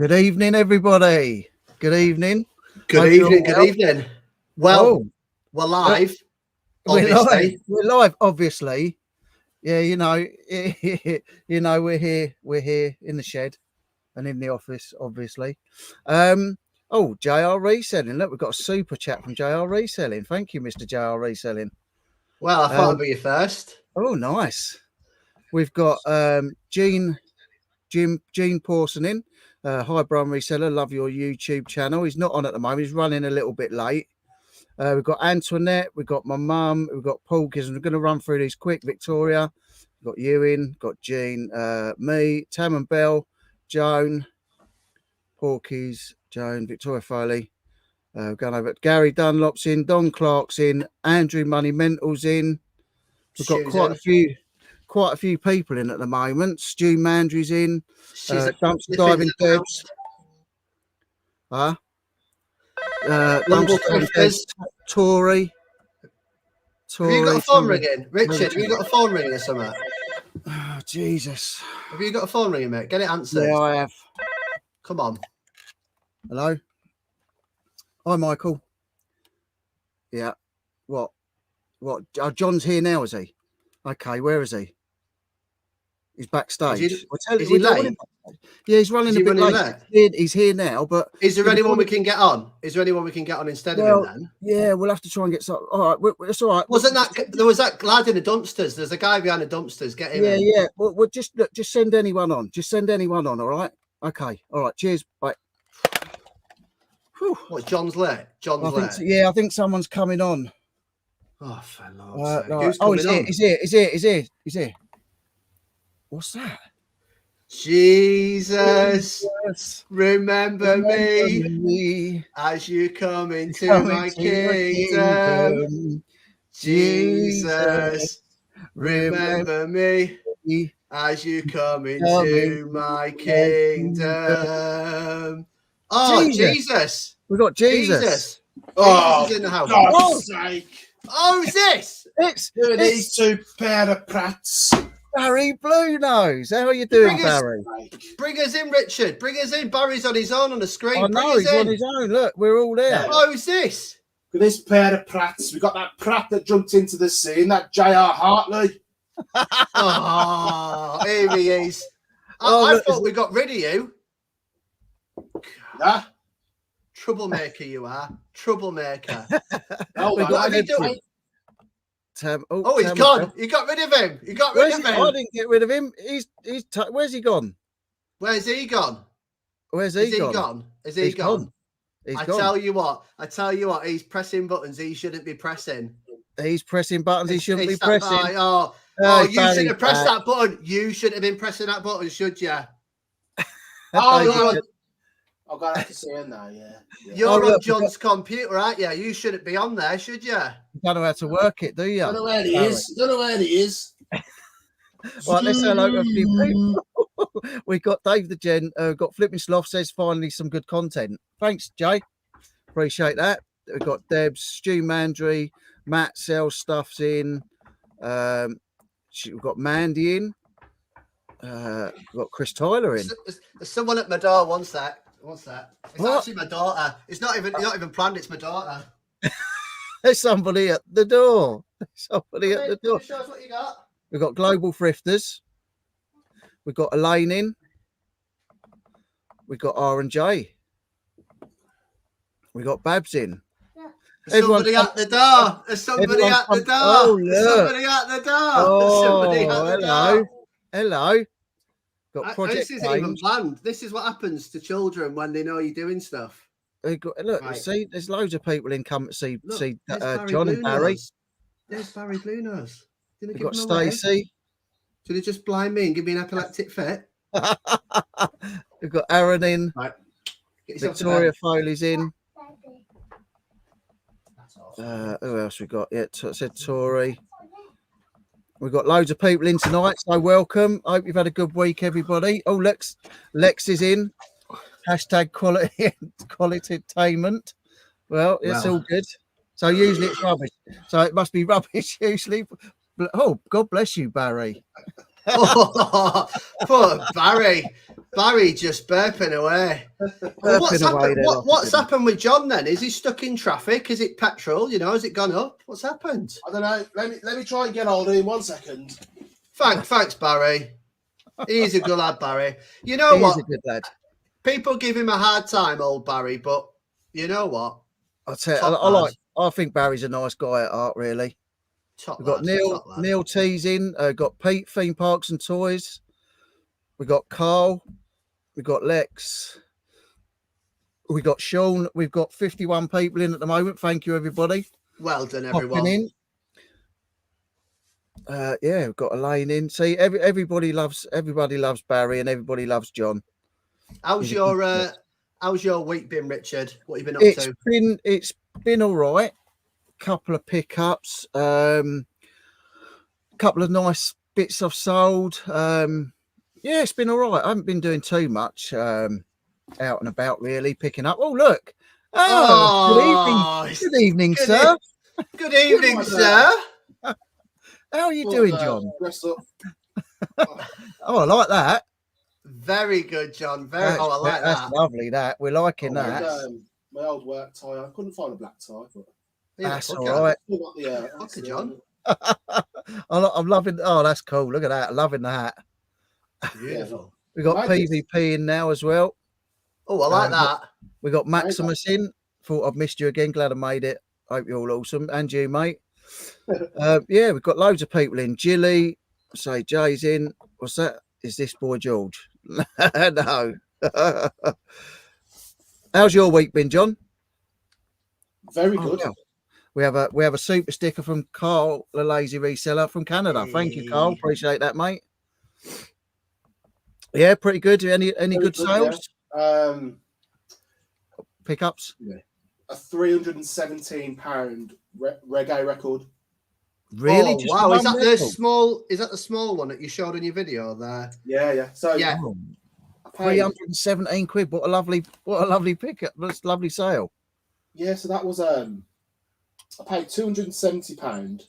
Good evening, everybody. Good evening. Good evening. Well, we're live. Obviously. We're live, obviously. Yeah, you know, we're here in the shed and in the office, obviously. JR Reselling. Look, we've got a super chat from JR Reselling. Thank you, Mr. JR Reselling. Well, I thought I'd be you first. Oh, nice. We've got Gene Pawson in. Hi, Brum Reseller. Love your YouTube channel. He's not on at the moment. He's running a little bit late. We've got Antoinette. We've got my mum. We've got Paul Giz. We're going to run through these quick. Victoria. We've got Ewan. Got Jean. Me. Tam and Bell. Joan. Porkies. Joan. Victoria Foley. Going over. Gary Dunlop's in. Don Clark's in. Andrew Money Mental's in. We've got quite a few people in at the moment. Stu Mandry's in. Dumpster Diving Debs. Tory. Have you got a phone ringing? Richard, have you got a phone ringing or something? Oh, Jesus. Have you got a phone ringing, mate? Get it answered. Yeah, I have. Come on. Hello? Hi, Michael. Yeah. What? Oh, John's here now, is he? Okay, where is he? He's backstage. Is he late? Yeah, he's running a bit late. He's here now, but is there anyone we can get on? Is there anyone we can get on instead of him then? Yeah, we'll have to try and get some. All right, it's all right. There was that lad in the dumpsters? There's a guy behind the dumpsters. Get him. Yeah. We'll just send anyone on. Just send anyone on. All right. Okay. All right. Cheers. Bye. Whew. What? John's late. I think someone's coming on. Oh, for Lord's sake. He's here. What's that? Jesus, remember me as you come into my kingdom. Jesus, remember me as you come into my kingdom. Oh, Jesus. We got Jesus. Oh, Jesus is in the house. God's sake. Oh, who's this? It's these two pair of prats. Barry Blue Nose. How are you doing, Barry? Bring us in, Richard. Bring us in. Barry's on his own on the screen. I know, he's on his own. Look, we're all there. Oh, who's this? Look at this pair of prats. We got that prat that jumped into the sea, and that J.R. Hartley. Oh, here he is. I thought we got rid of you. Yeah. Troublemaker you are. Troublemaker. What have you done? He's gone. You got rid of him. I didn't get rid of him. Where's he gone? Where's he gone? Is he gone? He's gone. I tell you what, he's pressing buttons he shouldn't be pressing. He's pressing buttons he shouldn't be pressing. You should have pressed that button. You should have been pressing that button, should you? I've got to have to see him now, yeah. You're on John's computer, aren't you? You shouldn't be on there, should you? You don't know how to work it, do you? Don't know where he is. Right, let's say hello to a few people. We've got Dave the Gen, got Flipping Sloth says finally some good content. Thanks, Jay. Appreciate that. We've got Debs, Stu Mandry, Matt sells stuff's in. We've got Mandy in. We've got Chris Tyler in. There's someone at my door. One sec. It's actually my daughter. It's not even planned. It's my daughter. There's somebody at the door. Show us what you got. We've got Global Thrifters. We've got Elaine in. We've got R&J. We've got Babs in. There's somebody at the door. There's somebody at the door. Oh, somebody at the door. Hello. Got this isn't even planned. This is what happens to children when they know you're doing stuff. See, there's loads of people in come to see John and Barry. There's Barry Blue Nose. We've got Stacey. Did it just blind me and give me an epileptic fit? We've got Aaron in. Right. Victoria Foley's in. Who else we got? Yeah, said Tory. We've got loads of people in tonight, so welcome. I hope you've had a good week, everybody. Oh, Lex is in. Hashtag quality attainment. Well, it's all good. So usually it's rubbish. So it must be rubbish usually. Oh, God bless you, Barry. Oh, poor Barry. Barry just burping away. Well, what's Burping away happened? there like a What's good one. happened with John then? Is he stuck in traffic? Is it petrol? You know, has it gone up? What's happened? I don't know. Let me try and get hold of him 1 second. Thanks, Barry. He's a good lad, Barry. You know He what? is a good lad. People give him a hard time, old Barry, but you know what? I tell you, Top I lad. like. I think Barry's a nice guy at heart. Really. Top We've got lad. Top lad. Neil T's in. Got Pete, Theme Parks and Toys. We got Carl. We got Lex. We got Sean. We've got 51 people in at the moment. Thank you, everybody. Well done, Popping everyone. in. Yeah, we've got Elaine in. See, everybody loves Barry and everybody loves John. How's He's a good your week been, Richard? What have you been up to? It's been all right. Couple of pickups. Couple of nice bits I've sold. Yeah, it's been all right. I haven't been doing too much out and about, really, picking up. Oh, look. Oh, good evening, sir. Good evening, sir. How are you doing, John? Rest up. Oh, I like that. Very good, John. I like That's that. lovely, that. We're liking that. My old work tie. I couldn't find a black tie, but That's all right. Okay, John. I'm loving. Oh, that's cool. Look at that. I'm loving that. Beautiful. We got PvP in now as well. Oh, I like that. We got Maximus in. Thought I'd missed you again. Glad I made it. Hope you're all awesome. And you, mate. Yeah, we've got loads of people in. Jilly, say Jay's in. What's that? Is this boy George? No. How's your week been, John? Very good. Well, we have a super sticker from Carl, the lazy reseller from Canada. Thank you, Carl. Appreciate that, mate. Yeah, pretty good. Any good sales? Yeah. Pickups? Yeah. A £317 reggae record. Really? Oh, wow. Is that the small? Is that the small one that you showed in your video there? Yeah. So yeah, 317 quid. What a lovely pickup. That's a lovely sale. Yeah. So that was I paid £270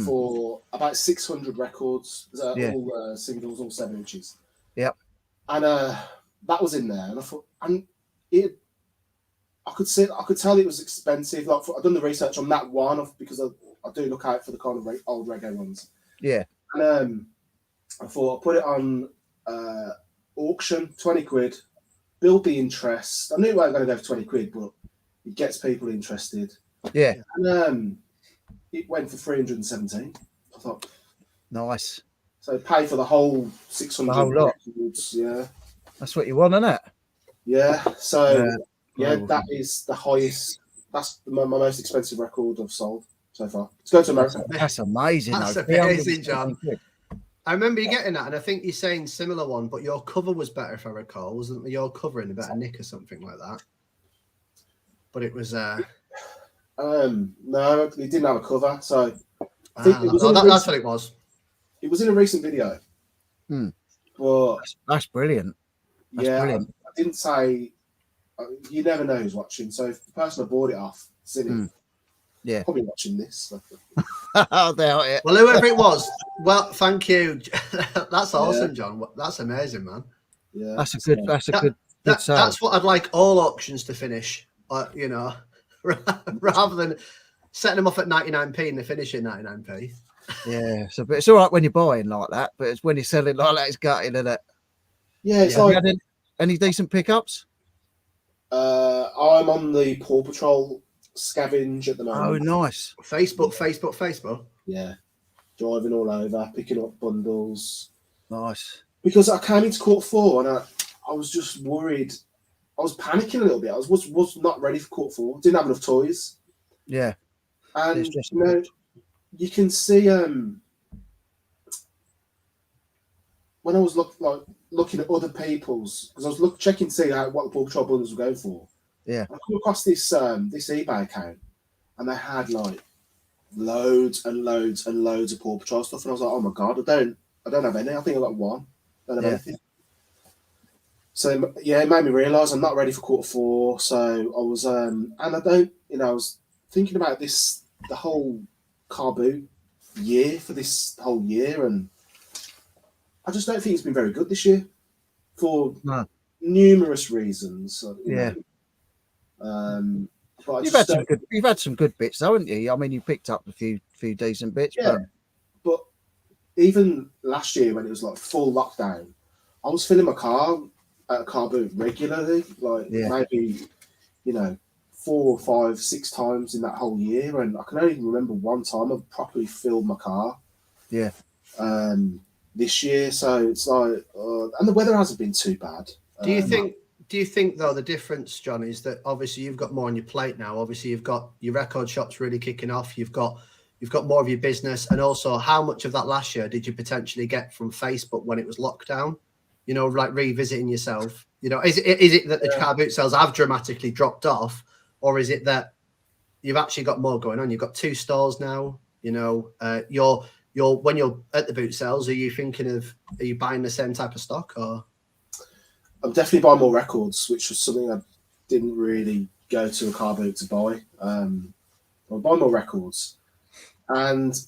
for about 600 records. All singles, all 7 inches. Yep. And that was in there, and I thought, I could tell it was expensive. Like I've done the research on that one because I do look out for the kind of old reggae ones. Yeah. And I thought I'll put it on auction, 20 quid, build the interest. I knew it wasn't going to go for 20 quid, but it gets people interested. Yeah. And it went for 317. I thought, nice. So pay for the whole 600. The whole lot. Records, yeah. That's what you want, isn't it? Yeah. So that is the highest. That's my most expensive record I've sold so far. Let's go to America. That's amazing. That's amazing, John. I remember you getting that, and I think you're saying similar one, but your cover was better, if I recall. Wasn't your cover in a better nick or something like that? But it was. No, it didn't have a cover, so I think that's what it was. It was in a recent video. But that's brilliant. That's brilliant. I didn't say. You never know who's watching. So if the person I bought it off, sitting, probably watching this. I doubt it. Well, whoever it was, well, thank you. That's awesome, John. That's amazing, man. Yeah, that's a good sale. That's what I'd like all auctions to finish. You know, rather than setting them off at 99p and they finish at 99p. Yeah, so but it's all right when you're buying like that, but it's when you're selling like that, it's gutting, isn't it? Yeah, it's like any decent pickups? I'm on the Paw Patrol scavenge at the moment. Oh, nice. Facebook. Yeah, driving all over, picking up bundles. Nice. Because I came into Court 4 and I was just worried. I was panicking a little bit. I was not ready for Court 4. Didn't have enough toys. Yeah. And you can see when I was looking at other people's, because I was checking to see what the Paw Patrol bundles were going for. Yeah. I come across this eBay account, and they had like loads and loads and loads of Paw Patrol stuff, and I was like, oh my god, I don't have any. I think I got one. I don't have anything. So yeah, it made me realise I'm not ready for Court 4. So I was and I don't, I was thinking about this the whole car boot year for this whole year, and I just don't think it's been very good this year for No. numerous reasons. Yeah. But I You've just had some good bits, haven't you? I mean, you picked up a few decent bits. Yeah. But even last year when it was like full lockdown, I was filling my car at a car boot regularly, like maybe, 4, 5, 6 times in that whole year. And I can only remember one time I've properly filled my car. Yeah. This year. So it's like, and the weather hasn't been too bad. Do you think though the difference, John, is that obviously you've got more on your plate now? Obviously you've got your record shops really kicking off. You've got more of your business, and also how much of that last year did you potentially get from Facebook when it was lockdown? Like revisiting yourself. Is it that the car boot sales have dramatically dropped off, or is it that you've actually got more going on? You've got 2 stores now. You're when you're at the boot sales, are you buying the same type of stock, or? I'm definitely buying more records, which was something I didn't really go to a car boot to buy. I'm buying more records, and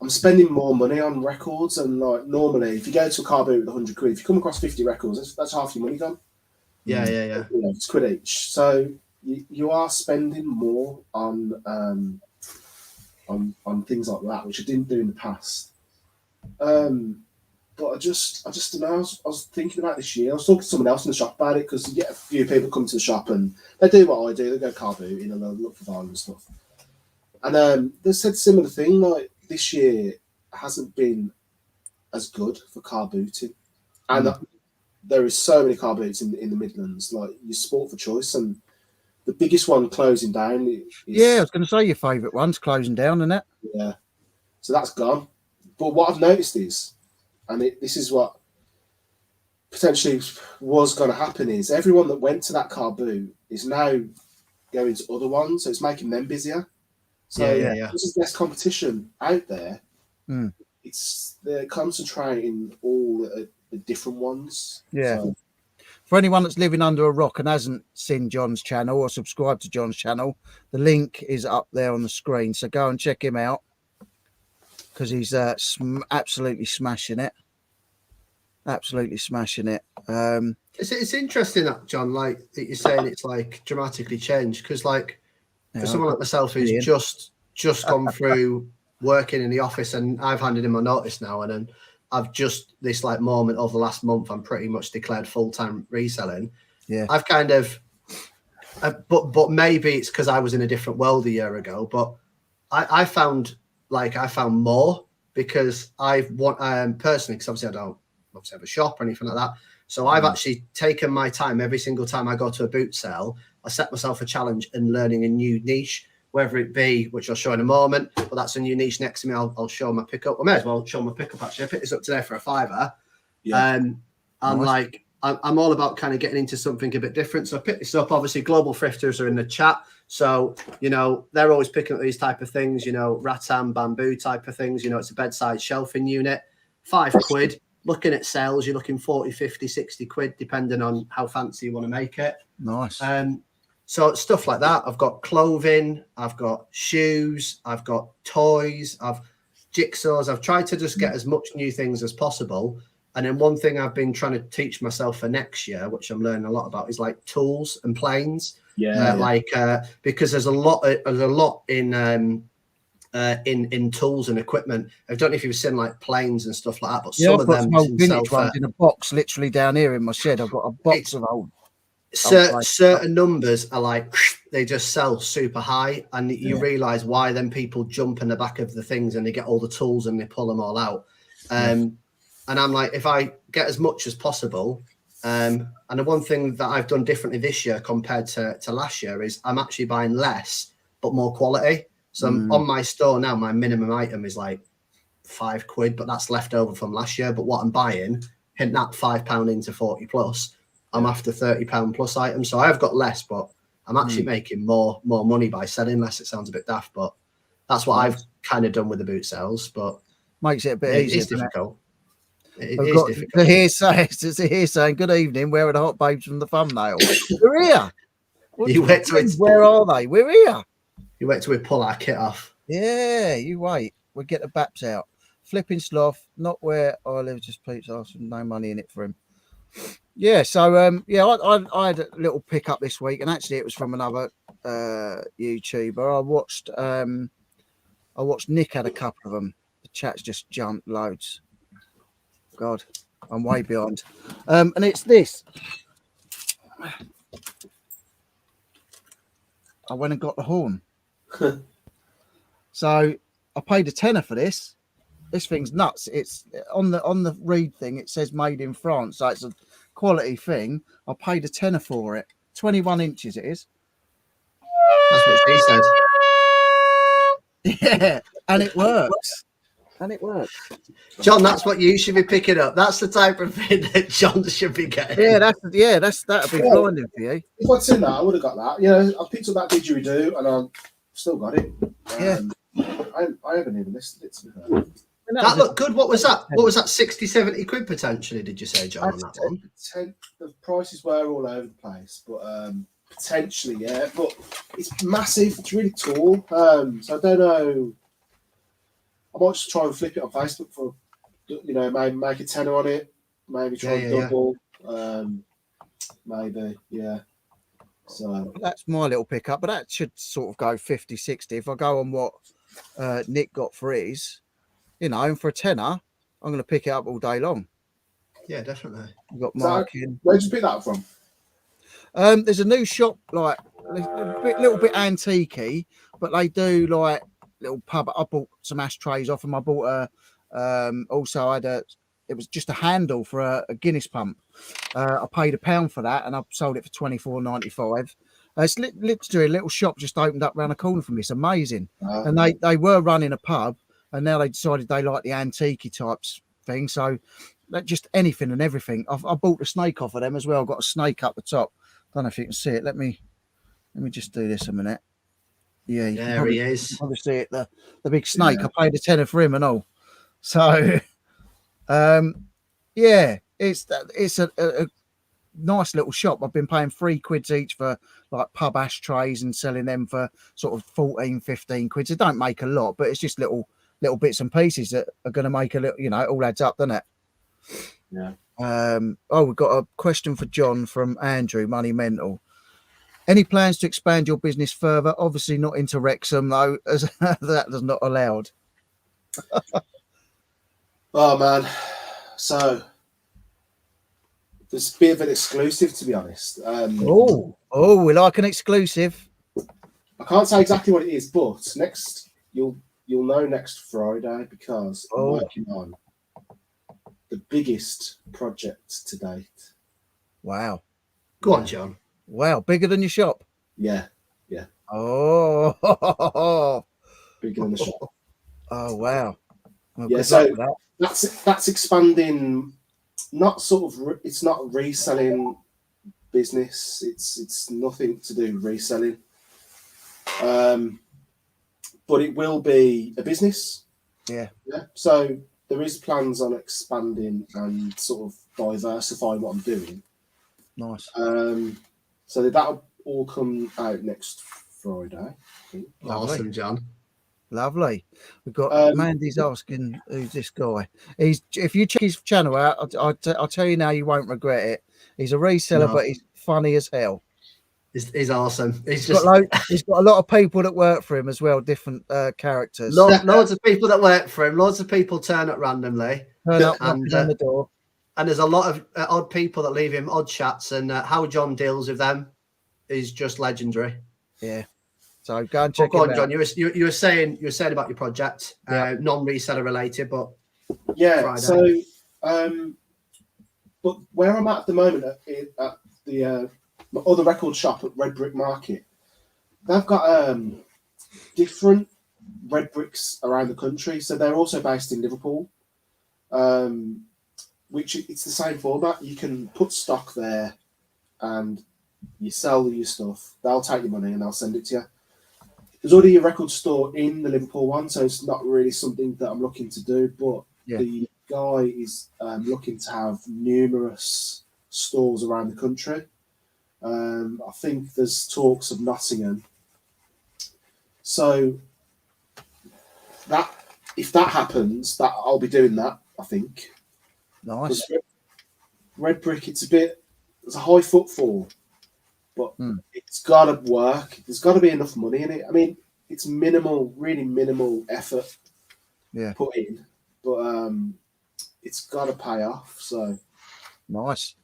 I'm spending more money on records. And like normally, if you go to a car boot with 100 quid, if you come across 50 records, that's half your money gone. Yeah. It's quid each. So you are spending more on things like that, which I didn't do in the past. But I just don't know. I was thinking about this year. I was talking to someone else in the shop about it, because you get a few people come to the shop and they do what I do. They go car booting and they'll look for vinyl and stuff. And they said similar thing. Like this year hasn't been as good for car booting, and there is so many car boots in the Midlands. Like your Sport for Choice, and the biggest one closing down. I was going to say your favourite one's closing down, isn't it? Yeah. So that's gone. But what I've noticed is, and this is what potentially was going to happen, is everyone that went to that car boot is now going to other ones, so it's making them busier. So there's less competition out there. They're concentrating all the different ones. Yeah. So, for anyone that's living under a rock and hasn't seen John's channel or subscribed to John's channel, the link is up there on the screen. So go and check him out, because he's absolutely smashing it. Absolutely smashing it. It's interesting that, John, like that you're saying it's like dramatically changed, because like for someone like myself who's just gone through working in the office, and I've handed in my notice now, and then I've just this like moment over the last month, I'm pretty much declared full-time reselling. Yeah. I've kind of, but maybe it's because I was in a different world a year ago, but I found more, because personally, because obviously I don't have a shop or anything like that. So I've actually taken my time every single time I go to a boot sale. I set myself a challenge in learning a new niche, whether it be, which I'll show in a moment, but that's a new niche next to me. I'll show my pickup. I may as well show my pickup, actually. I picked this up today for £5. Yeah. I'm all about kind of getting into something a bit different. So I picked this up. Obviously, Global Thrifters are in the chat. So, they're always picking up these type of things, rattan, bamboo type of things. It's a bedside shelving unit, £5. Looking at sales, you're looking 40, 50, 60 quid, depending on how fancy you want to make it. Nice. So stuff like that. I've got clothing, I've got shoes, I've got toys, I've jigsaws. I've tried to just get as much new things as possible. And then one thing I've been trying to teach myself for next year, which I'm learning a lot about, is like tools and planes. Because there's a lot in tools and equipment. I don't know if you've seen like planes and stuff like that, but some of them vintage ones in a box literally down here in my shed. I've got a box of old. Certain numbers are like they just sell super high, and you realize why then people jump in the back of the things and they get all the tools and they pull them all out. And I'm like, if I get as much as possible, and the one thing that I've done differently this year compared to last year is I'm actually buying less but more quality. So on my store now, my minimum item is like £5, but that's left over from last year. But what I'm buying, hint that £5 into 40 plus, I'm after £30 plus items. So I've got less, but I'm actually making more money by selling less. It sounds a bit daft, but that's what I've kind of done with the boot sales. But makes it a bit easier. It's difficult. It is difficult. The here saying, good evening. Where are the hot babes from the thumbnail? We're here. Where are they? We're here. You wait till we pull our kit off. Yeah, you wait. We'll get the baps out. flipping sloth, not where I live, just Pete's asking, no money in it for him. Yeah, so yeah, I had a little pickup this week, and actually it was from another YouTuber. I watched Nick had a couple of them. The chat's just jumped loads. God, I'm way behind. And it's this. I went and got the horn. So I paid a tenner for this. This thing's nuts. It's on the reed thing. It says made in France, so it's a quality thing. I paid a tenner for it. 21 inches it is. That's what she said. Yeah, and it works. And it works. John, that's what you should be picking up. That's the type of thing that John should be getting. Yeah, that'd be blinding for you. If I'd seen that, I would have got that. You know, I picked up that didgeridoo and I've still got it. Yeah. I haven't even listed it. To be fair. That looked good. What was that? What was that? 60, 70 quid potentially, did you say, John, on that one? The prices were all over the place, but potentially, yeah. But it's massive. It's really tall. So I don't know. I might just try and flip it on Facebook for, you know, maybe make a tenner on it. Maybe try and double. Maybe, yeah. So that's my little pickup, but that should sort of go 50, 60. If I go on what Nick got for his, you know, and for a tenner, I'm going to pick it up all day long. Yeah, definitely. We've got marking. Where'd you pick that from? There's a new shop, like a little bit antique-y, but they do like little pub. I bought some ashtrays off them. I bought also I had it was just a handle for a Guinness pump. I paid £1 for that, and I sold it for $24.95. It's literally a little shop just opened up around the corner from me. It's amazing. And they were running a pub, and now they decided they like the antique types thing. So that just anything and everything. I bought a snake off of them as well. I've got a snake up the top. Don't know if you can see it. Let me just do this a minute. Yeah, there he is. Probably see it. The big snake. Yeah. I paid a tenner for him and all. So, yeah, it's a nice little shop. I've been paying £3 each for like pub ashtrays and selling them for sort of 14, 15 quid. It don't make a lot, but it's just little bits and pieces that are going to make a little, you know, it all adds up, doesn't it? Yeah. We've got a question for John from Andrew, Money Mental. Any plans to expand your business further? Obviously not into Wrexham, though, as that is not allowed. Oh, man. So, there's a bit of an exclusive, to be honest. We like an exclusive. I can't say exactly what it is, but you'll know next Friday, because I'm working on the biggest project to date. Wow. Go on, John. Wow, bigger than your shop? Yeah. Oh. Bigger than the shop. Oh, wow. Well, yeah, so that's expanding, not sort of, it's not reselling business. It's nothing to do with reselling. But it will be a business. Yeah. So there is plans on expanding and sort of diversifying what I'm doing. Nice. So that'll all come out next Friday. Awesome, John. Lovely. We've got Mandy's asking who's this guy. If you check his channel out, I'll tell you now, you won't regret it. He's a reseller, but he's funny as hell. He's awesome. He's got a lot of people that work for him as well, different characters. Loads of people that work for him. Loads of people turn up randomly. Turn up knocking on the door. And there's a lot of odd people that leave him odd chats, and how John deals with them is just legendary. Yeah. So go and check it out. John. You were saying about your project, non-reseller related, but yeah. Friday. So, but where I'm at the moment at the other record shop at Red Brick Market, they've got different red bricks around the country. So they're also based in Liverpool, which it's the same format. You can put stock there, and you sell your stuff. They'll take your money and they'll send it to you. There's already a record store in the Liverpool one, so it's not really something that I'm looking to do. But the guy is looking to have numerous stores around the country. I think there's talks of Nottingham. So that if that happens, that I'll be doing that. I think. Nice. Red brick, it's a high footfall, but Hmm. it's got to work. There's got to be enough money in it. I mean, it's minimal, really minimal effort put in, but it's got to pay off. So nice.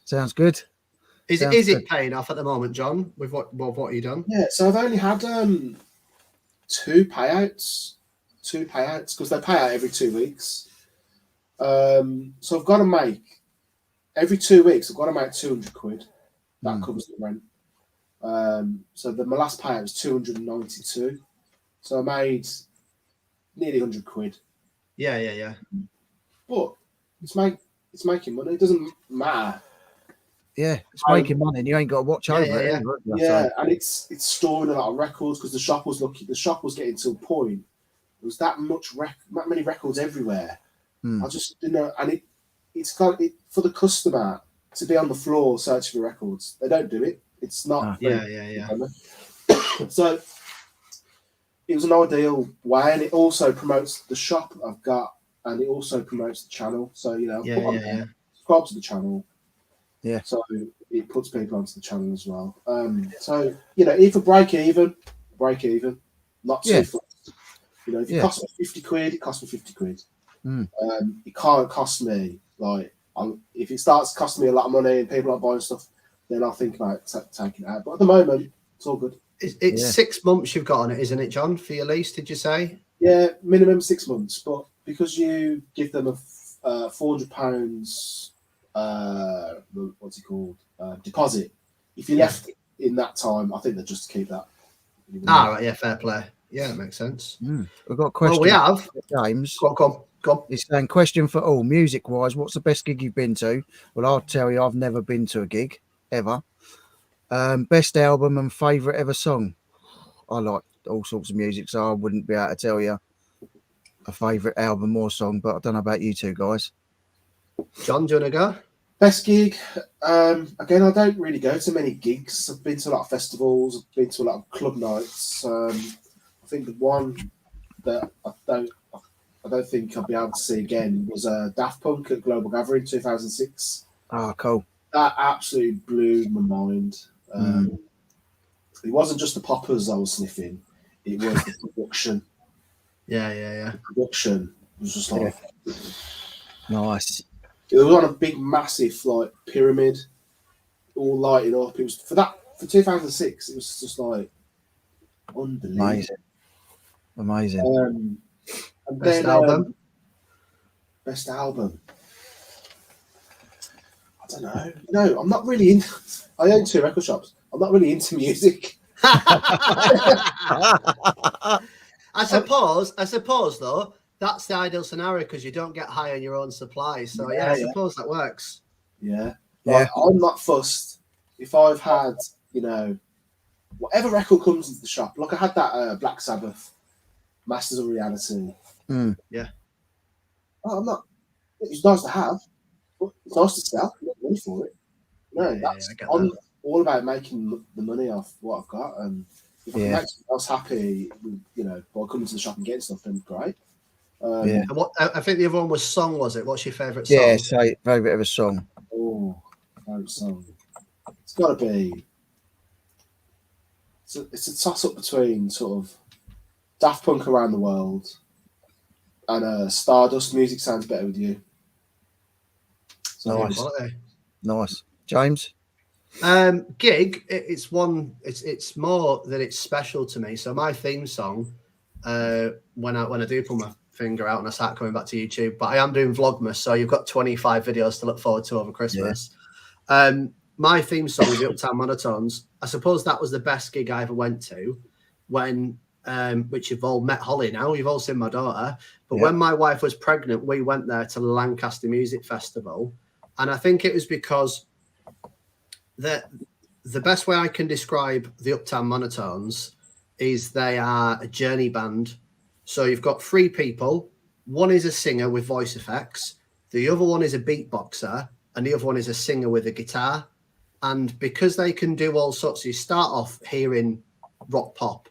Sounds good. Is it paying off at the moment, John? With what you done? Yeah, so I've only had two payouts because they pay out every 2 weeks. So I've got to make every 2 weeks. I've got to make 200 quid. That covers the rent. So my last payout was 292. So I made nearly 100 quid. Yeah. But it's making money. It doesn't matter. Yeah, it's making money, and you ain't got to watch over it. Either, yeah, and it's storing a lot of records because the shop was getting to a point. There was that many records everywhere. I just didn't know, and it's got it for the customer to be on the floor searching for records. They don't do it. It's not. Yeah. So it was an ideal way, and it also promotes the shop I've got, and it also promotes the channel. So subscribe to the channel. Yeah. So it puts people onto the channel as well. So either break even, not too fast. If it costs me 50 quid, it costs me 50 quid. It can't cost me if it starts costing me a lot of money and people aren't buying stuff, then I'll think about taking it out. But at the moment, it's all good. It's 6 months you've got on it, isn't it, John, for your lease? Did you say? Yeah, minimum 6 months. But because you give them a £400. What's it called? Deposit. If you left in that time, I think they'd just keep that. Right, yeah, fair play. Yeah, that makes sense. We've got a question. Well, we have. James. Go on. He's saying, question for all, music-wise, what's the best gig you've been to? Well, I'll tell you, I've never been to a gig, ever. Best album and favourite ever song? I like all sorts of music, so I wouldn't be able to tell you a favourite album or song, but I don't know about you two guys. John, do you want to go? Best gig? Again, I don't really go to many gigs. I've been to a lot of festivals. I've been to a lot of club nights. I think the one that I don't think I'll be able to see again was Daft Punk at Global Gathering 2006. Oh, cool. That absolutely blew my mind. It wasn't just the poppers I was sniffing; it was the production. Yeah. The production was just like nice. It was on a big, massive pyramid, all lighted up. It was for 2006. It was just like unbelievable. Amazing. And Best then, album. Best album. I don't know. No, I'm not really into. I own 2 record shops. I'm not really into music. I suppose though, that's the ideal scenario because you don't get high on your own supply. So I suppose that works. Yeah. I'm not fussed. If I've had, whatever record comes into the shop, like I had that Black Sabbath Masters of Reality. Yeah. I'm not. It's nice to have, but it's nice to sell. You get money for it. I'm all about making the money off what I've got, and if I can make someone else happy, by coming to the shop and getting stuff, then great. And what I think the other one was song, was it? What's your favourite song? Yeah, say favourite ever song. Oh, favourite song. It's got to be. It's a toss up between sort of Daft Punk Around the World and Stardust. Music Sounds Better With You. So Nice. James? Gig, it's more that it's special to me. So my theme song, when I do pull my finger out and I start coming back to YouTube, but I am doing Vlogmas, so you've got 25 videos to look forward to over Christmas. My theme song is the Uptown Monotones. I suppose that was the best gig I ever went to, when which you've all met Holly now, you've all seen my daughter, but when my wife was pregnant, we went there to Lancaster Music Festival, and I think it was because the best way I can describe the Uptown Monotones is they are a journey band. So you've got 3 people. One is a singer with voice effects. The other one is a beatboxer. And the other one is a singer with a guitar. And because they can do all sorts, you start off hearing rock pop.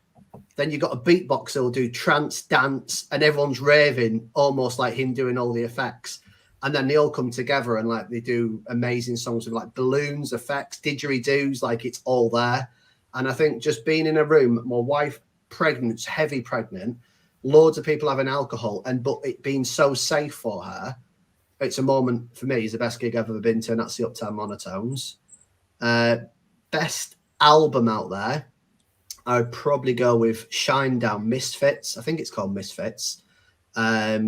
Then you've got a beatboxer who'll do trance dance, and everyone's raving, almost like him doing all the effects. And then they all come together and like they do amazing songs with like balloons, effects, didgeridoos, like it's all there. And I think just being in a room, my wife pregnant, heavy pregnant, loads of people having alcohol, but it being so safe for her, it's a moment for me. It's the best gig I've ever been to, and that's the Uptown Monotones. Best album out there, I would probably go with Shinedown Misfits. I think it's called Misfits. But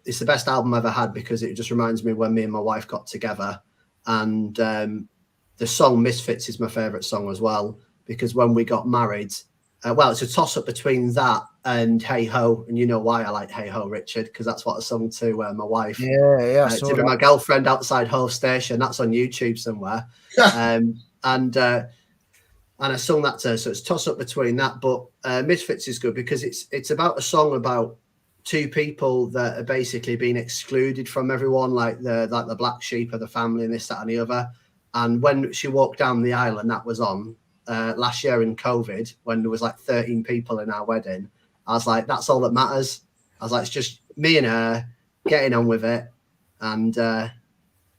it's the best album I've ever had because it just reminds me when me and my wife got together. And the song Misfits is my favourite song as well, because when we got married, it's a toss-up between that and Hey Ho. And you know why I like Hey Ho, Richard, because that's what I sung to my wife. Yeah. To my girlfriend outside Hove Station. That's on YouTube somewhere. And I sung that to her, so it's toss-up between that. But Misfits is good because it's about a song about two people that are basically being excluded from everyone, like the black sheep of the family and this, that, and the other. And when she walked down the aisle and that was on last year in COVID, when there was like 13 people in our wedding, I was like, that's all that matters. I was like, it's just me and her getting on with it. And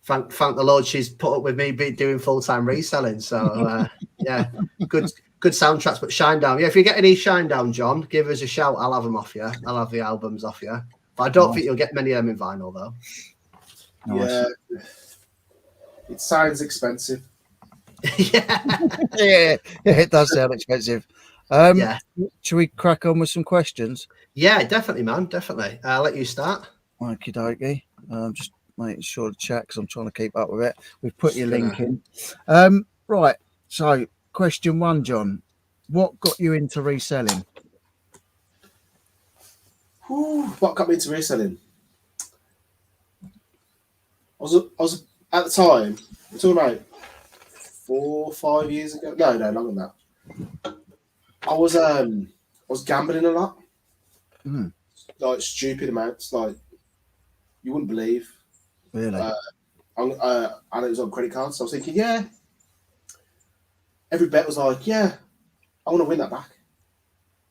thank the Lord she's put up with me doing full-time reselling. So yeah, good soundtracks. But Shinedown, yeah, if you get any Shinedown, John, give us a shout. I'll have them off you. I'll have the albums off you. But I don't think you'll get many of them in vinyl though. Yeah, it sounds expensive. yeah, it does sound expensive. Yeah. Should we crack on with some questions? Yeah, definitely, man. Definitely. I'll let you start. Okie dokie. Just making sure to check because I'm trying to keep up with it. We've put your link in. Right. So, question 1, John. What got you into reselling? What got me into reselling? I was at the time, we're talking about 4 or 5 years ago. No, longer than that. I was gambling a lot. Like stupid amounts, like you wouldn't believe. Really? And it was on credit cards. So I was thinking, yeah. Every bet was like, yeah, I want to win that back.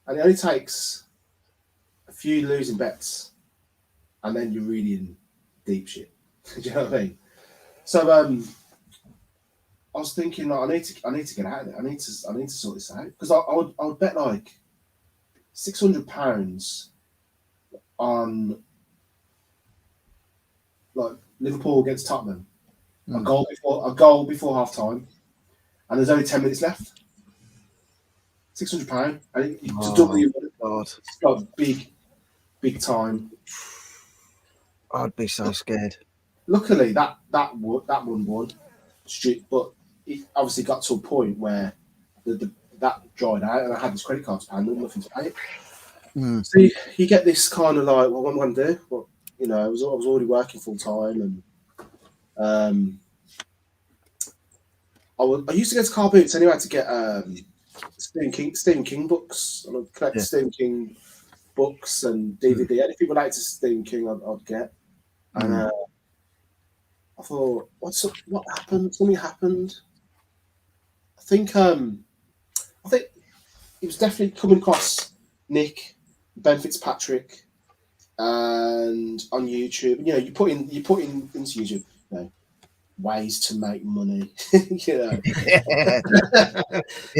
And it only takes a few losing bets, and then you're really in deep shit. Do you know what I mean? So I was thinking, like, I need to get out of it. I need to sort this out, because I would bet like £600 on like Liverpool against Tottenham, a goal before half time, and there's only 10 minutes left. £600, and to double your money. God, it's like big time. I'd be so scared. Luckily, that one won, but it obviously got to a point where that dried out, and I had this credit card to pay, and nothing to pay it. So you get this kind of like, well, what am I going to do? Well, you know, I was already working full time, and I used to go to car boots anyway to get Stephen King books, and I'd collect Stephen King books and DVD. Anything related to Stephen King, I'd get. And I thought, what happened? Something happened. I think it was definitely coming across Nick, Ben Fitzpatrick, and on YouTube. You know, you put in into YouTube, you know, ways to make money. You know,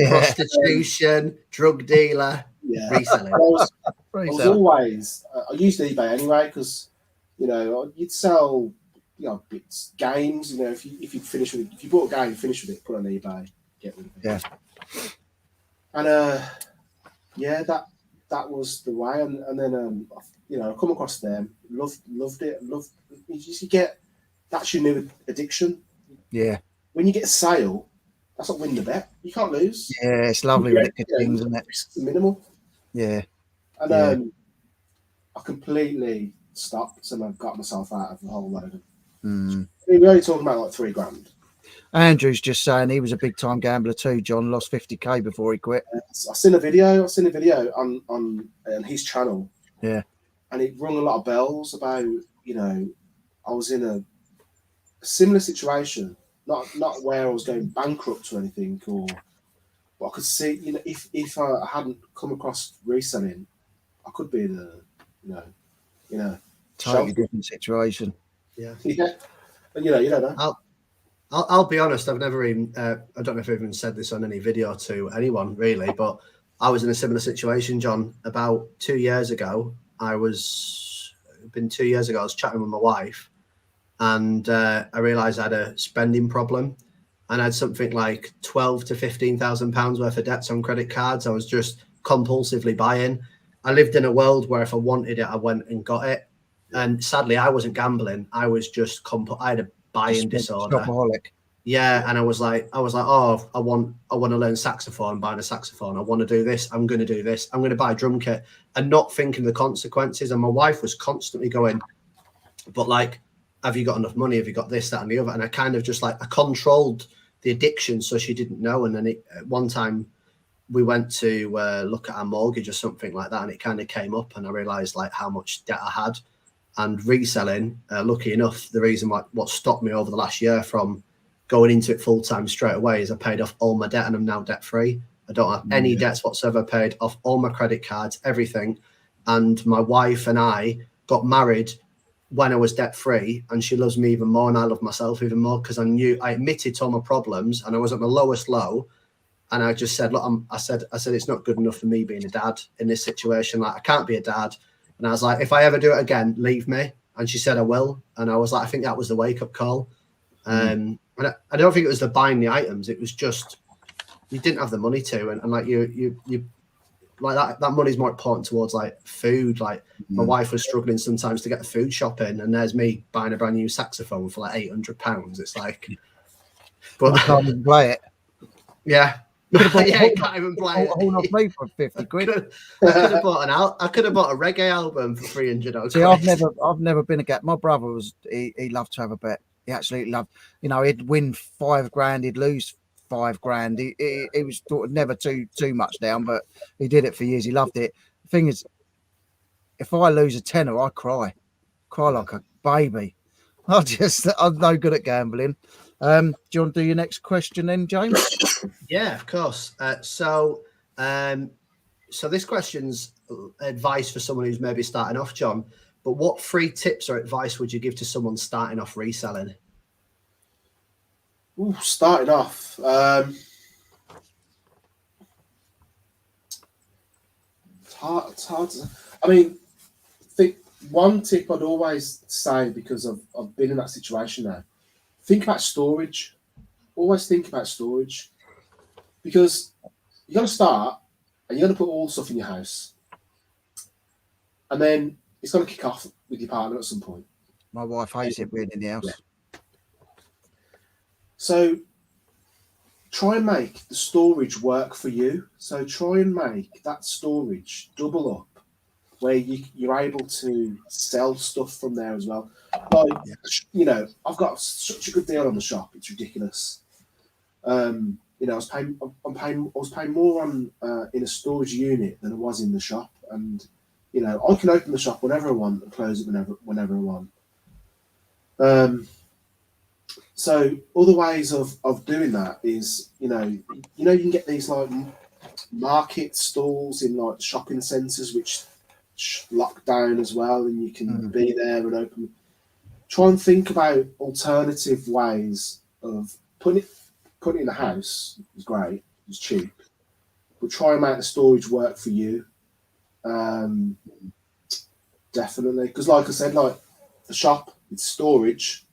prostitution, drug dealer, reselling. I was always I used eBay anyway, because you know you'd sell, you know, bits, games. You know, if you finish with it, if you bought a game, finish with it, put it on eBay, get rid of it. Yeah. And yeah, that was the way. And then you know, I come across them, loved it. You just get, that's your new addiction. Yeah. When you get a sale, that's not win the bet. You can't lose. Yeah, it's lovely when it continues, isn't it? Risks are minimal. Yeah. And I completely stopped, and I've got myself out of the whole load. I mean, we're only talking about like $3,000. Andrew's just saying he was a big time gambler too. John lost 50k before he quit. I seen a video on his channel. Yeah. And it rung a lot of bells about, you know, I was in a similar situation, not where I was going bankrupt or anything, But I could see, you know, if I hadn't come across reselling, I could be in a, Totally shop. different situation. Yeah. Yeah. And you don't know. I'll be honest. I've never even. I don't know if I've even said this on any video to anyone really, but I was in a similar situation, John. About 2 years ago, I was chatting with my wife, and I realised I had a spending problem, and I had something like £12,000 to £15,000 worth of debts on credit cards. I was just compulsively buying. I lived in a world where if I wanted it, I went and got it. And sadly, I wasn't gambling. I was just I had a buying disorder. Shopaholic. Yeah, and I was like, oh, I want to learn saxophone. I'm buying a saxophone. I want to do this. I'm going to do this. I'm going to buy a drum kit, and not thinking the consequences. And my wife was constantly going, but like, have you got enough money? Have you got this, that, and the other? And I kind of just like I controlled the addiction, so she didn't know. And then at one time, we went to look at our mortgage or something like that, and it kind of came up, and I realised like how much debt I had. And reselling, lucky enough, the reason what stopped me over the last year from going into it full time straight away is I paid off all my debt, and I'm now debt free. I don't have any debts whatsoever. Paid off all my credit cards, everything. And my wife and I got married when I was debt free, and she loves me even more, and I love myself even more because I admitted to all my problems, and I was at my lowest low. And I just said, look, I said it's not good enough for me being a dad in this situation. Like I can't be a dad. And I was like, if I ever do it again, leave me. And she said, I will. And I was like, I think that was the wake up call. And I don't think it was the buying the items. It was just, you didn't have the money to. And like you like that money's more important towards like food. Like my wife was struggling sometimes to get the food shopping. And there's me buying a brand new saxophone for like £800. It's like, But I can't even play it. Yeah. Yeah, you can't even play it. Hold off me for 50 quid. I could have bought a reggae album for 300. See, I've never been a gap. My brother was he loved to have a bet. He absolutely loved, he'd win £5,000, he'd lose £5,000. He was sort of never too much down, but he did it for years. He loved it. The thing is, if I lose a tenner, I cry like a baby. I'm no good at gambling. Do you want to do your next question then, James? Yeah, of course. So this question's advice for someone who's maybe starting off, John. But what 3 tips or advice would you give to someone starting off reselling? Ooh, starting off. It's hard to, I mean, I think one tip I'd always say, because I've been in that situation now, think about storage. Always think about storage. Because you're going to start and you're going to put all the stuff in your house. And then it's going to kick off with your partner at some point. My wife hates it being in the house. Yeah. So try and make the storage work for you. So try and make that storage double up, where you're able to sell stuff from there as well. Like, I've got such a good deal on the shop. It's ridiculous. I was paying more on in a storage unit than I was in the shop, and I can open the shop whenever I want and close it whenever I want. So other ways of doing that is you can get these like market stalls in like shopping centres which lock down as well, and you can be there and open. Try and think about alternative ways of putting it in the house. Is great, it's cheap, but try and make the storage work for you. Definitely, because like I said, like the shop, it's storage,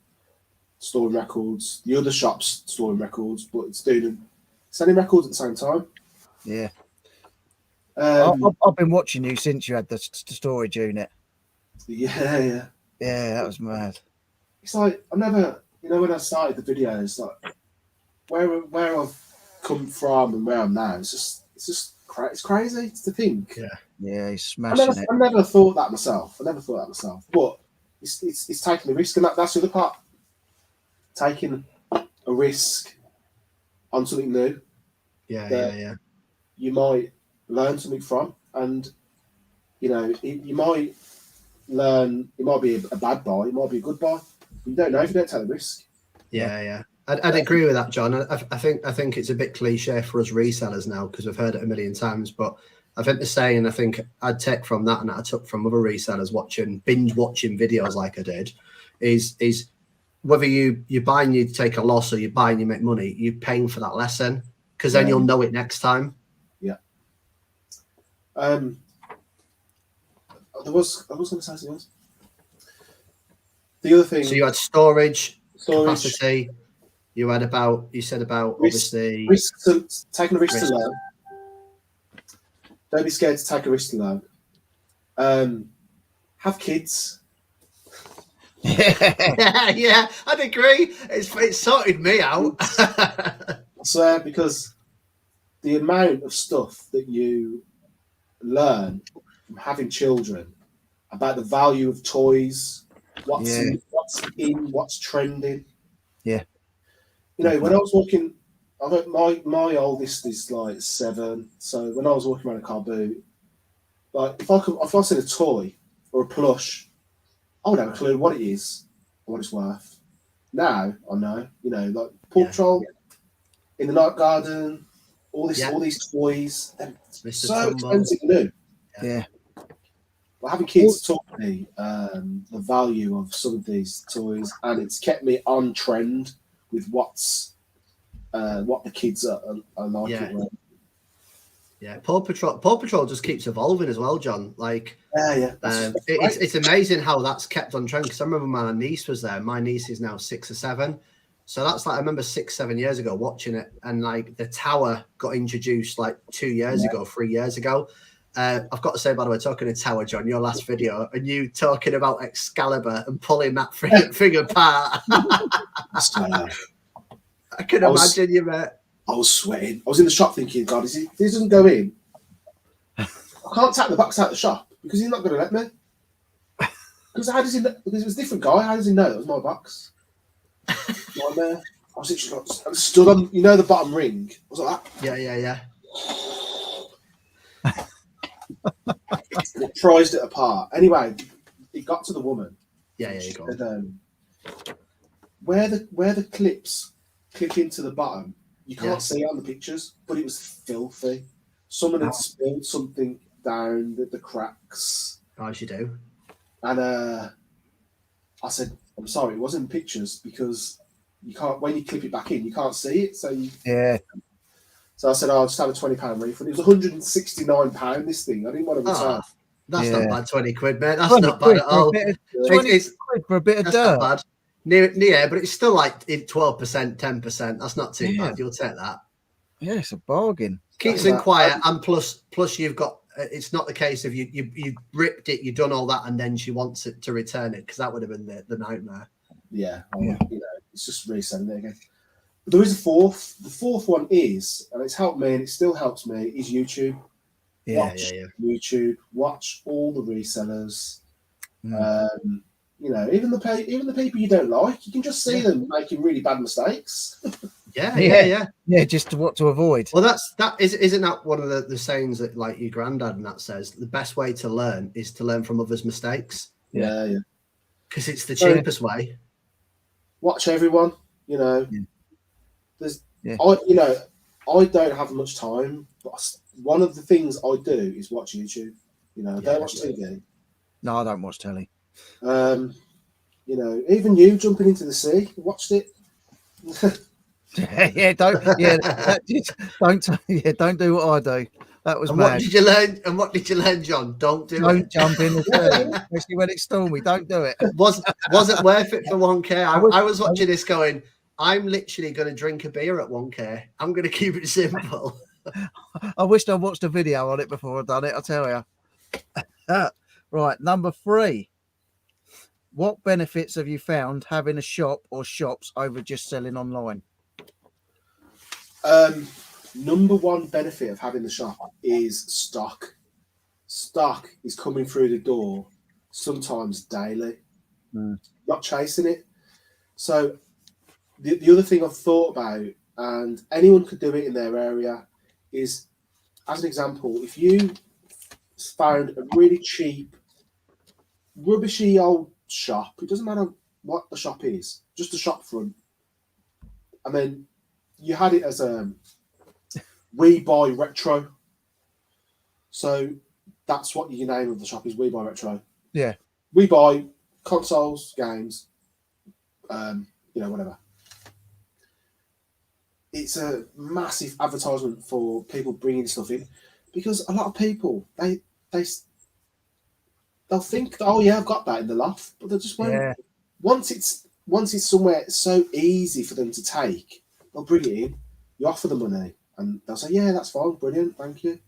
storing records. The other shop's storing records, but it's selling records at the same time. Yeah. I've been watching you since you had the storage unit. Yeah, that was mad. It's like I never, when I started the videos, like where I've come from and where I'm now, it's crazy to think. Yeah, he's smashing it. I never thought that myself. But it's taking a risk, and that's the other part. Taking a risk on something new. Yeah. You might learn something from, and you might learn. It might be a bad buy. It might be a good buy. You don't know if you don't take the risk. Yeah. I'd agree with that, John. I think it's a bit cliche for us resellers now because we've heard it a million times. But I think the saying I think I'd take from that and I took from other resellers binge watching videos like I did, is whether you're buying you take a loss or you're buying you make money, you're paying for that lesson because then you'll know it next time. Yeah. I was going to say something else. The other thing. So you had storage. Capacity. You said about obviously taking a risk to learn. Don't be scared to take a risk to learn. Have kids. Yeah, I'd agree. It sorted me out. I swear, because the amount of stuff that you learn from having children about the value of toys, what's what's trending. Yeah. You know, when I was walking, my oldest is like 7. So when I was walking around a car boot, like if I seen a toy or a plush, I would have a clue what it is or what it's worth. Now I know, you know, like Paw Patrol, in the night garden, all these toys, they're so expensive to do. Yeah. But having kids taught me the value of some of these toys, and it's kept me on trend with what the kids are like. Yeah, Paw Patrol just keeps evolving as well, John. Like, it's amazing how that's kept on trend. Because I remember my niece was there. My niece is now 6 or 7, so that's like I remember 6-7 years ago watching it, and like the tower got introduced like 2 years ago, 3 years ago. I've got to say, by the way, talking to Tower, John, your last video, and you talking about Excalibur and pulling that thing apart. I can imagine you, mate. I was sweating. I was in the shop thinking, God, if he doesn't go in, I can't take the box out of the shop because he's not going to let me. Because how does he know? Because it was a different guy. How does he know it was my box? I was literally I stood on, you know, the bottom ring. I was like that. Yeah. And it prized it apart. Anyway, it got to the woman. Yeah, you got it. Where the clips click into the bottom, you can't see it on the pictures, but it was filthy. Someone had spilled something down the cracks. As you do. And I said, I'm sorry, it wasn't pictures because you can't, when you clip it back in, you can't see it. So I said, I'll just have a £20 refund. It was £169, this thing. I didn't want to return. That's not bad, 20 quid, mate. That's not bad at all. 20 quid for a bit of dirt. Not bad. Yeah, but it's still like 12%, 10%. That's not too bad. You'll take that. Yeah, it's a bargain. Keeps them quiet, and plus you've got. It's not the case of you ripped it, you've done all that, and then she wants it to return it because that would have been the nightmare. Yeah. You know, it's just reselling it again. But there is a fourth. The fourth one is, and it's helped me, and it still helps me, is YouTube. Watch YouTube. Watch all the resellers. You know, even the people you don't like, you can just see them making really bad mistakes. Yeah. Just what to avoid. Well, isn't that one of the sayings that like your granddad and that says the best way to learn is to learn from others' mistakes. Yeah. Because it's the cheapest way. Watch everyone. You know, I don't have much time, but one of the things I do is watch YouTube. You know, I don't watch TV. No, I don't watch telly. You know, even you jumping into the sea, watched it. Don't do what I do. That was mad. What did you learn, John? Don't jump in the sea, especially when it's stormy. Don't do it. Wasn't worth it for 1K. I was watching this going, I'm literally going to drink a beer at 1K. I'm going to keep it simple. I wished I watched a video on it before I'd done it, I'll tell you. Right, number 3. What benefits have you found having a shop or shops over just selling online? Number one benefit of having the shop is stock. Stock is coming through the door sometimes daily. Not chasing it. So the other thing I've thought about, and anyone could do it in their area, is, as an example, if you found a really cheap, rubbishy old shop, it doesn't matter what the shop is, just a shop front, and then you had it as We Buy Retro. So that's what your name of the shop is, We Buy Retro. Yeah. We buy consoles, games, whatever. It's a massive advertisement for people bringing stuff in, because a lot of people they'll think, oh yeah, I've got that in the loft, but they just won't. Yeah. Once it's somewhere so easy for them to take, they'll bring it in. You offer the money, and they'll say, yeah, that's fine, brilliant, thank you.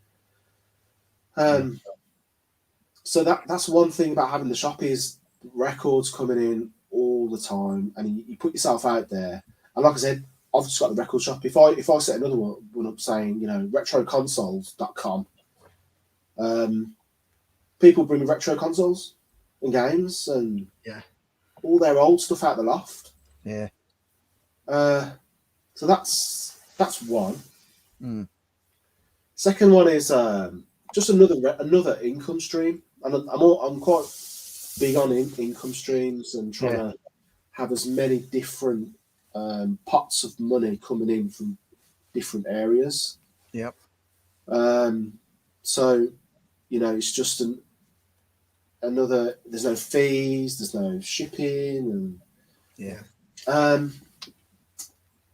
So that's one thing about having the shop is records coming in all the time, and you put yourself out there. And like I said, I've just got the record shop. If I set another one up saying, retroconsoles.com, people bring retro consoles and games and all their old stuff out the loft. Yeah. So that's one. Mm. Second one is just another income stream, and I'm quite big on income streams and trying to have as many different pots of money coming in from different areas. Yep. So it's just another. There's no fees. There's no shipping,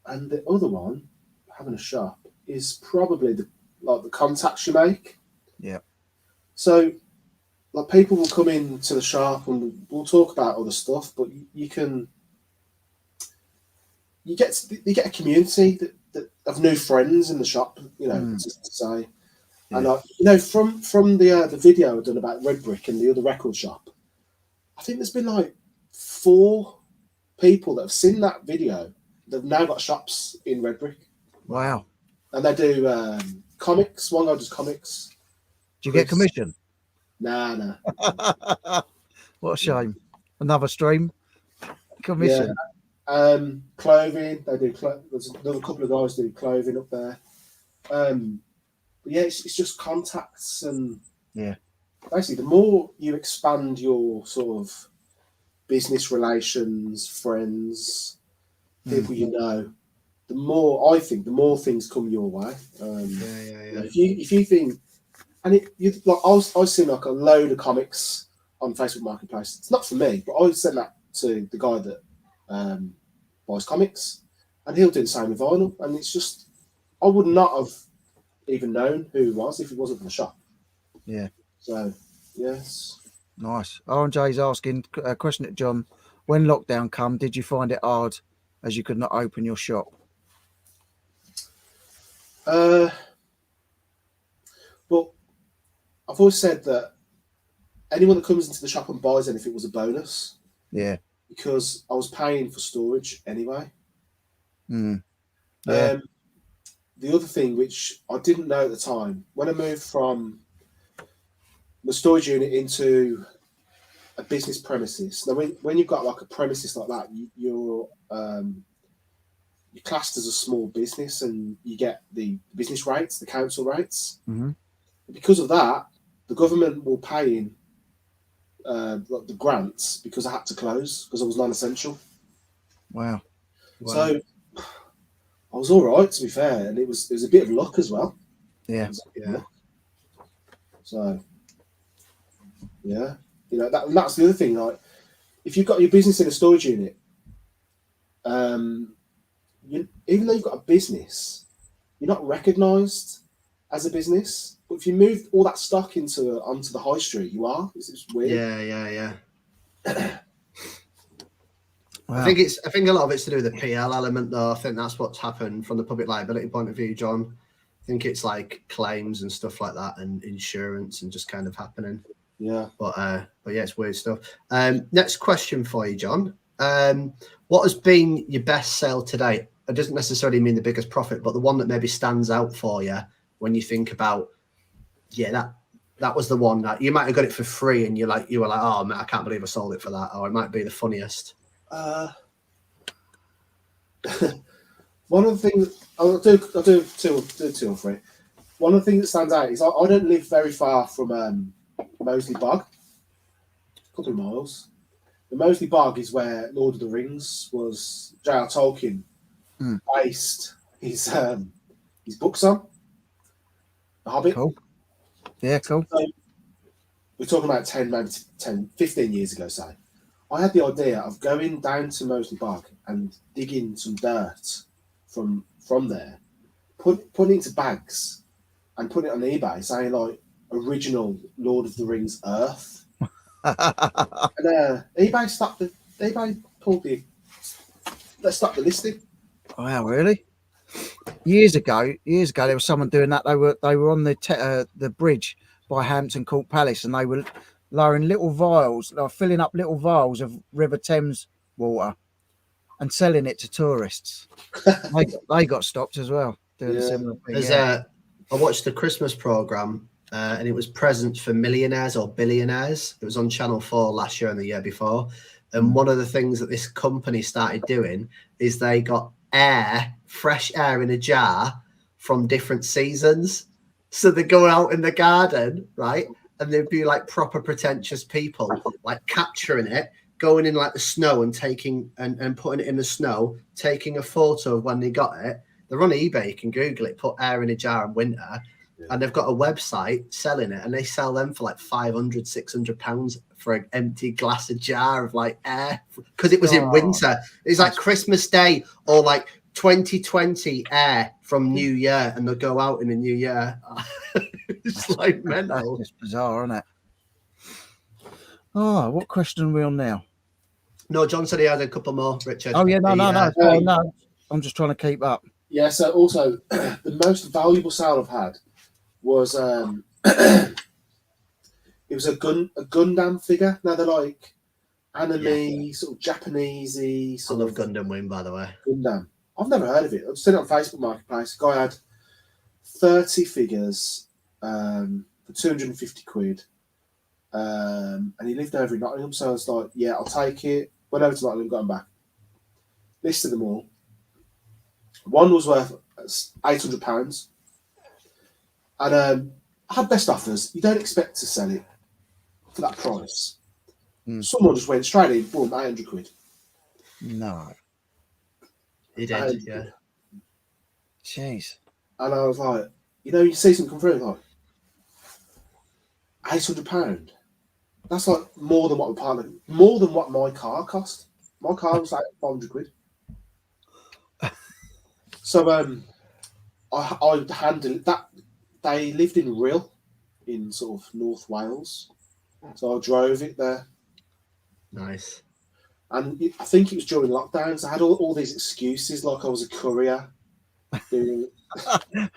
and the other one, having a shop, is probably the contacts you make. Yeah. So, people will come into the shop and we'll talk about other stuff, but you get a community that of new friends in the shop. To say, and from the video I've done about Red Brick and the other record shop, I think there's been 4 people that have seen that video. They've now got shops in Red Brick. Wow. And they do comics. One guy does comics. Do you get commission? Nah. What a shame. Another stream. Commission. Yeah. Clothing. They do. There's another couple of guys do clothing up there. But yeah, it's just contacts, and basically the more you expand your sort of business relations, friends, people the more things come your way. If you think, and I've seen a load of comics on Facebook Marketplace. It's not for me, but I send that to the guy that buys comics, and he'll do the same with vinyl. And it's just, I would not have even known who he was if it wasn't for the shop. Yeah. So yes. Nice. RJ's asking a question at John. When lockdown come, did you find it hard as you could not open your shop? Well, I've always said that anyone that comes into the shop and buys anything was a bonus. Yeah. Because I was paying for storage anyway. Mm. Yeah. The other thing, which I didn't know at the time, when I moved from the storage unit into a business premises. Now, when you've got a premises like that, you're classed as a small business, and you get the business rates, the council rates. Mm-hmm. Because of that, the government will pay in the grants because I had to close because I was non-essential. Wow. So I was all right, to be fair, and it was a bit of luck as well. Yeah. So that's the other thing. If you've got your business in a storage unit, even though you've got a business, you're not recognised as a business. But if you move all that stock onto the high street, you are. It's weird. Yeah. Wow. I think a lot of it's to do with the PL element, though. I think that's what's happened from the public liability point of view, John. I think it's claims and stuff like that, and insurance, and just kind of happening. Yeah. But yeah, it's weird stuff. Next question for you, John. What has been your best sale to date? It doesn't necessarily mean the biggest profit, but the one that maybe stands out for you when you think about, that was the one that you might have got it for free, and you were like, oh man, I can't believe I sold it for that, or it might be the funniest. One of the things I'll do two or three. One of the things that stands out is I don't live very far from Moseley Bog, a couple of miles. The Moseley Bog is where Lord of the Rings was. J.R. Tolkien based his books on The Hobbit. Cool. Yeah, cool. So we're talking about 15 years ago, say. I had the idea of going down to Moseley Bog and digging some dirt from there, putting it into bags and putting it on eBay, saying like original Lord of the Rings Earth. And eBay pulled let's stop the listing. Wow, really? Years ago, there was someone doing that. They were on the bridge by Hampton Court Palace, and they were lowering little vials, like filling up little vials of River Thames water, and selling it to tourists. they got stopped as well doing a similar thing. I watched the Christmas program, and it was presents for millionaires or billionaires. It was on Channel 4 last year and the year before. And one of the things that this company started doing is they got fresh air in a jar from different seasons. So they go out in the garden, right? And they'd be like proper pretentious people, like capturing it, going in like the snow and taking and putting it in the snow, taking a photo of when they got it. They're on eBay, you can Google it, put air in a jar in winter. And they've got a website selling it, and they sell them for like £500-600 for an empty glass of jar of like air, because it was in winter. It's like Christmas Day or like 2020 air from New Year, and they'll go out in the New Year. It's like mental. That's just bizarre, isn't it? Oh, what question are we on now? No, John said he had a couple more, Richard. Oh yeah, no. I'm just trying to keep up. Yeah. So also, the most valuable sale I've had was it was a Gundam figure. Now they're like anime, sort of Japanesey. I love Gundam Wing, by the way. Gundam. I've never heard of it. I've seen it on Facebook Marketplace. A guy had 30 figures for 250 quid. And he lived over in Nottingham, so I was like, yeah, I'll take it. Went over to Nottingham, got him back. Listed them all. One was worth £800. And I had best offers. You don't expect to sell it for that price. Someone just went straight in, boom, 800 quid. No. He did, yeah. Jeez. And I was like, you see something come through, like, £800. That's like more than what my car cost. My car was like 500 quid. So I handled that. They lived in Rhyl, in sort of North Wales. So I drove it there. Nice. And I think it was during lockdowns. I had all these excuses, like I was a courier.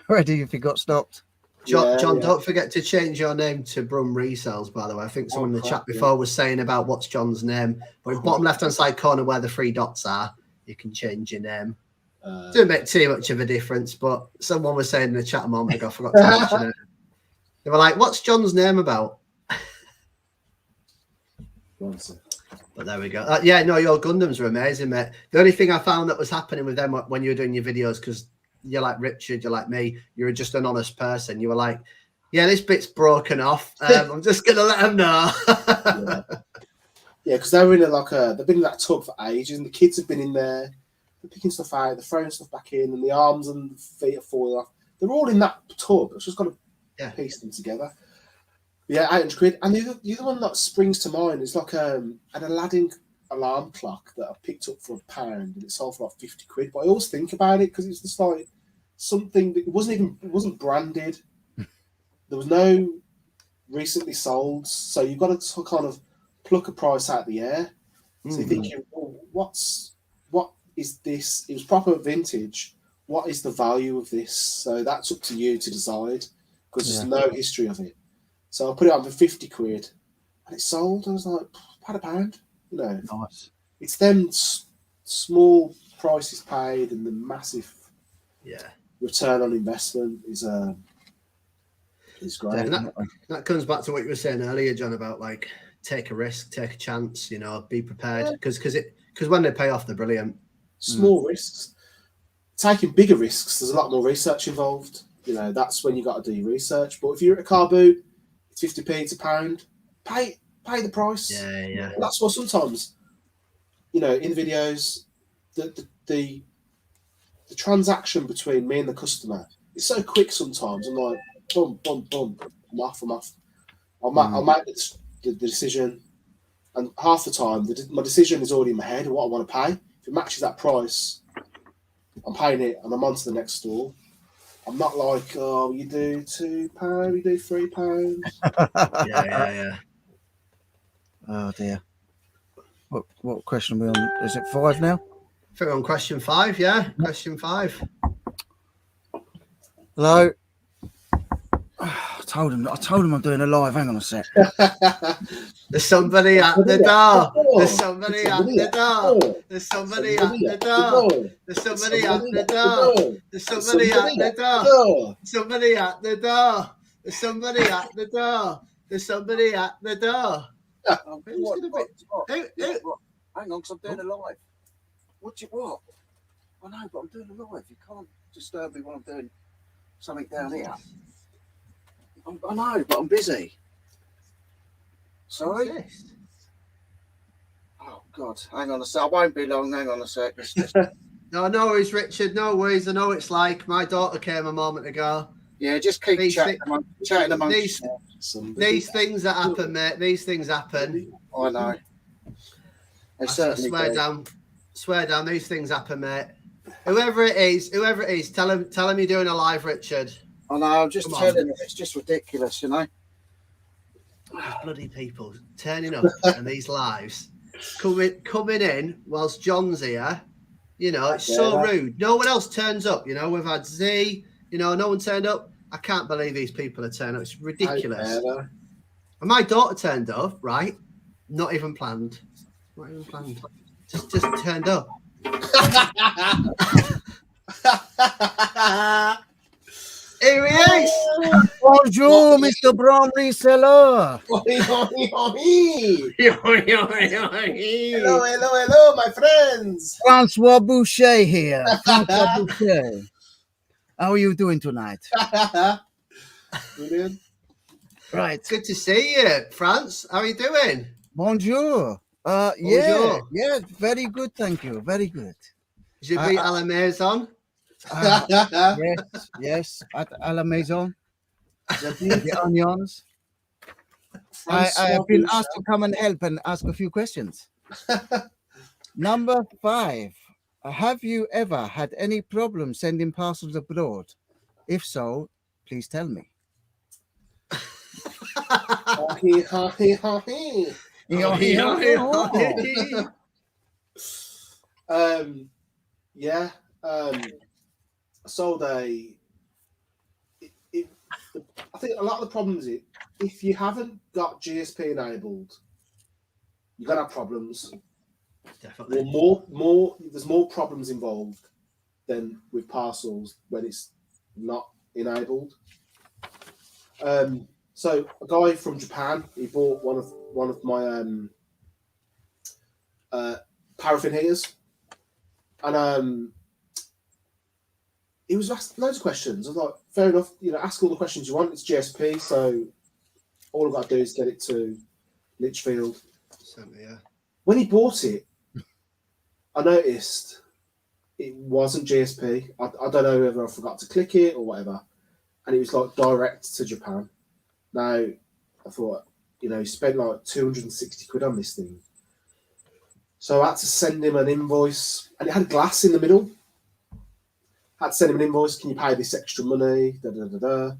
Ready if you got stopped. John, don't forget to change your name to Brum Resells, by the way. I think someone in the chat before was saying about what's John's name. But in the bottom left-hand side corner where the 3 dots are, you can change your name. Doesn't make too much of a difference, but someone was saying in the chat a moment ago, I forgot to mention it. They were like, what's John's name about? But there we go. Your Gundams are amazing, mate. The only thing I found that was happening with them when you were doing your videos, because you're like Richard, you're like me, you're just an honest person. You were like, yeah, this bit's broken off. I'm just going to let them know. Yeah, because they were they've been in that tub for ages, and the kids have been in there. They're picking stuff out, they're throwing stuff back in, and the arms and the feet are falling off. They're all in that tub. It's just got to piece them together. Yeah, 800 quid. And the other one that springs to mind is like an Aladdin alarm clock that I picked up for £1, and it sold for like 50 quid. But I always think about it because it's just like something that it wasn't branded. There was no recently sold, so you've got to kind of pluck a price out of the air. So you're thinking, well, what is this? It was proper vintage. What is the value of this? So that's up to you to decide, because there's no history of it. So I put it on for 50 quid, and it sold. I was like, about £1. Nice. It's them small prices paid and the massive return on investment is great. Yeah, that comes back to what you were saying earlier, John, about like take a risk, take a chance, be prepared, because when they pay off, they're brilliant. Small risks, taking bigger risks. There's a lot more research involved. That's when you got to do your research. But if you're at a car boot, it's 50p, it's £1. Pay the price. Yeah. That's what sometimes, in the videos, the the transaction between me and the customer is so quick sometimes. I'm like, boom, boom, boom, I'm off. I'll make the decision, and half the time my decision is already in my head of what I want to pay. If it matches that price, I'm paying it, and I'm on to the next store. I'm not like, oh, you do £2, you do £3. Yeah. Oh dear. What question are we on? Is it 5 now? I think we're on question 5. Yeah, question 5. Hello. I told him I'm doing a live. Hang on a sec. There's somebody at the door. There's somebody at the door. There's somebody at the door. There's somebody at the door. There's somebody at the door. Somebody at the door. There's somebody at the door. There's somebody at the door. Hang on, because I'm doing a live. What? I know, but I'm doing a live. You can't disturb me while I'm doing something down here. I know, but I'm busy. Sorry? Oh, God. Hang on a sec. I won't be long. Hang on a sec. No worries, Richard. No worries. I know it's like my daughter came a moment ago. Yeah, just keep chatting amongst these things that happen, mate. These things happen. I know. I swear down, these things happen, mate. Whoever it is, tell him you're doing a live, Richard. I know, I'm just telling you, it's just ridiculous, you know. Bloody people turning up in these lives, coming in whilst John's here. You know, it's so rude. No one else turns up. You know, we've had Z. You know, no one turned up. I can't believe these people are turning up. It's ridiculous. And my daughter turned up, right? Not even planned. Just turned up. Here he is. Bonjour, Mr. Brum Reseller. Hello, my friends. Francois Boucher here. Francois Boucher. How are you doing tonight? Brilliant. Right. Good to see you, France. How are you doing? Bonjour. Bonjour. Yeah, very good, thank you. Very good. Je be à la maison. Yes, at la maison. The onions. I have been asked to come and help and ask a few questions. Number 5. Have you ever had any problem sending parcels abroad? If so, please tell me. Sold I think a lot of the problems is if you haven't got GSP enabled, you're gonna have problems. Definitely. There's more problems involved than with parcels when it's not enabled. So a guy from Japan, he bought one of my paraffin heaters, and he was asked loads of questions. I was like, fair enough, you know, ask all the questions you want. It's GSP, so all I've got to do is get it to Litchfield. Yeah. When he bought it, I noticed it wasn't GSP. I don't know whether I forgot to click it or whatever, and it was like direct to Japan. Now, I thought, you know, he spent like 260 quid on this thing. So I had to send him an invoice, and it had glass in the middle. I had to send him an invoice. Can you pay this extra money? And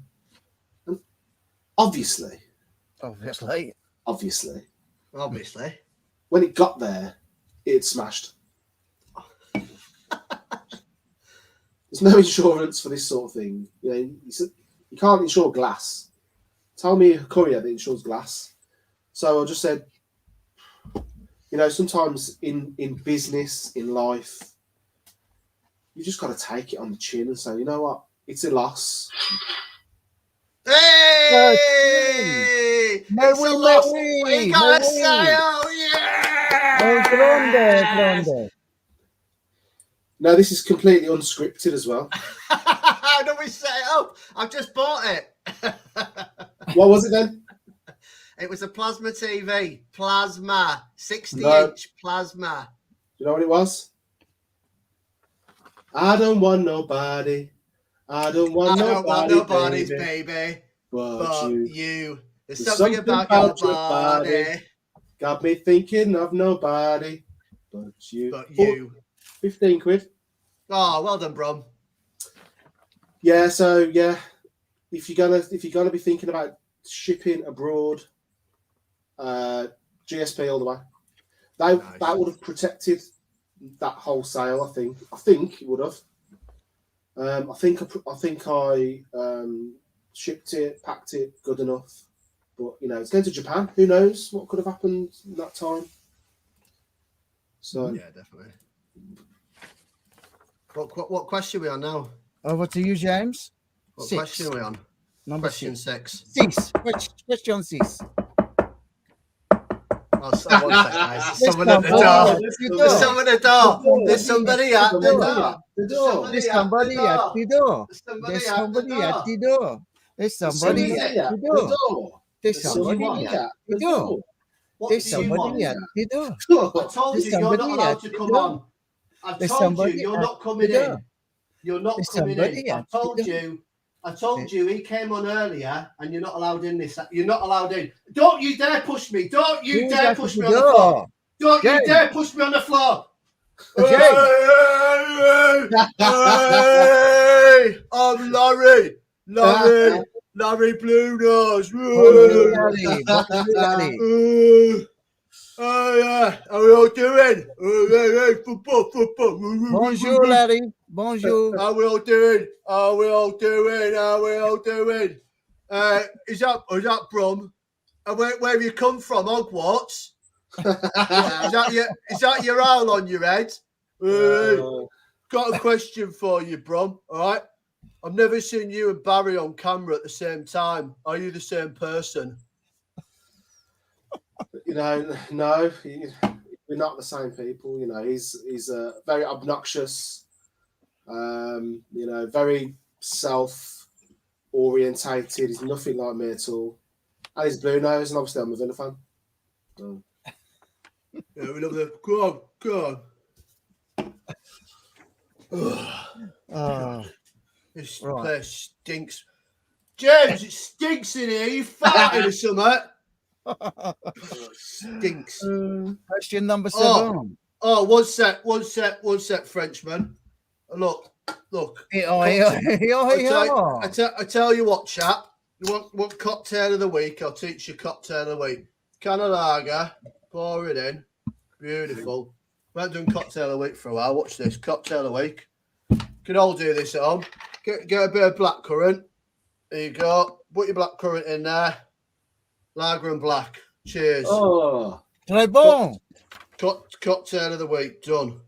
obviously, when it got there, it had smashed. There's no insurance for this sort of thing. You know, you can't insure glass. Tell me a courier that insures glass. So I just said, you know, sometimes in business, in life, you just got to take it on the chin and say, you know what, it's a loss. Hey! It's a loss. We got a sale! Yeah! No, this is completely unscripted as well. How do we set it up? I've just bought it. What was it then? It was a plasma TV. Plasma. 60-inch plasma. Do you know what it was? I don't want nobody. I don't want I don't want nobody, nobody's baby, baby, but but you. you. There's There's something about your body, Got me thinking of nobody, but you. but you. 15 quid. Oh, well done, Brum. Yeah, so yeah, if you're gonna be thinking about shipping abroad, GSP all the way. Nice. That would have protected that wholesale. I think it would have. I think I shipped it, packed it good enough. But it's going to Japan. Who knows what could have happened in that time? So Yeah, definitely. What question are we on now? Over to you, James. What 6. question are we on? Number Question 6. 6. 6. Question 6. Oh, one sec, guys. There's someone at the somebody door. There's someone at the door. There's somebody at the door. door. There's somebody at the door. Somebody There's at the somebody at door. the door. There's somebody at the door. There's somebody at the door. What There's do you want? somebody at the door. I told There's you you're not somebody allowed at to the come door. on. I There's told you somebody you're at not coming the in. door. You're not There's coming somebody in. I at the told door. you. I told you he came on earlier, and you're not allowed in this. You're not allowed in. Don't you dare push me. Don't you Who's dare at push the me on the floor. door? Don't you James. dare push me on the floor. James. Hey, I'm Larry. Larry Blue Nose. Oh yeah, how are we all doing? Football. Bonjour, Larry. Bonjour. How we all doing? Is that Brum? And where have you come from, Hogwarts? Is that your owl on your head? Got a question for you, Brum. All right. I've never seen you and Barry on camera at the same time. Are you the same person? No, we're not the same people. He's very obnoxious. Very self-orientated. He's nothing like me at all. And he's blue nose, and obviously I'm a Villa fan. So. Yeah, we love that. Go on. This place stinks. James, it stinks in here. You farted or something? Stinks. Question number 7. Oh, one sec, Frenchman. Look. I tell you what, chap. You want cocktail of the week? I'll teach you cocktail of the week. Can of lager, pour it in. Beautiful. We haven't done cocktail of the week for a while. Watch this. Cocktail of the week. Can all do this at home. Get a bit of blackcurrant. There you go. Put your blackcurrant in there. Lager and black. Cheers. Oh, très bon. Cocktail of the week done.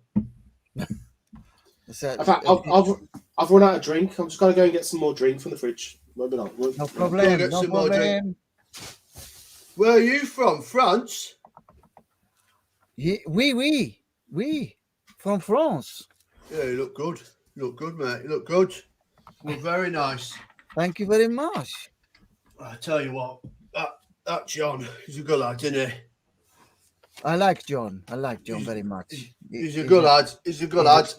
In fact, I've run out of drink. I'm just gonna go and get some more drink from the fridge. Maybe not. No problem. Get No some more problem. Where are you from? France? Oui. From France. Yeah, you look good. You look good, mate. You look good. Well, very nice. Thank you very much. I tell you what, that John, he's a good lad, isn't he? I like John very much. He's a good lad. He's a good lad.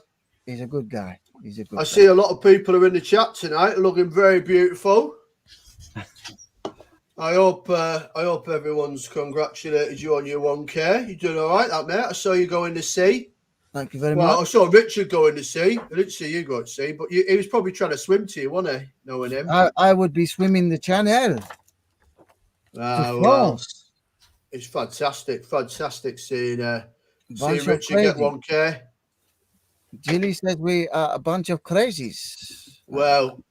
He's a good guy. I see a lot of people are in the chat tonight, looking very beautiful. I hope everyone's congratulated you on your 1K. You doing all right, that mate? I saw you going to sea. Thank you very Well, I much. saw Richard going to sea. I didn't see you go to sea, but he was probably trying to swim to you, wasn't he? Knowing him. I would be swimming the channel. Well, it's fantastic seeing Richard get 1K. Jilly says we are a bunch of crazies. Well,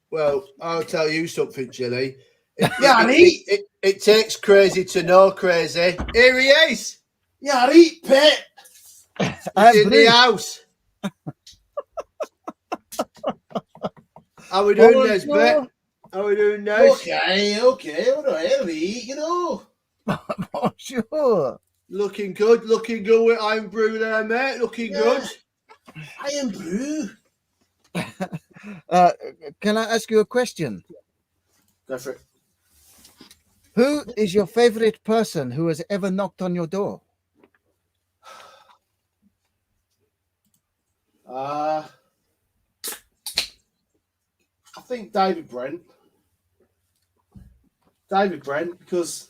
I'll tell you something, Jilly. It takes crazy to know crazy. Here he is. Yeah, eat pet. He's in the house. How we doing, Nesbeth? How we doing, Nes? Okay. All right, Bonjour. Looking good with Iron Brew there, mate. Looking good. Iron Brew. Can I ask you a question? Go for it. Who is your favorite person who has ever knocked on your door? think David Brent. Because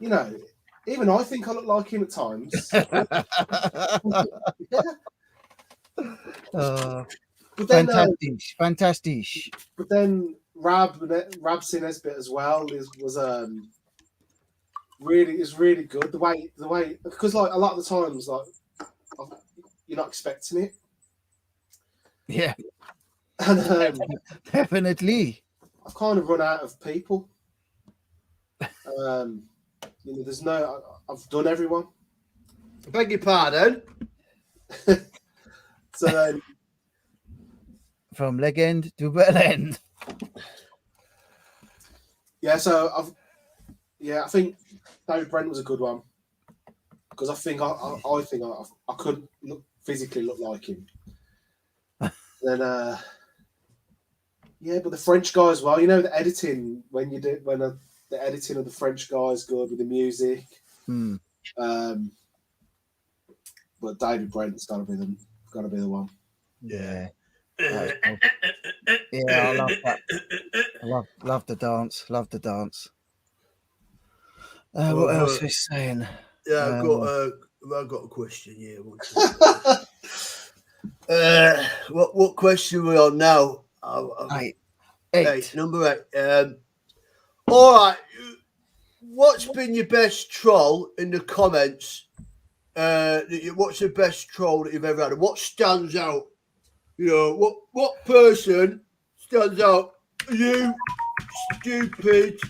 you know, even I think I look like him at times. But then, fantastic. But then Rab Sinesbit as well was really good. The way because like a lot of the times like you're not expecting it. Yeah, And definitely. I've kind of run out of people. You know, there's no. I've done everyone. I beg your pardon. So then, from legend to legend. Yeah, so I think David Brent was a good one because I think I could physically look like him. Then yeah, but the French guy as well. You know the editing when the editing of the French guy is good with the music. But David Brent's got to be the one. Yeah. Yeah, I love that. Love the dance. Love the dance. What else are we saying? Yeah, I've got a question here. What question are we on now? Eight. Number 8. All right. What's been your best troll in the comments? What's the best troll that you've ever had? And what stands out? You know, what person stands out? You stupid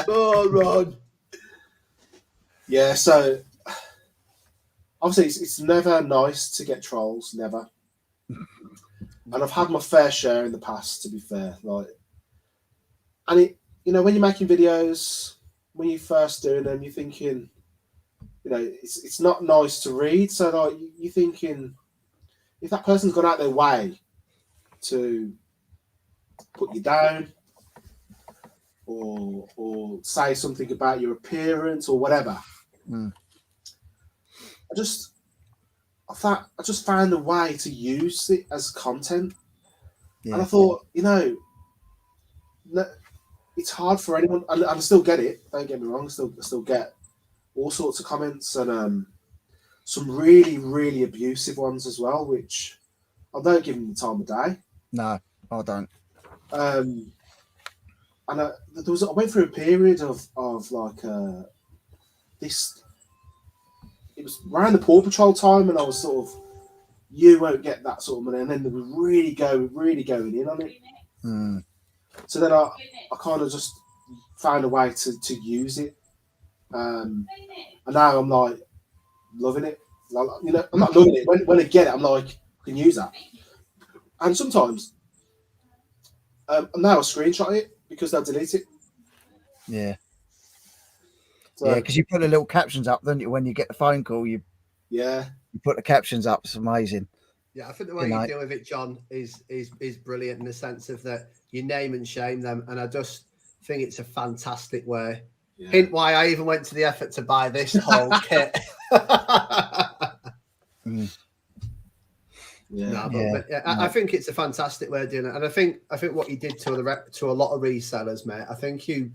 moron. Yeah, so obviously it's never nice to get trolls, never. And I've had my fair share in the past, to be fair. And you know, when you're making videos, when you're first doing them, you're thinking, you know, it's not nice to read. So like you're thinking, if that person's gone out their way to put you down or say something about your appearance or whatever, I just found a way to use it as content. And I thought, you know, it's hard for anyone, and I still get it. Don't get me wrong, I still get all sorts of comments and some really, really abusive ones as well, which I don't give them the time of day. No, I don't. And I went through a period of like this. It was around the Paw Patrol time, and I was sort of, you won't get that sort of money, and then they were really going in on it. So then I kind of just found a way to use it, and now I'm like loving it. Like, you know, I'm not loving it. When I get it, I'm like, I can use that. And sometimes, now I screenshot it because they'll delete it. Yeah. So, yeah, because you put the little captions up, don't you? When you get the phone call, you put the captions up. It's amazing. Yeah, I think the way you deal with it, John, is brilliant in the sense of that you name and shame them, and I just think it's a fantastic way. Yeah. Hint why I even went to the effort to buy this whole kit. I think it's a fantastic way of doing it, and I think what you did to a lot of resellers, mate. I think you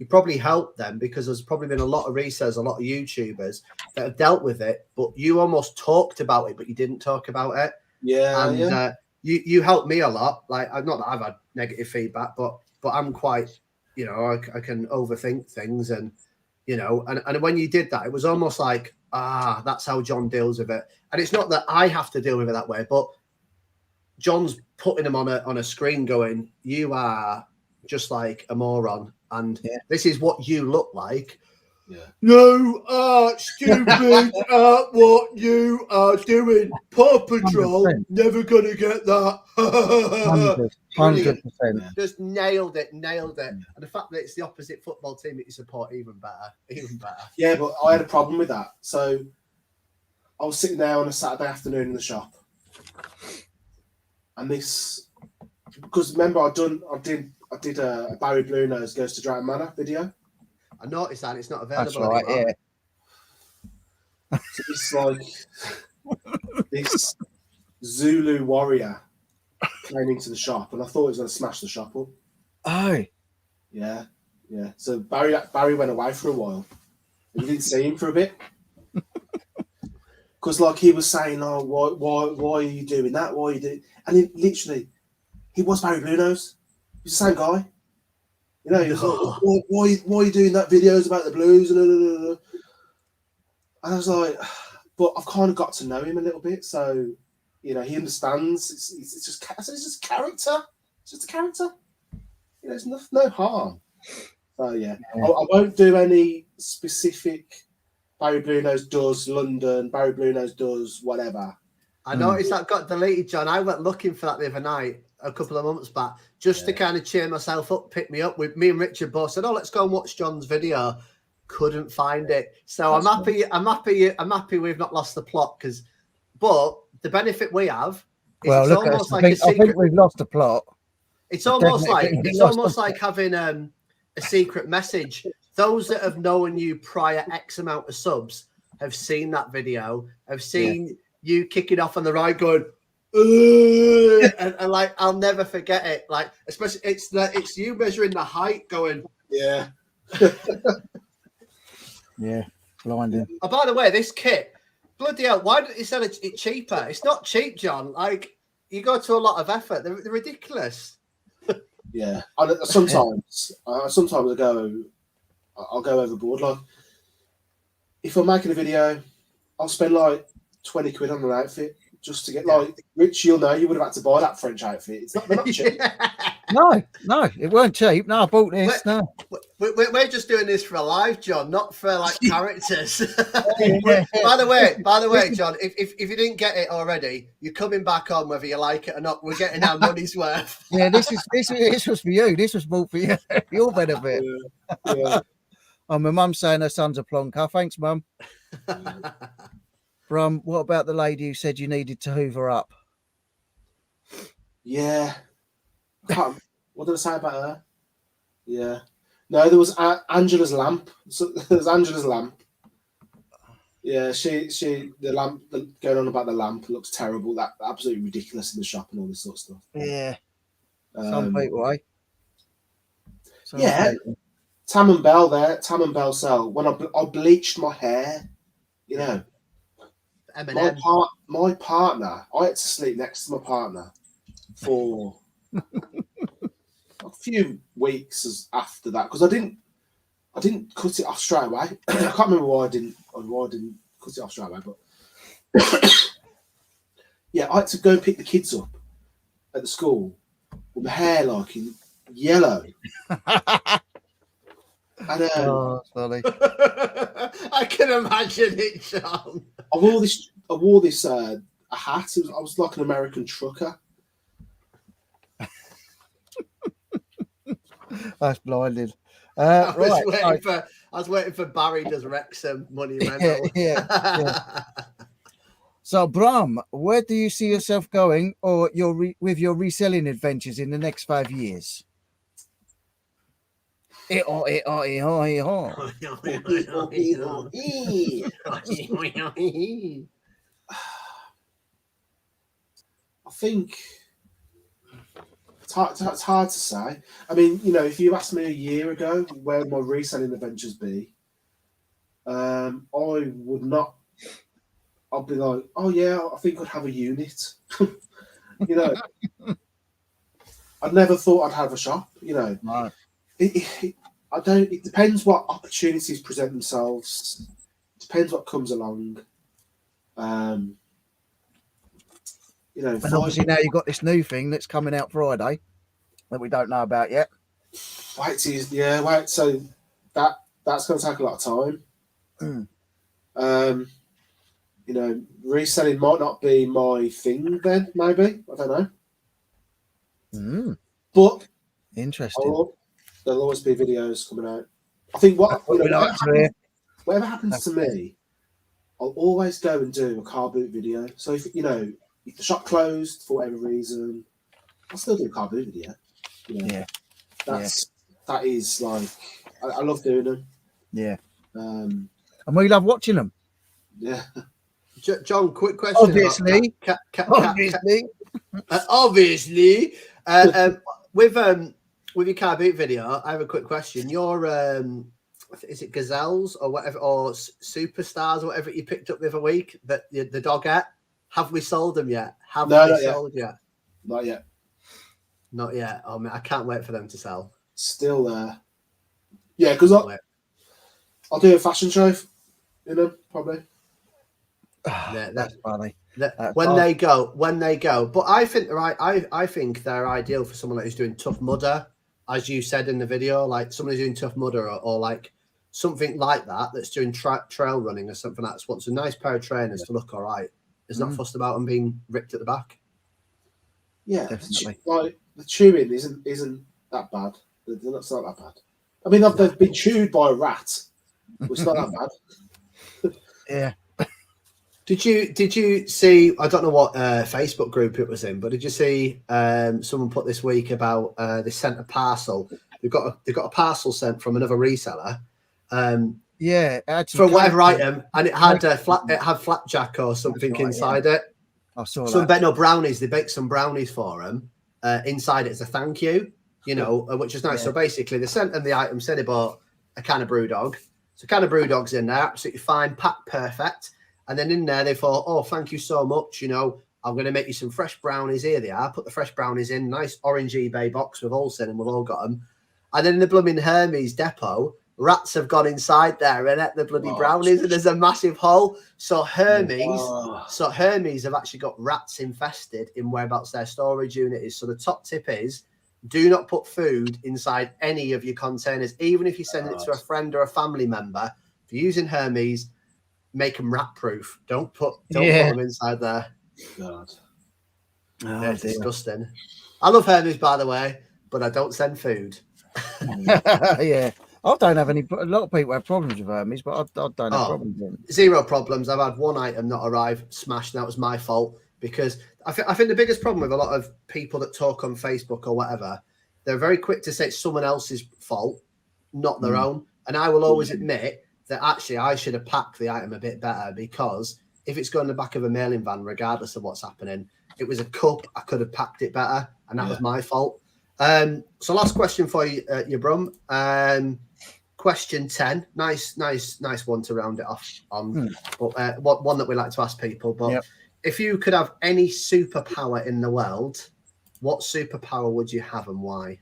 probably helped them because there's probably been a lot of resellers, a lot of YouTubers that have dealt with it, but you almost talked about it, but you didn't talk about it. Yeah, and you helped me a lot. Like, not that I've had negative feedback, but I'm quite, you know, I can overthink things, and you know, and when you did that, it was almost like, that's how John deals with it. And it's not that I have to deal with it that way, but John's putting him on a screen going, you are just like a moron, and this is what you look like. Yeah. You are stupid at what you are doing. Paw Patrol, 100%. Never gonna get that. 100%. Just nailed it. And the fact that it's the opposite football team that you support, even better. Yeah, but I had a problem with that. So I was sitting there on a Saturday afternoon in the shop, and this, because remember I did a Barry Bluenose Goes to Drayton Manor video. I noticed that it's not available. That's right, anymore. So it's like this Zulu warrior came into the shop, and I thought he was going to smash the shop up. Oh, Yeah. So Barry went away for a while. We didn't see him for a bit. Because like he was saying, oh, why are you doing that? Why are you doing? And he was Barry Blue Nose. He's the same guy. You know, he was like, why are you doing that videos about the Blues? And I was like, but I've kind of got to know him a little bit, so you know, he understands. It's just character. It's just a character. You know, there's no harm. So yeah. I won't do any specific. Barry Blue Nose does London. Barry Blue Nose does whatever. I noticed that got deleted, John. I went looking for that the other night, a couple of months back, just to kind of cheer myself up, pick me up. With me and Richard both said, "Oh, let's go and watch John's video." Couldn't find it, so I'm happy. I'm happy we've not lost the plot but the benefit we have is it's almost like a secret. I think we've lost the plot. It's almost like having a secret message. Those that have known you prior X amount of subs have seen that video, have seen you kicking off on the right, going, and like I'll never forget it. Like especially it's you measuring the height, going, yeah, yeah, blinding. Oh, by the way, this kit, bloody hell, why did you sell it cheaper? It's not cheap, John. Like you go to a lot of effort. They're ridiculous. Yeah, sometimes I'll go overboard. Like, if I'm making a video, I'll spend like 20 quid on an outfit just to get like Rich. You'll know you would have had to buy that French outfit. They're not cheap. No, it weren't cheap. No, I bought this. We're just doing this for a live, John, not for like characters. By the way, John, if you didn't get it already, you're coming back on whether you like it or not. We're getting our money's worth. Yeah, this was for you. This was bought for you. Your benefit. Yeah. Oh, my mum's saying her son's a plonker. Thanks, Mum. Brum, what about the lady who said you needed to hoover up? Yeah. What did I say about her? Yeah. No, there was Angela's lamp. So there's Angela's lamp. Yeah, the lamp going on about the lamp looks terrible. That absolutely ridiculous in the shop and all this sort of stuff. Yeah. Some people, eh? Yeah. People. Tam and Bell sell. When I bleached my hair, you know, my partner, I had to sleep next to my partner for a few weeks after that because I didn't cut it off straight away. I can't remember why I didn't cut it off straight away, but yeah, I had to go and pick the kids up at the school with my hair like in yellow. And, sorry. I can imagine it, John. I wore this a hat. I was like an American trucker. That's blinded. I was waiting for Barry does Wrexham money rental. Yeah. So, Brum, where do you see yourself going, or with your reselling adventures in the next 5 years? I think it's hard to say. I mean, you know, if you asked me a year ago where would my reselling adventures be, I would not. I'd be like, oh yeah, I think I'd have a unit. You know, I never thought I'd have a shop. You know, right. It depends what opportunities present themselves. It depends what comes along. You know, and obviously now you've got this new thing that's coming out Friday that we don't know about yet. Wait. So that's going to take a lot of time. You know, reselling might not be my thing then. Maybe I don't know. But interesting. There'll always be videos coming out. I think whatever happens to me, I'll always go and do a car boot video. So if the shop closed for whatever reason, I'll still do a car boot video. You know, that is like I love doing them. Yeah. And we love watching them. Yeah. John, quick question. Obviously. Obviously. With your car boot video, I have a quick question. Your is it gazelles or whatever, or superstars or whatever you picked up the other week that the dog ate? Have we sold them yet? Have No, they sold yet? Not yet. Not yet. Oh man, I can't wait for them to sell. Still there. Yeah, because I'll do a fashion show. Probably. Yeah, that's funny. When they go, but I think I think they're ideal for someone who's doing Tough Mudder, as you said in the video, like someone who's doing Tough Mudder or like something like that that's doing trail running or something like that. Wants a nice pair of trainers to look all right. Is not fussed about them being ripped at the back. Yeah, definitely. Like the chewing isn't that bad. It's not that bad. I mean, they've been chewed by a rat, which is not that bad. Yeah. Did you see? I don't know what Facebook group it was in, but did you see someone put this week about they sent a parcel? They've got a parcel sent from another reseller. For whatever item, and it had flapjack or something inside it. I saw some that. no brownies. They baked some brownies for him. Inside it as a thank you, which is nice. Yeah. So basically, they sent them the item. Said they bought a can of brew dog. So can of brew dog's in there, absolutely fine, packed perfect. And then in there, they thought, oh, thank you so much. I'm going to make you some fresh brownies. Here they are. Put the fresh brownies in. Nice orange eBay box. We've all seen them. We've all got them. And then in the blooming Hermes depot, rats have gone inside there and ate the bloody brownies. And there's a massive hole. So Hermes have actually got rats infested in whereabouts their storage unit is. So the top tip is, do not put food inside any of your containers. Even if you send it to a friend or a family member, if you're using Hermes, make them rat proof. Don't put them inside there. God. It's disgusting. I love Hermes, by the way, but I don't send food. Yeah. I don't have any. A lot of people have problems with Hermes, but I don't have problems with them. Zero problems. I've had one item not arrive smashed, and that was my fault, because I think the biggest problem with a lot of people that talk on Facebook or whatever, they're very quick to say it's someone else's fault, not their own. And I will always admit that actually I should have packed the item a bit better, because if it's going in the back of a mailing van, regardless of what's happening, it was a cup, I could have packed it better, and that was my fault. So last question for you, Brum. Question 10. Nice one to round it off on. But one that we like to ask people. But if you could have any superpower in the world, what superpower would you have and why?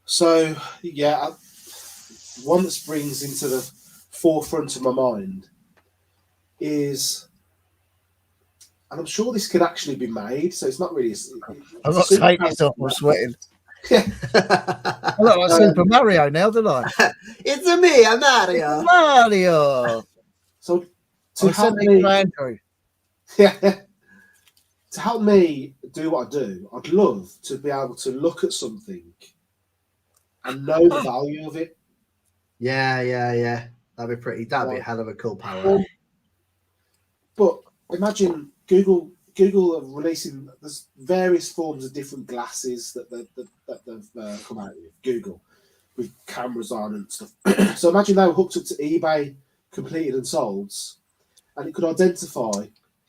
So, one that springs into the forefront of my mind is, and I'm sure this could actually be made, so it's not really. I'm not saying this off, I'm sweating. I look like Super Mario now, don't I? It's a me, I'm Mario. Mario. So to help me, Andrew. To help me do what I do, I'd love to be able to look at something and know the value of it. Yeah. That'd be a hell of a cool power. But imagine Google are releasing, there's various forms of different glasses that they've come out with, Google, with cameras on and stuff. So imagine they were hooked up to eBay, completed and sold, and it could identify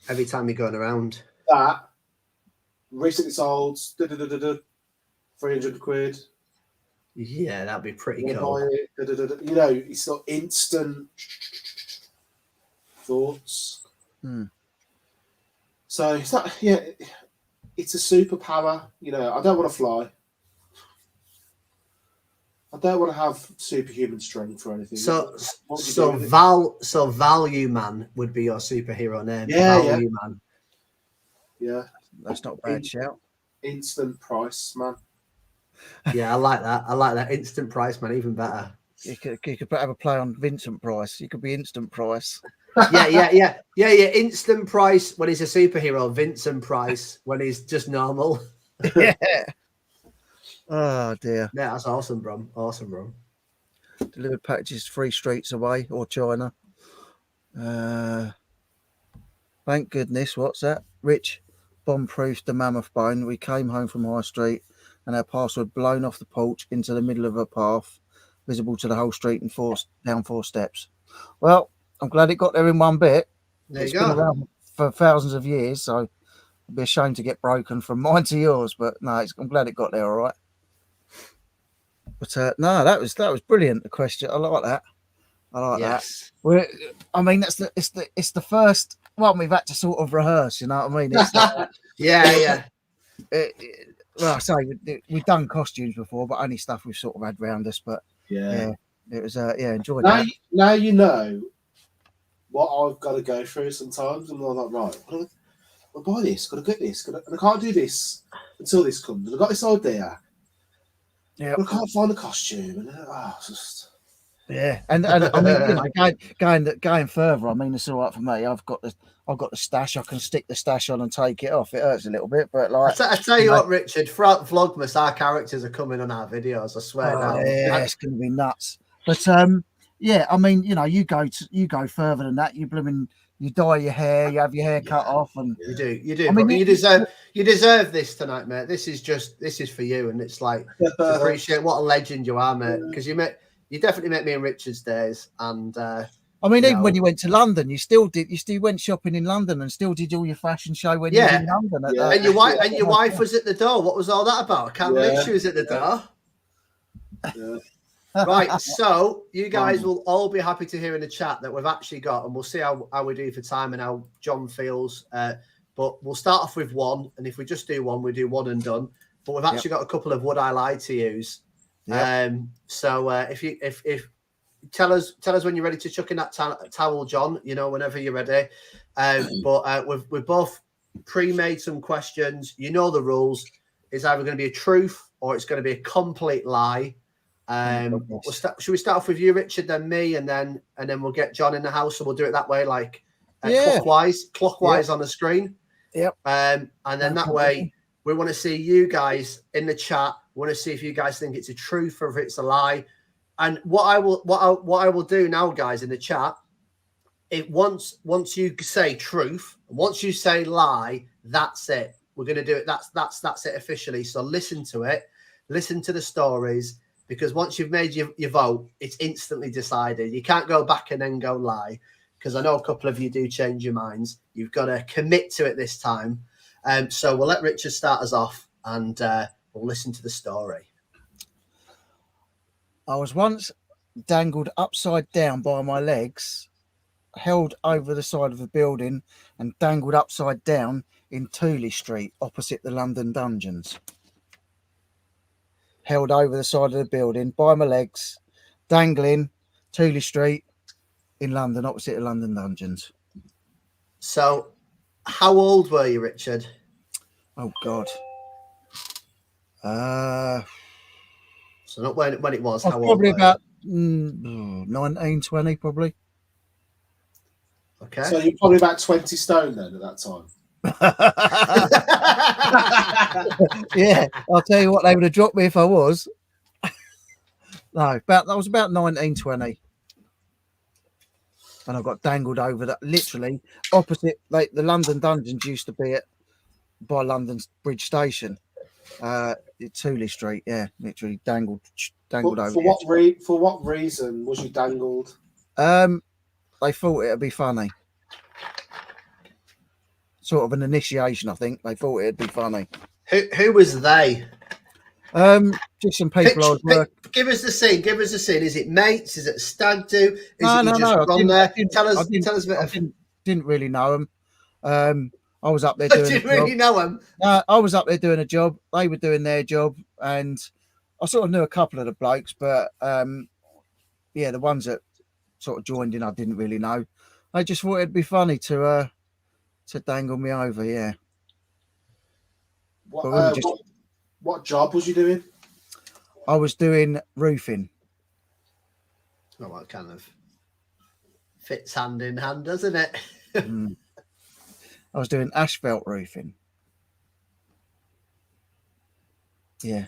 every time you're going around that recently sold, 300 quid. Yeah, that'd be pretty cool. It's not instant thoughts. So it's not, it's a superpower. I don't want to fly. I don't want to have superhuman strength or anything. So Value Man would be your superhero name. Value Man. Yeah, that's not a bad shout. Instant Price Man. Yeah, I like that. Instant Price Man, even better. You could have a play on Vincent Price. You could be Instant Price. Yeah. Instant Price when he's a superhero. Vincent Price when he's just normal. Yeah. Oh dear. Yeah, that's awesome, bro. Delivered packages 3 streets away or China. Thank goodness. What's that? Rich bomb-proofed the mammoth bone. We came home from High Street and our parcel had blown off the porch into the middle of a path, visible to the whole street and down 4 steps. Well, I'm glad it got there in one bit. There It's you been go. around for thousands of years, so It'd be a shame to get broken from mine to yours, but no, I'm glad it got there all right. But no, that was brilliant. The question, I like that. I like Yes. that. I mean, it's the first one we've had to sort of rehearse. You know what I mean? It's like, Yeah. well, I say we've done costumes before, but only stuff we've sort of had round us. But yeah, it was enjoyed that. Now you know what I've got to go through sometimes. I'm like, right, I'll buy this, got to get this, and I can't do this until this comes. I've got this idea. Yeah, I can't find the costume, and it's just. Yeah, and I mean, you know, going further, I mean, it's all right for me. I've got the stash. I can stick the stash on and take it off. It hurts a little bit, but like I tell you what, Richard, throughout Vlogmas, our characters are coming on our videos. I swear down. Yeah, it's going to be nuts. But yeah, I mean, you know, you go further than that. You dye your hair, you have your hair cut off, and you do. I mean, you deserve this tonight, mate. This is for you, and it's like to appreciate what a legend you are, mate. Because you definitely make me and Richard's days, and I mean, even when you went to London, you still went shopping in London and still did all your fashion show when you were in London. And your wife was at the door. What was all that about? I can't believe she was at the door. Yeah. Right, so you guys will all be happy to hear in the chat that we've actually got, and we'll see how we do for time and how John feels. But we'll start off with one, and if we just do one, we do one and done. But we've actually got a couple of would I lie to use. So if tell us when you're ready to chuck in that towel, John. You know, whenever you're ready. But we've both pre-made some questions. You know the rules. It's either going to be a truth or it's going to be a complete lie. Should we start off with you, Richard, then me, and then we'll get John in the house, so we'll do it that way, like clockwise on the screen. Yep. And then that way we want to see you guys in the chat. We want to see if you guys think it's a truth or if it's a lie. And what I will do now, guys, in the chat, once you say truth, once you say lie, that's it. We're going to do it. That's it officially. So listen to it. Listen to the stories. Because once you've made your vote, it's instantly decided. You can't go back and then go lie, because I know a couple of you do change your minds. You've got to commit to it this time. So we'll let Richard start us off, and we'll listen to the story. I was once dangled upside down by my legs, held over the side of a building, and dangled upside down in Tooley Street, opposite the London Dungeons. Held over the side of the building by my legs, dangling, Tooley Street in London, opposite the London Dungeons. So, how old were you, Richard? Oh God. So not when it was. How old? Probably about 19, 20, probably. Okay. So you're probably about 20 stone then at that time. Yeah, I'll tell you what, they would have dropped me if I was. No, that was about 19, 20. And I got dangled over that, literally opposite, like the London Dungeons used to be by London's Bridge Station, Tooley Street. Yeah, literally dangled over. For what reason was you dangled? They thought it'd be funny. Sort of an initiation, I think. They thought it'd be funny. Who was they? Just some people I was working. Give us the scene. Is it mates? Is it stag do? No. Tell us a bit. I didn't really know them. I was up there I doing. didn't really know them. I was up there doing a job. They were doing their job, and I sort of knew a couple of the blokes, but yeah, the ones that sort of joined in, I didn't really know. I just thought it'd be funny to dangle me over. Yeah. What job was you doing? I was doing roofing. Oh, well, it kind of fits hand in hand, doesn't it? I was doing asphalt roofing. Yeah.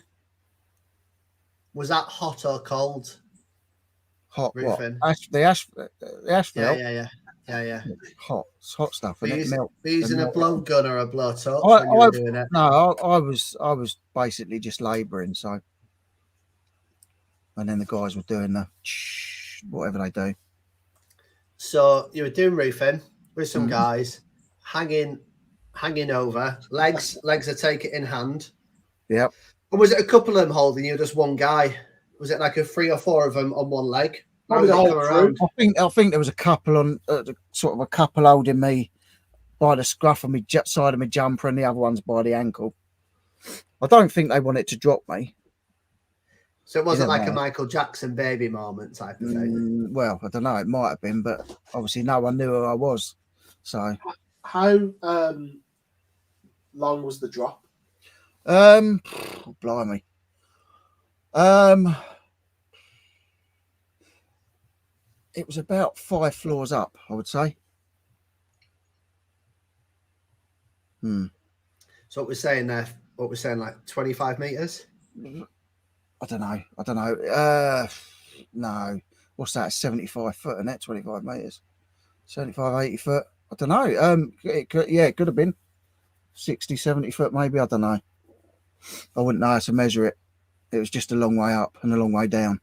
Was that hot or cold? Hot roofing? What? The asphalt? Yeah. Hot. It's hot stuff. Were And you using a blow gun or a blow torch when you were doing it? No, I was basically just labouring. So, and then the guys were doing the whatever they do. So you were doing roofing with some guys, hanging hanging over, legs are taken in hand. Yep. And was it a couple of them holding you, just one guy? Was it like a 3 or 4 of them on one leg? Probably the whole crew. I think there was a couple on sort of a couple holding me by the scruff of my side of my jumper, and the other one's by the ankle. I don't think they wanted to drop me. So it wasn't like a Michael Jackson baby moment type of thing. Well, I don't know. It might have been, but obviously no one knew who I was. So how long was the drop? Blimey. It was about 5 floors up, I would say. So what we're saying there, like 25 meters? I don't know. No. What's that? 75 foot, isn't it? 25 meters. 75, 80 foot. I don't know. It could have been 60, 70 foot, maybe. I don't know. I wouldn't know how to measure it. It was just a long way up and a long way down.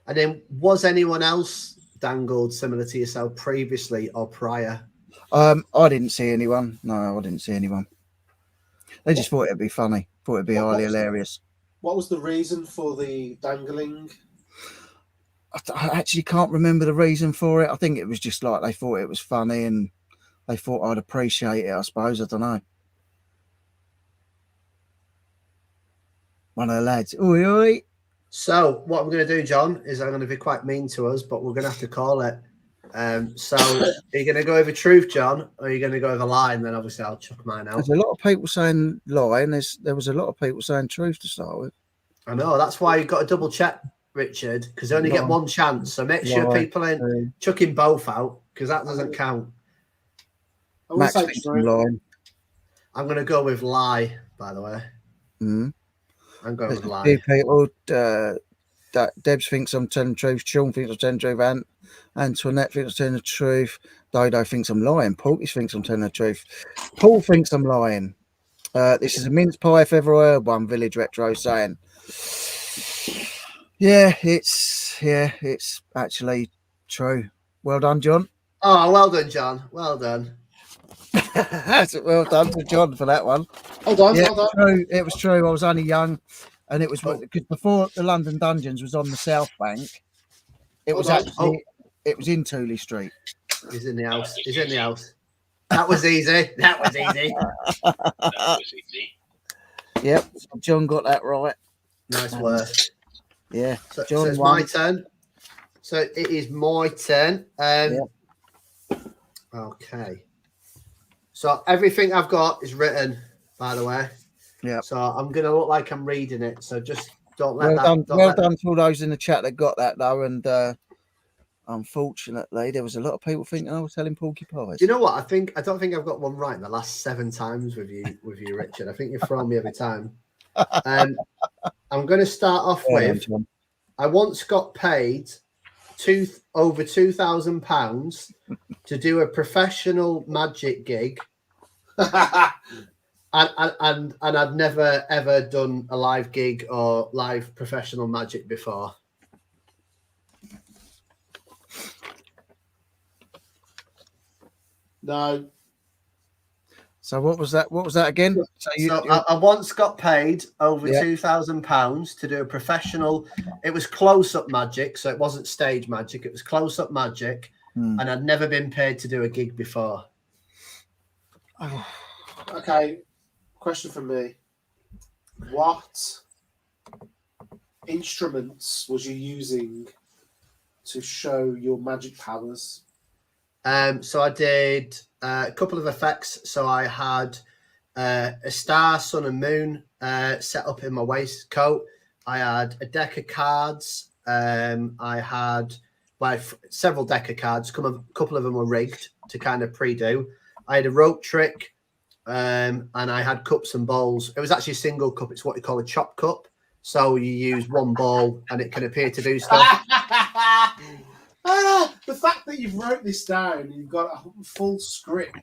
And then was anyone else dangled similar to yourself previously or prior? I didn't see anyone. No, I didn't see anyone. They just thought it'd be funny. Thought it'd be highly hilarious. What was the reason for the dangling? I actually can't remember the reason for it. I think it was just like they thought it was funny and they thought I'd appreciate it, I suppose. I don't know. One of the lads. Oi, oi. So what I'm going to do, John, is I'm going to be quite mean to us, but we're going to have to call it. So are you going to go over truth, John, or are you going to go over lie? And then obviously I'll chuck mine out. There's a lot of people saying lie, and there was a lot of people saying truth to start with. I know, that's why you've got to double check, Richard, because you only get one chance. So make sure people ain't chucking both out, because that doesn't count. Max thinks I'm lying. I'm going to go with lie, by the way. I'm going with lie. People, Debs thinks I'm telling the truth. Sean thinks I'm telling the truth. Antoinette thinks I'm telling the truth. Dodo thinks I'm lying. Porky thinks I'm telling the truth. Paul thinks I'm lying. This is a mince pie if ever I heard one. Village Retro saying, it's actually true. Well done, John. Oh, well done, John. Well done. Well done to John for that one. Hold on. True. It was true. I was only young, and it was because before the London Dungeons was on the South Bank. It was it was in Tooley Street. He's in the house. That was easy. That was easy. Yep, John got that right. Nice work. Yeah, so John it's my turn. So it is my turn. Okay. So everything I've got is written, by the way. Yeah. So I'm gonna look like I'm reading it. So just don't let well done to all those in the chat that got that though. And unfortunately, there was a lot of people thinking I was telling porcupines. Do you know what? I don't think I've got one right in the last 7 times with you, Richard. I think you've thrown me every time. I'm going to start off with. I once got paid over £2,000 to do a professional magic gig, and I'd never ever done a live gig or live professional magic before. No. So what was that? What was that again? I once got paid over £2,000 to do a professional. It was close-up magic, so it wasn't stage magic. It was close-up magic, and I'd never been paid to do a gig before. Okay, question from me: what instruments was you using to show your magic powers? So I did a couple of effects. So I had a star, sun, and moon set up in my waistcoat. I had a deck of cards. I had several deck of cards. A couple of them were rigged to kind of pre-do. I had a rope trick, and I had cups and bowls. It was actually a single cup. It's what you call a chop cup. So you use one bowl, and it can appear to do stuff. The fact that you've wrote this down, you've got a full script.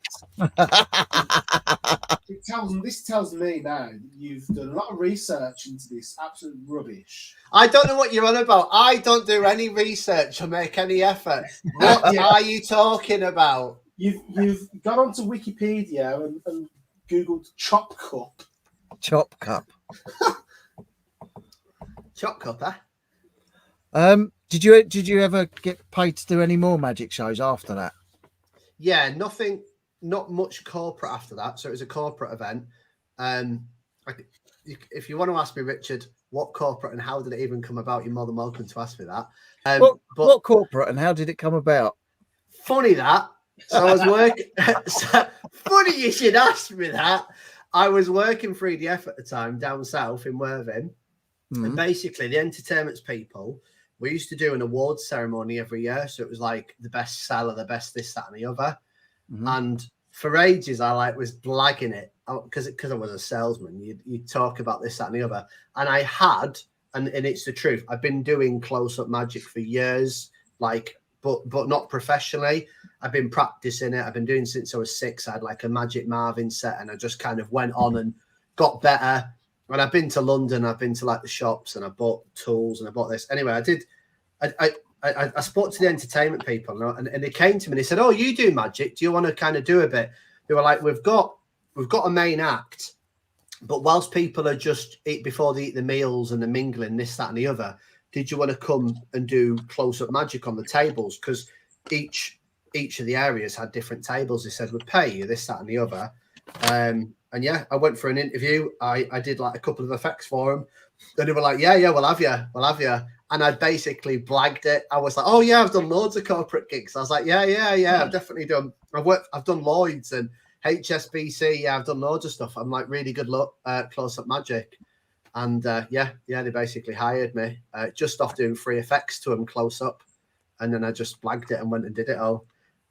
This tells me now that you've done a lot of research into this absolute rubbish. I don't know what you're on about. I don't do any research or make any effort. What are you talking about? You've gone onto Wikipedia and Googled chop cup. Chop cup. Chop cup, eh? Did you ever get paid to do any more magic shows after that? Yeah, not much corporate after that. So it was a corporate event. If you want to ask me, Richard, what corporate and how did it even come about, you're more than welcome to ask me that. What corporate and how did it come about? Funny that. So I was working. Funny you should ask me that. I was working for EDF at the time down south in Worthing. And basically the entertainment people, we used to do an awards ceremony every year. So it was like the best seller, the best this, that, and the other. And for ages, I was blagging it because I was a salesman. You talk about this, that, and the other. And I had, and it's the truth, I've been doing close-up magic for years, but not professionally. I've been practicing it. I've been doing since I was 6. I had like a Magic Marvin set, and I just kind of went on and got better. And I've been to London, I've been to like the shops, and I bought tools and I bought this. Anyway, I spoke to the entertainment people, and they came to me and they said, "Oh, you do magic? Do you want to kind of do a bit?" They were like, "We've got a main act, but whilst people are just before they eat the meals and the mingling, this, that, and the other, did you want to come and do close-up magic on the tables? Because each of the areas had different tables. They said, we'd pay you this, that, and the other." And yeah, I went for an interview. I did like a couple of effects for them. Then they were like, yeah, we'll have you. And I basically blagged it. I was like, oh yeah, I've done loads of corporate gigs. I was like, yeah, I've definitely done. I've done Lloyd's and HSBC. Yeah, I've done loads of stuff. I'm like really good luck, close-up magic. And they basically hired me just off doing free effects to them close up. And then I just blagged it and went and did it all.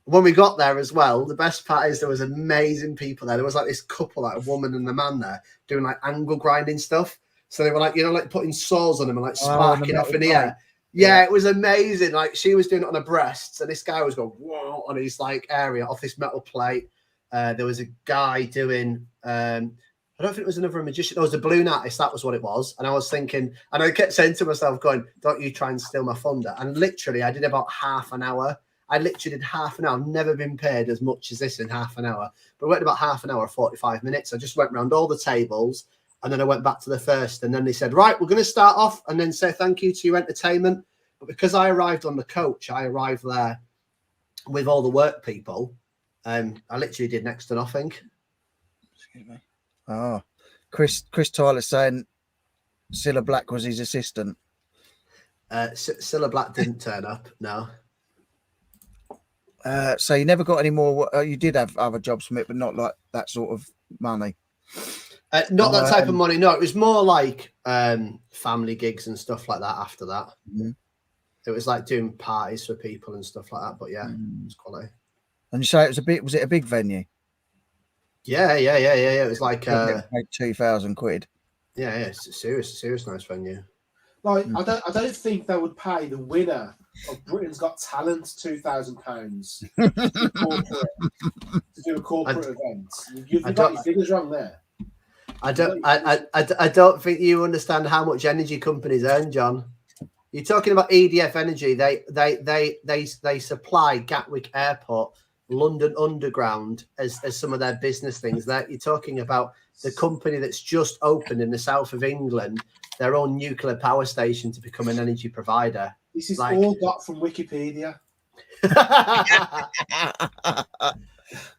When we got there as well, the best part is there was amazing people there. There was like this couple, like a woman and a man there doing like angle grinding stuff. So they were like, like putting saws on them and like sparking off in the air. Yeah, it was amazing. Like she was doing it on her breasts and this guy was going, whoa, on his like area off this metal plate. There was a guy doing, I don't think it was another magician. It was a balloon artist. That was what it was. And I was thinking, and I kept saying to myself going, don't you try and steal my thunder. And literally I did about half an hour. I literally did half an hour. I've never been paid as much as this in half an hour. But I went about half an hour, 45 minutes. I just went around all the tables and then I went back to the first. And then they said, right, we're going to start off and then say thank you to your entertainment. But because I arrived on the coach, I arrived there with all the work people. I literally did next to nothing. Excuse me. Oh, Chris Tyler saying Cilla Black was his assistant. Cilla Black didn't turn up, no. So you never got any more. You did have other jobs from it, but not like that sort of money. Not that type of money. No, it was more like family gigs and stuff like that. After that, it was like doing parties for people and stuff like that. But yeah, it was quality. And you say it was was it a big venue? Yeah. It was like 2,000 quid. Yeah, it's a serious nice venue. Like I don't think they would pay the winner of Britain's Got Talent £2,000 to do a corporate event. You've got your figures wrong there. I don't think you understand how much energy companies earn, John. You're talking about EDF Energy. They supply Gatwick Airport, London Underground as some of their business things. That you're talking about the company that's just opened in the south of England their own nuclear power station to become an energy provider. This is all got from Wikipedia.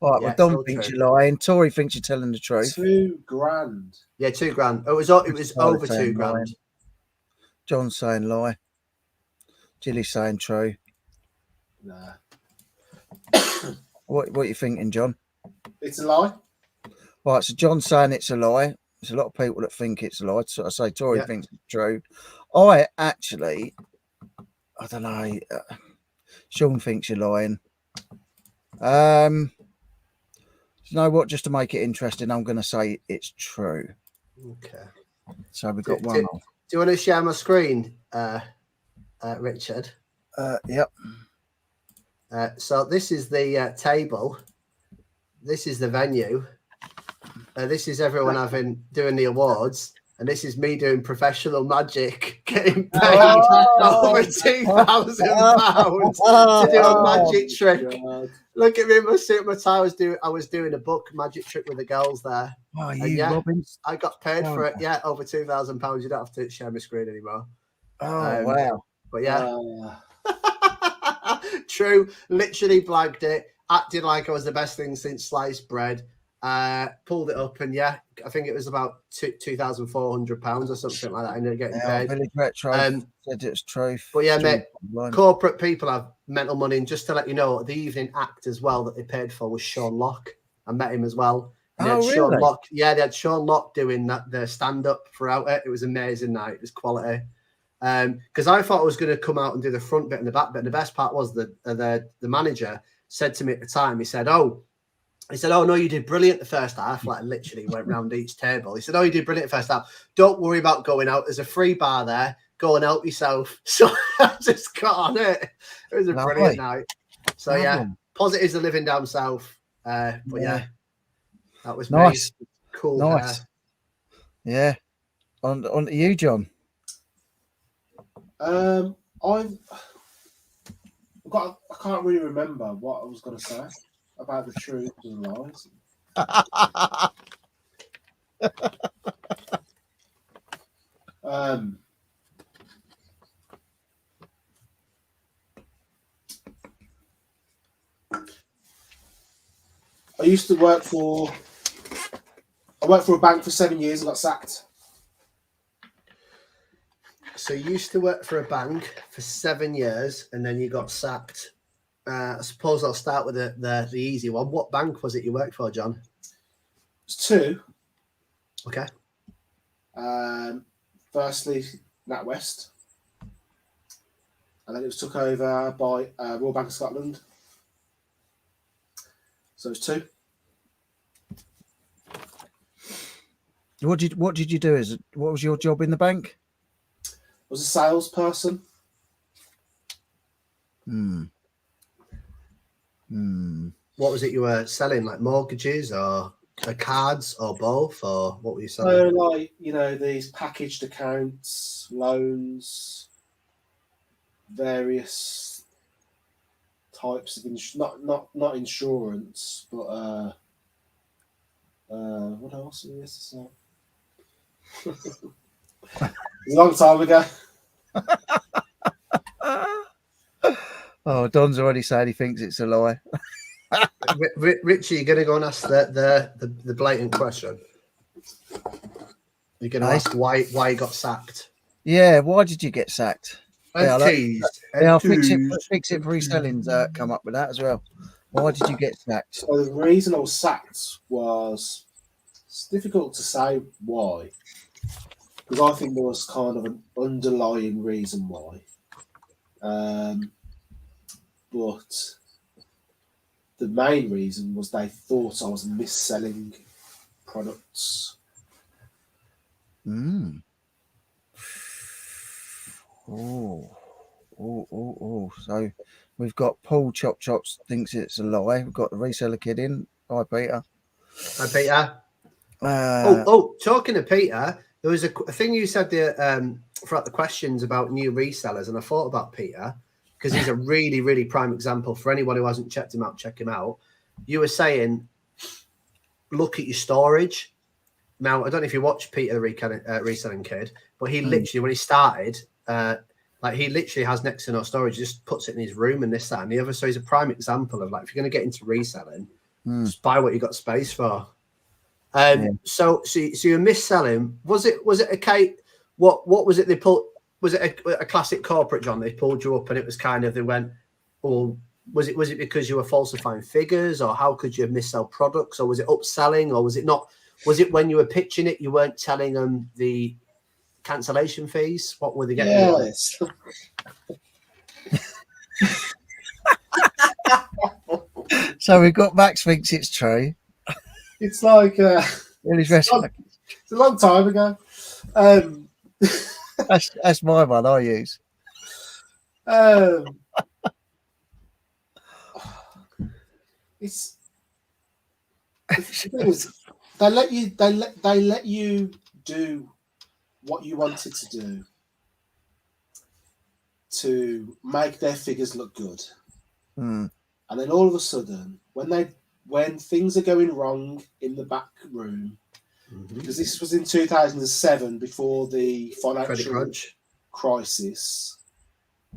All right, well, Dom thinks you're lying. Tori thinks you're telling the truth. £2,000. Yeah, £2,000. It was over £2,000. Lying. John's saying lie. Jilly's saying true. Nah. What are you thinking, John? It's a lie. Right, so John's saying it's a lie. There's a lot of people that think it's a lie. So I say Tori thinks it's true. I don't know. Sean thinks you're lying. You know what? Just to make it interesting, I'm going to say it's true. Okay. So we've got one off. Do you want to share my screen, Richard? Yep. So this is the table. This is the venue. This is everyone doing the awards. And this is me doing professional magic, getting paid over £2,000 to do a magic trick. God. Look at me in my suit, my tie. I was doing a book magic trick with the girls there. Oh, And you, yeah, Robbins. I got paid for it. Yeah, over £2,000. You don't have to share my screen anymore. Oh, wow. But yeah, true. Literally blagged it. Acted like I was the best thing since sliced bread. Pulled it up, and yeah, I think it was about £2,400 or something like that. I ended up getting paid. Village Retro said it's truth. But yeah, mate, corporate people have mental money. And just to let you know, the evening act as well that they paid for was Sean Locke. I met him as well. And Oh, really? Sean Locke, yeah, they had Sean Locke doing the stand up throughout it. It was an amazing night. It was quality. Because I thought I was going to come out and do the front bit and the back bit. And the best part was that the manager said to me at the time, he said, oh, no, you did brilliant the first half. Like literally went round each table. He said, oh, you did brilliant the first half. Don't worry about going out. There's a free bar there. Go and help yourself. So I just got on it. It was a brilliant night. So yeah, positives are living down south. But yeah, that was nice. Me. Cool. Nice. Yeah. On to you, John. I can't really remember what I was going to say about the truth and lies. I worked for a bank for 7 years and got sacked. So you used to work for a bank for 7 years and then you got sacked. I suppose I'll start with the easy one. What bank was it you worked for, John? It's two. Okay. Firstly, NatWest. And then it was took over by Royal Bank of Scotland. So it's two. What did you do? What was your job in the bank? I was a salesperson. What was it you were selling? Like mortgages or cards or both? Or what were you selling? So like, these packaged accounts, loans, various types of not insurance, but what else is this? A long time ago. Oh, Don's already said he thinks it's a lie. Richie, you're going to go and ask the blatant question. You're going to ask why he got sacked. Yeah, why did you get sacked? I'll fix it for reselling's come up with that as well. Why did you get sacked? So the reason I was sacked was, it's difficult to say why, because I think there was kind of an underlying reason why. But the main reason was they thought I was mis-selling products. So we've got Paul Chop Chops thinks it's a lie. We've got the reseller kid in. Hi, Peter. Hi, Peter. Talking to Peter, there was a thing you said there throughout the questions about new resellers, and I thought about Peter because he's a really, really prime example for anyone who hasn't checked him out. Check him out. You were saying, look at your storage. Now, I don't know if you watched Peter the Reselling Kid, but he literally, when he started, he literally has next to no storage. He just puts it in his room and this, that, and the other. So he's a prime example of if you're going to get into reselling, just buy what you got space for. So you're mis-selling. Was it a case? What was it they pulled? Was it a classic corporate, John? They pulled you up and it was kind of, they went, well, was it because you were falsifying figures, or how could you mis-sell products, or was it upselling, or was it not? Was it when you were pitching it, you weren't telling them the cancellation fees? What were they getting? Yes. So we've got Max thinks it's true. It's like it's a long time ago. That's my one I use. It's the thing is, they let you do what you wanted to do to make their figures look good. Mm. And then all of a sudden, when things are going wrong in the back room, because this was in 2007 before the Credit financial crunch. crisis,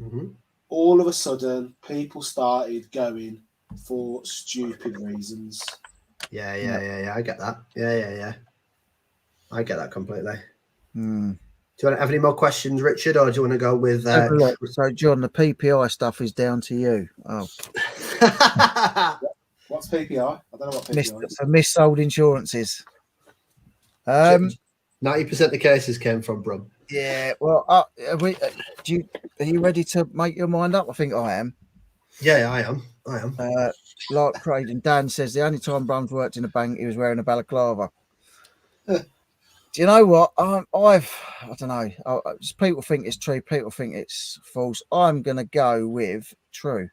Mm-hmm. all of a sudden people started going for stupid reasons. Yeah. I get that. Yeah. I get that completely. Mm. Do you want to have any more questions, Richard, or do you want to go with? Have a look. So, John, the PPI stuff is down to you. Oh, What's PPI? I don't know what PPI is. for missold insurances. 90% of the cases came from Brum. Yeah. Well, are you ready to make your mind up? I think I am. Yeah, I am. Like Craig and Dan says, the only time Brum's worked in a bank, he was wearing a balaclava. Do you know what? I don't know. People think it's true. People think it's false. I'm going to go with true.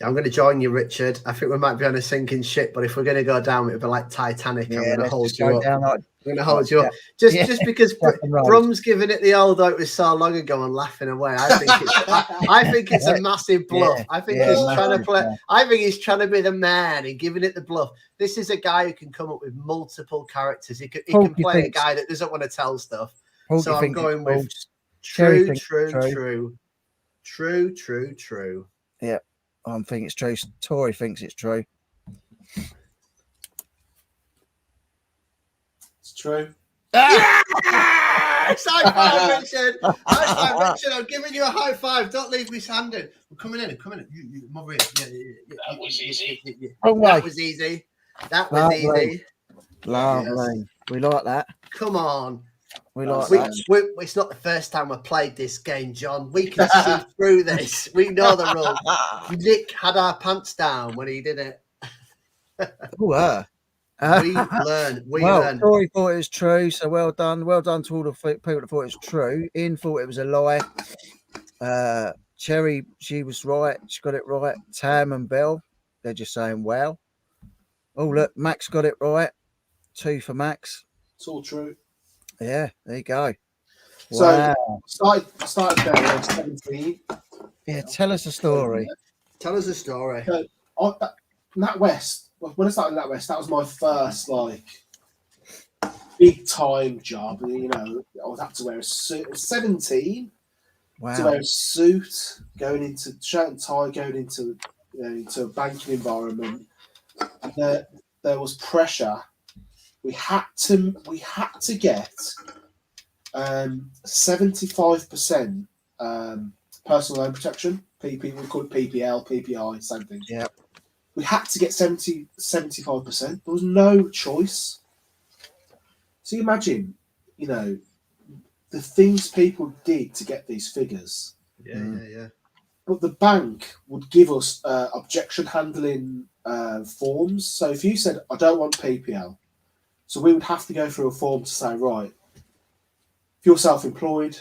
I'm going to join you, Richard. I think we might be on a sinking ship, but if we're going to go down, it'll be like Titanic. Yeah, I'm going to hold you up. I'm going to hold you up. Just because Brum's giving it the old, it was so long ago and laughing away. I think it's a massive bluff. Yeah, I think he's trying to play. I think he's trying to be the man and giving it the bluff. This is a guy who can come up with multiple characters. He can play a guy that doesn't want to tell stuff. So I'm going with true. Yeah. I think it's true. Tori thinks it's true. It's true. Yeah! High five, Richard. High five, Richard. I'm giving you a high five. Don't leave me standing. I'm coming in. You over here. That was easy. That was easy. Lovely. Yes. We like that. Come on. We like that. It's not the first time we've played this game, John. We can see through this. We know the rules. Nick had our pants down when he did it. We learn. Tori thought it was true, so well done. Well done to all the people that thought it was true. Ian thought it was a lie. Cherry, she was right. She got it right. Tam and Bell, they're just saying, well. Oh, look, Max got it right. 2 for Max. It's all true. Yeah, there you go. So, wow. started there when I was 17. Yeah, tell us a story. Tell us a story. So, NatWest, when I started NatWest, that was my first, big time job. You know, I would have to wear a suit. I was 17. Wow. To wear a suit, going into shirt and tie, going into a banking environment. And there was pressure. We had to get 75% personal loan protection. We call it PPL, PPI, same thing. Yeah. We had to get 75%. There was no choice. So you imagine, the things people did to get these figures. Yeah. But the bank would give us objection handling forms. So if you said, I don't want PPL, so we would have to go through a form to say, right, if you're self-employed,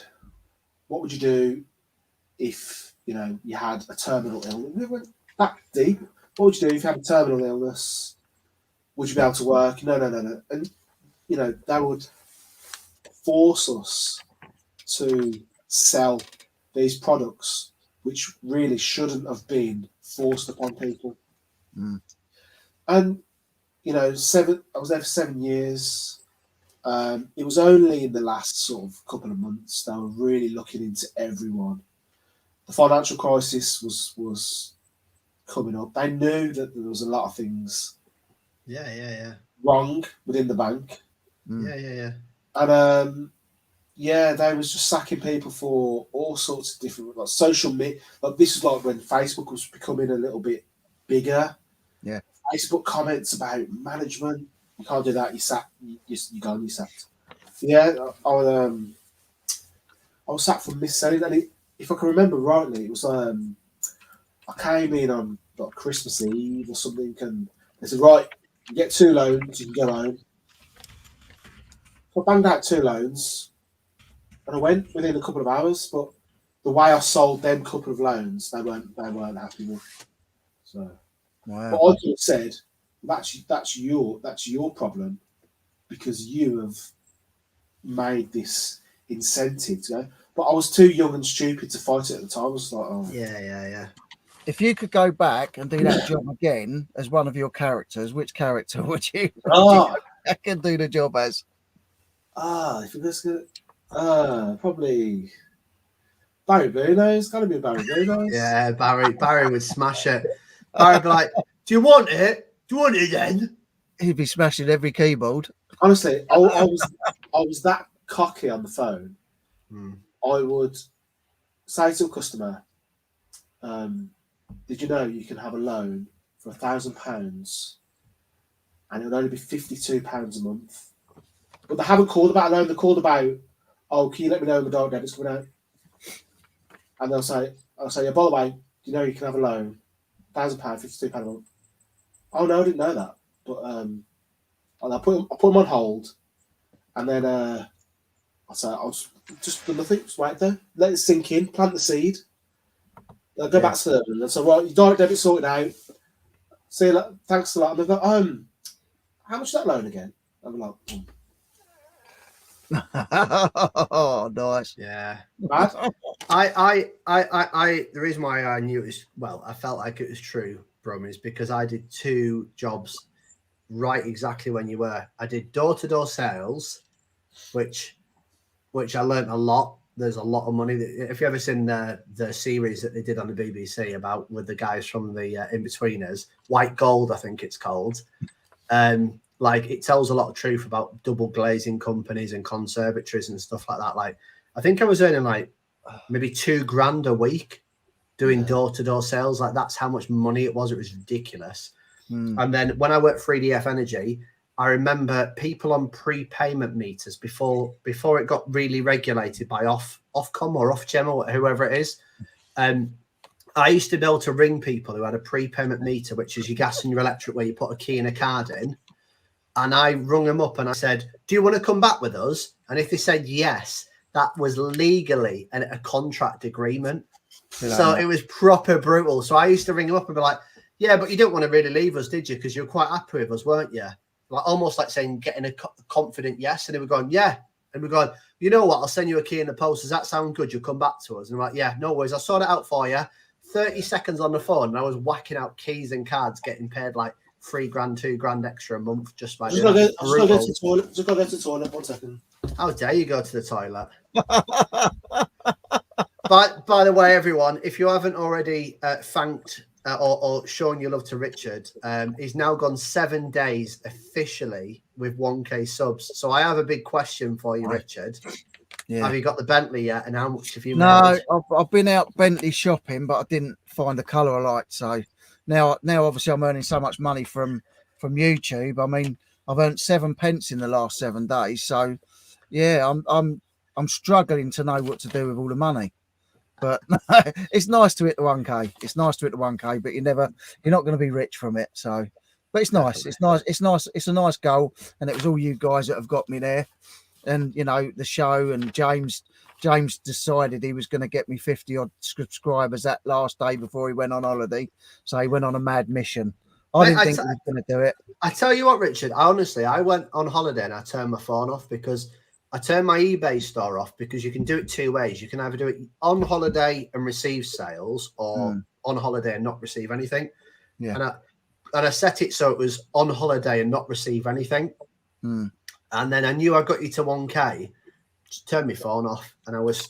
what would you do if, you had a terminal illness? We went that deep. What would you do if you had a terminal illness? Would you be able to work? No. And, they would force us to sell these products, which really shouldn't have been forced upon people. Mm. And, I was there for 7 years. It was only in the last sort of couple of months they were really looking into everyone. The financial crisis was coming up. They knew that there was a lot of things wrong within the bank. Yeah. And they was just sacking people for all sorts of different social media. This is like when Facebook was becoming a little bit bigger. Yeah. Facebook comments about management. You can't do that. You're gone. You're sacked. Yeah, I was sacked for mis-selling. And if I can remember rightly, it was I came in on Christmas Eve or something, and they said, right, you get 2 loans, you can go home. So I banged out 2 loans, and I went within a couple of hours. But the way I sold them couple of loans, they weren't happy with. So, wow. But I could have said, that's your problem, because you have made this incentive to go. But I was too young and stupid to fight it at the time. I was like, oh. Yeah. If you could go back and do that job again as one of your characters, which character would you Oh, I can do the job as? if you're just gonna, probably Barry Bruno. It's got to be Barry Bruno. Yeah, Barry would smash it. Barry would be like, "Do you want it? Do you want it again?" He'd be smashing every keyboard. Honestly, I was that cocky on the phone. I would say to a customer, "Did you know you can have a loan for £1,000, and it would only be £52 a month?" But they haven't called about a loan. They called about, "Oh, can you let me know when the direct debit's coming out?" And I'll say, "Yeah, by the way, do you know you can have a loan, £1,000, £52 a month?" "Oh no, I didn't know that." But and I put them on hold, and then I say, "I'll just do nothing, just wait there, let it sink in, plant the seed." They'll go back to them and they'll say, "Right, your direct debit sorted out. See you later, thanks a lot." And they'll go, "How much is that loan again?" I'm like, Oh, nice. Yeah. "Bad." I the reason why I knew it was, well, I felt like it was true, Brum, is because I did 2 jobs right exactly when you were. I did door-to-door sales, which I learned a lot. There's a lot of money. If you ever seen the series that they did on the BBC about with the guys from the In-Betweeners, White Gold, I think it's called. Like, it tells a lot of truth about double glazing companies and conservatories and stuff like that. Like, I think I was earning like maybe $2,000 a week doing door-to-door sales. Like, that's how much money it was. It was ridiculous. And then when I worked for EDF Energy, I remember people on prepayment meters before it got really regulated by Ofcom or Ofgem or whoever it is. I used to be able to ring people who had a prepayment meter, which is your gas and your electric, where you put a key and a card in. And I rung them up and I said, "Do you want to come back with us?" And if they said yes, that was legally a contract agreement. So it was proper brutal. So I used to ring them up and be like, "Yeah, but you don't want to really leave us, did you? Because you're quite happy with us, weren't you?" Like, almost like saying, getting a confident yes. And they were going, "Yeah." And we're going, "You know what? I'll send you a key in the post. Does that sound good? You'll come back to us." And I'm like, "Yeah, no worries. I'll sort it out for you." 30 seconds on the phone, and I was whacking out keys and cards, getting paid like $3,000, $2,000 extra a month just by Just gotta go to the toilet. Just gotta go to the toilet. 1 second. How dare you go to the toilet? By the way, everyone, if you haven't already thanked or shown your love to Richard, he's now gone 7 days officially with 1K subs. So I have a big question for you, Richard. Yeah. Have you got the Bentley yet? And how much have you made? No, I've been out Bentley shopping, but I didn't find the colour I liked. So now obviously I'm earning so much money from YouTube. I mean, I've earned 7 pence in the last 7 days. So yeah, I'm struggling to know what to do with all the money. But it's nice to hit the 1K. It's nice to hit the 1K, but you're not going to be rich from it. So, but it's nice. It's nice. It's nice. It's a nice goal, and it was all you guys that have got me there. And you know, the show, and James decided he was going to get me 50 odd subscribers that last day before he went on holiday. So he went on a mad mission. I didn't think he was going to do it. I tell you what, Richard, I went on holiday and I turned my phone off because I turned my eBay store off, because you can do it 2 ways. You can either do it on holiday and receive sales, or on holiday and not receive anything. Yeah. And I set it so it was on holiday and not receive anything. And then I knew I got you to 1K. Just turned my phone off, and I was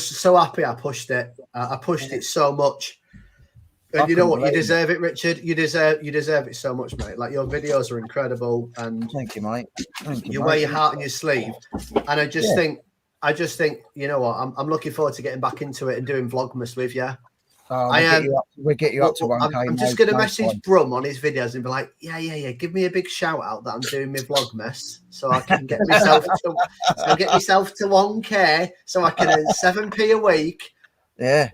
so happy. I pushed it. I pushed it so much. And you know what? You deserve it, Richard. You deserve it so much, mate. Like, your videos are incredible, and thank you, mate. You wear your heart on your sleeve, and I just think, you know what? I'm looking forward to getting back into it and doing Vlogmas with you. We'll get you up to 1K. I'm just going to message Brum on his videos and be like, yeah. Give me a big shout out that I'm doing my Vlogmas, so I can get myself to 1K, so I can earn 7p a week. Yeah.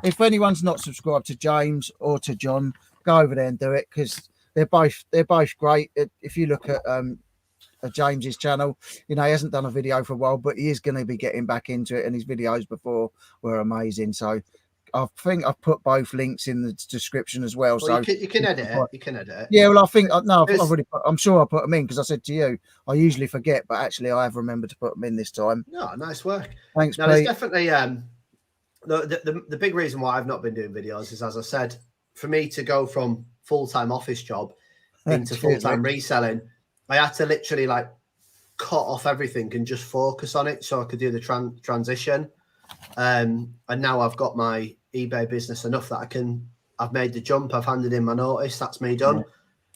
If anyone's not subscribed to James or to John, go over there and do it, because they're both great. If you look at James's channel, you know, he hasn't done a video for a while, but he is going to be getting back into it, and his videos before were amazing. So I think I've put both links in the description as well. Well, So you can edit it. You can edit it. yeah, well, I think no, I've It's- already I'm sure I put them in because I said to you, I usually forget, but actually I have remembered to put them in this time. No, nice work. Thanks, Now, there's Pete. definitely the big reason why I've not been doing videos is, as I said, for me to go from full-time office job into full-time reselling, I had to literally like cut off everything and just focus on it so I could do the transition. And now I've got my eBay business enough that I've made the jump. I've handed in my notice. That's me done.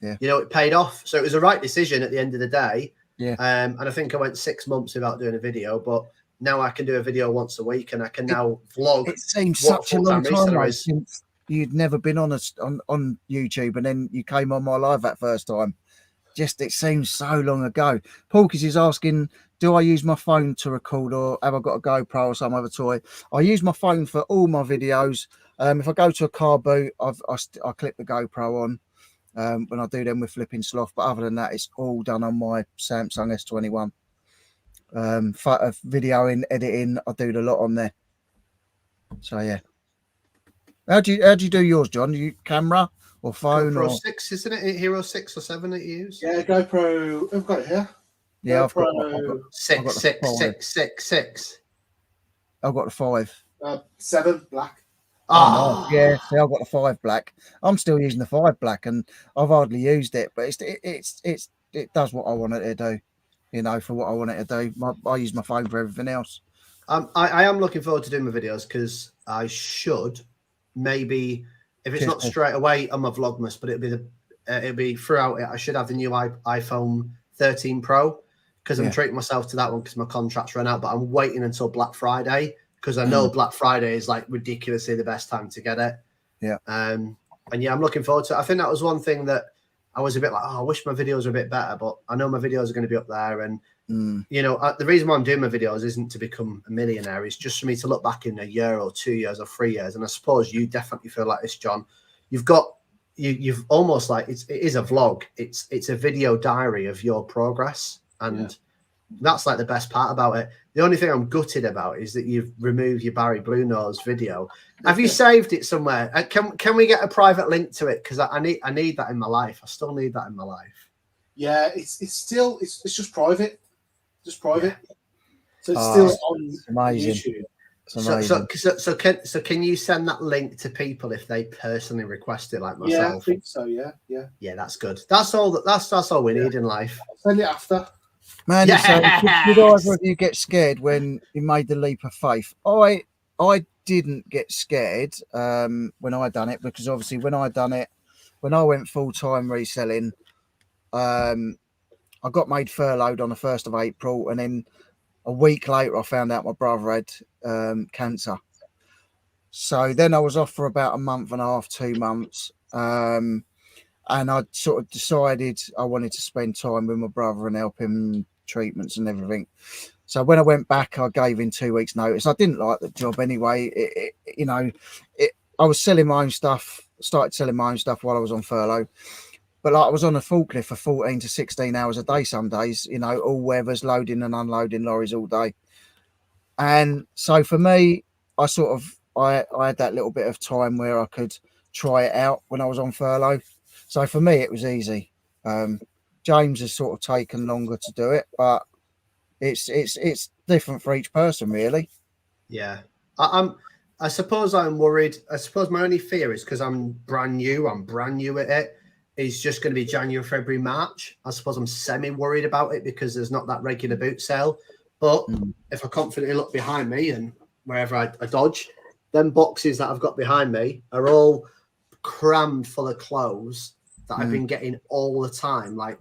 Yeah. You know, it paid off. So it was the right decision at the end of the day. Yeah. And I think I went 6 months without doing a video, but now I can do a video once a week and I can now vlog. It seems what such a long full-time time reseller mate, is. since you'd never been on YouTube, and then you came on my live that first time. Just it seems so long ago. Porkis is asking, do I use my phone to record, or have I got a GoPro or some other toy? I use my phone for all my videos. If I go to a car boot, I clip the GoPro on when I do them with Flipping Sloth. But other than that, it's all done on my Samsung S21. Videoing, editing, I do a lot on there. So yeah. How do you do yours, John? Do you camera or phone? GoPro or 6, isn't it? Hero 6 or 7 that you use? Yeah, GoPro. I've got it here. yeah, I've got GoPro 6. I've got the 5. 7 black. Oh, Yeah, see, I've got the 5 black. I'm still using the 5 black, and I've hardly used it, but it does what I want it to do. You know, for what I want it to do. I use my phone for everything else. I am looking forward to doing my videos because I should maybe, if it's not straight away on my Vlogmas, but it'll be throughout it. I should have the new iPhone 13 Pro because I'm treating myself to that one because my contract's run out. But I'm waiting until Black Friday because I know Black Friday is like ridiculously the best time to get it. Yeah. And yeah, I'm looking forward to it. I think that was one thing that I was a bit like, oh, I wish my videos were a bit better, but I know my videos are going to be up there. And, you know, the reason why I'm doing my videos isn't to become a millionaire. It's just for me to look back in a year or 2 years or 3 years. And I suppose you definitely feel like this, John. You've almost like it is a vlog. It's a video diary of your progress. And that's like the best part about it. The only thing I'm gutted about is that you've removed your Barry Blue Nose video. Have you saved it somewhere? Can we get a private link to it? Because I need that in my life. I still need that in my life. Yeah, it's just private. Just private. So it's still on amazing. YouTube. So can you send that link to people if they personally request it, like myself? Yeah, I think so. Yeah. That's good. That's all we need in life. I'll send it after. Man, Yes! did either of you get scared when you made the leap of faith? I didn't get scared when I done it, because obviously when I done it, when I went full-time reselling, I got made furloughed on the 1st of April, and then a week later I found out my brother had cancer. So then I was off for about a month and a half, 2 months. And I sort of decided I wanted to spend time with my brother and help him treatments and everything. So when I went back, I gave in 2 weeks' notice. I didn't like the job anyway. I was selling my own stuff, started selling my own stuff while I was on furlough. But like I was on a forklift for 14 to 16 hours a day some days, you know, all weathers, loading and unloading lorries all day. And so for me, I had that little bit of time where I could try it out when I was on furlough. So for me, it was easy. James has sort of taken longer to do it, but it's different for each person, really. Yeah, I suppose I'm worried. I suppose my only fear is because I'm brand new at it. It's just going to be January, February, March. I suppose I'm semi-worried about it because there's not that regular boot sale. But if I confidently look behind me and wherever I dodge, them boxes that I've got behind me are all crammed full of clothes that I've been getting all the time. Like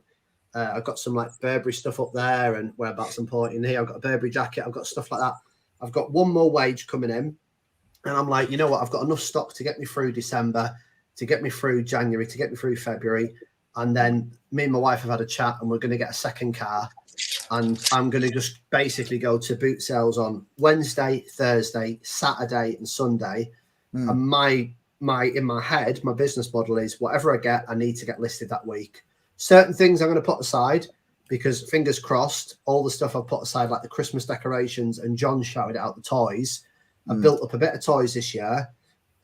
I've got some like Burberry stuff up there, and whereabouts I'm pointing here, I've got a Burberry jacket. I've got stuff like that. I've got one more wage coming in, and I'm like, you know what? I've got enough stock to get me through December, to get me through January, to get me through February. And then me and my wife have had a chat, and we're going to get a second car. And I'm going to just basically go to boot sales on Wednesday, Thursday, Saturday, and Sunday. And in my head, my business model is whatever I get, I need to get listed that week. Certain things I'm going to put aside because, fingers crossed, all the stuff I've put aside, like the Christmas decorations, and John shouted out the toys. I built up a bit of toys this year.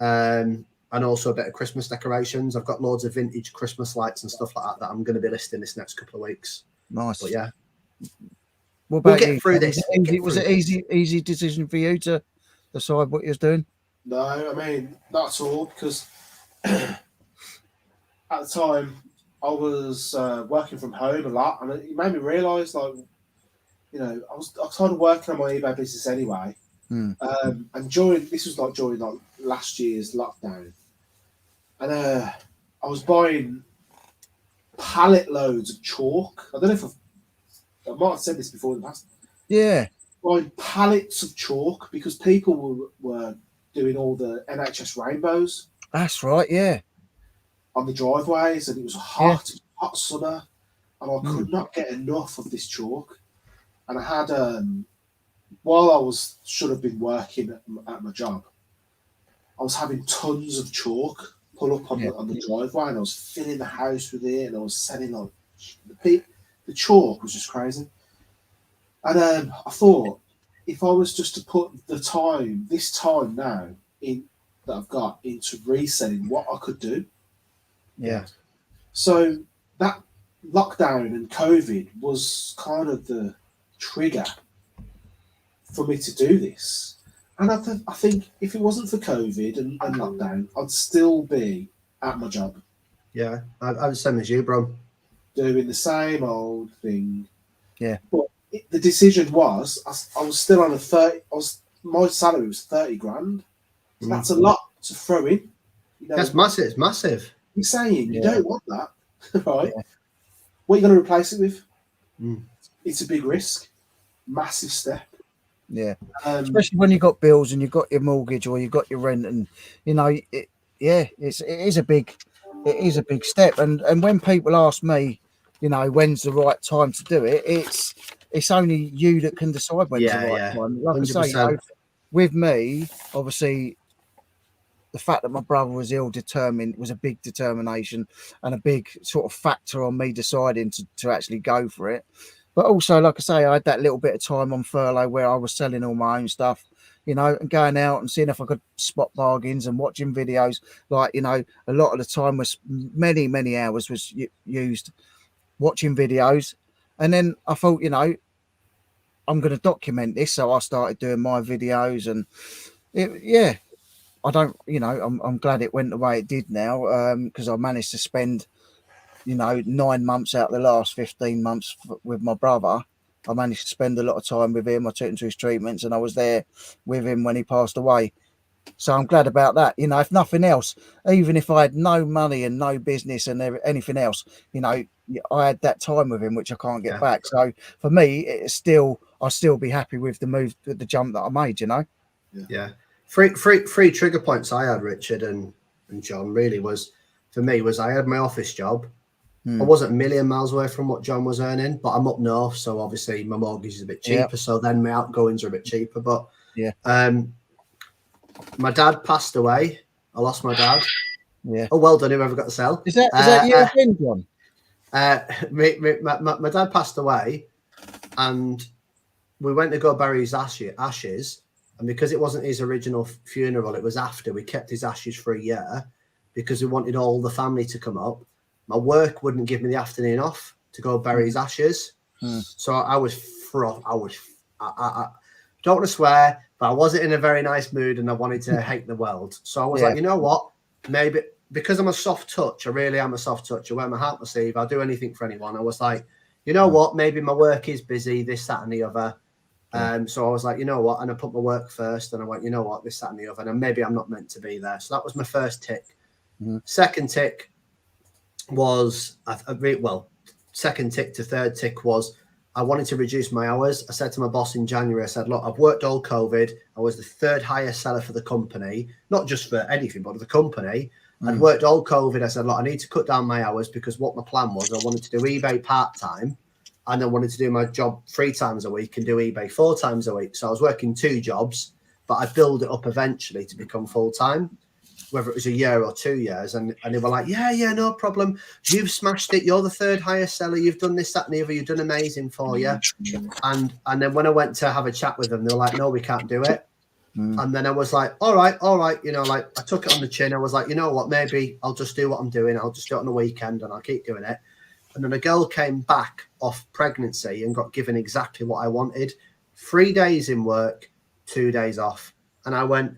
and also a bit of Christmas decorations. I've got loads of vintage Christmas lights and stuff like that I'm going to be listing this next couple of weeks. Nice. But yeah, What about we'll get you? through this. Was it easy decision for you to decide what you was doing? No, I mean, not at all, because at the time I was working from home a lot, and it made me realise, like, you know, I was kind of working on my eBay business anyway. And during last year's lockdown, and I was buying pallet loads of chalk. I don't know if I might have said this before in the past. Yeah. Buying pallets of chalk because people were doing all the NHS rainbows. That's right, yeah. On the driveways, and it was hot summer, and I could not get enough of this chalk. And I had, while I should have been working at my job, I was having tons of chalk pull up on the driveway, and I was filling the house with it, and I was selling like the chalk was just crazy. And I thought, if I was just to put this time now in that I've got into reselling, what I could do. Yeah. So that lockdown and COVID was kind of the trigger for me to do this. And I think if it wasn't for COVID and lockdown, I'd still be at my job. Yeah, I'm the same as you, bro. Doing the same old thing. Yeah. But the decision was, I was still on my salary was 30 grand. So that's a lot to throw in. You know, that's massive. It's massive. You're saying you don't want that, right? Yeah. What are you going to replace it with? It's a big risk, massive step. Yeah, especially when you've got bills and you've got your mortgage or you've got your rent, and you know, it is a big step. And when people ask me, you know, when's the right time to do it, it's only you that can decide when's the right time. Like 100%. I say, you know, with me, obviously, the fact that my brother was ill-determined was a big determination and a big sort of factor on me deciding to actually go for it. But also, like I say, I had that little bit of time on furlough where I was selling all my own stuff, you know, and going out and seeing if I could spot bargains and watching videos. Like, you know, a lot of the time was many hours was used watching videos. And then I thought, you know, I'm going to document this. So I started doing my videos, and I don't, you know, I'm glad it went the way it did now, because I managed to spend, you know, 9 months out of the last 15 months with my brother. I managed to spend a lot of time with him. I took him to his treatments, and I was there with him when he passed away. So I'm glad about that. You know, if nothing else, even if I had no money and no business and anything else, you know, I had that time with him, which I can't get back. So for me, I'll still be happy with the jump that I made, you know? Yeah. Three trigger points I had, Richard and John, really was I had my office job. I wasn't a million miles away from what John was earning, but I'm up north, so obviously my mortgage is a bit cheaper. So then my outgoings are a bit cheaper. But my dad passed away. I lost my dad. Yeah. Oh, well done, whoever got the cell. Is that you again, John? My dad passed away, and we went to go bury his ashes. And because it wasn't his original funeral, it was after. We kept his ashes for a year because we wanted all the family to come up. My work wouldn't give me the afternoon off to go bury his ashes. So I was I don't want to swear, but I wasn't in a very nice mood, and I wanted to hate the world. So I was like, you know what? Maybe because I'm a soft touch, I really am a soft touch. I wear my heart on my sleeve. I'll do anything for anyone. I was like, you know what? Maybe my work is busy, this, that, and the other. So I was like, you know what? And I put my work first, and I went, you know what? This, that, and the other. And maybe I'm not meant to be there. So that was my first tick. Second tick was, second tick to third tick was, I wanted to reduce my hours. I said to my boss in January, I said, look, I've worked all COVID. I was the third highest seller for the company, not just for anything, but the company. I'd worked all COVID. I said, look, I need to cut down my hours because what my plan was, I wanted to do eBay part-time, and I wanted to do my job 3 times a week and do eBay 4 times a week. So I was working 2 jobs, but I build it up eventually to become full-time, whether it was a year or 2 years. And they were like, yeah, no problem. You've smashed it. You're the third highest seller. You've done this, that, and the other. You've done amazing for you. And then when I went to have a chat with them, they were like, no, we can't do it. And then I was like, all right, you know, like I took it on the chin. I was like, you know what, maybe I'll just do what I'm doing. I'll just do it on the weekend and I'll keep doing it. And then a girl came back off pregnancy and got given exactly what I wanted. 3 days in work, 2 days off. And I went,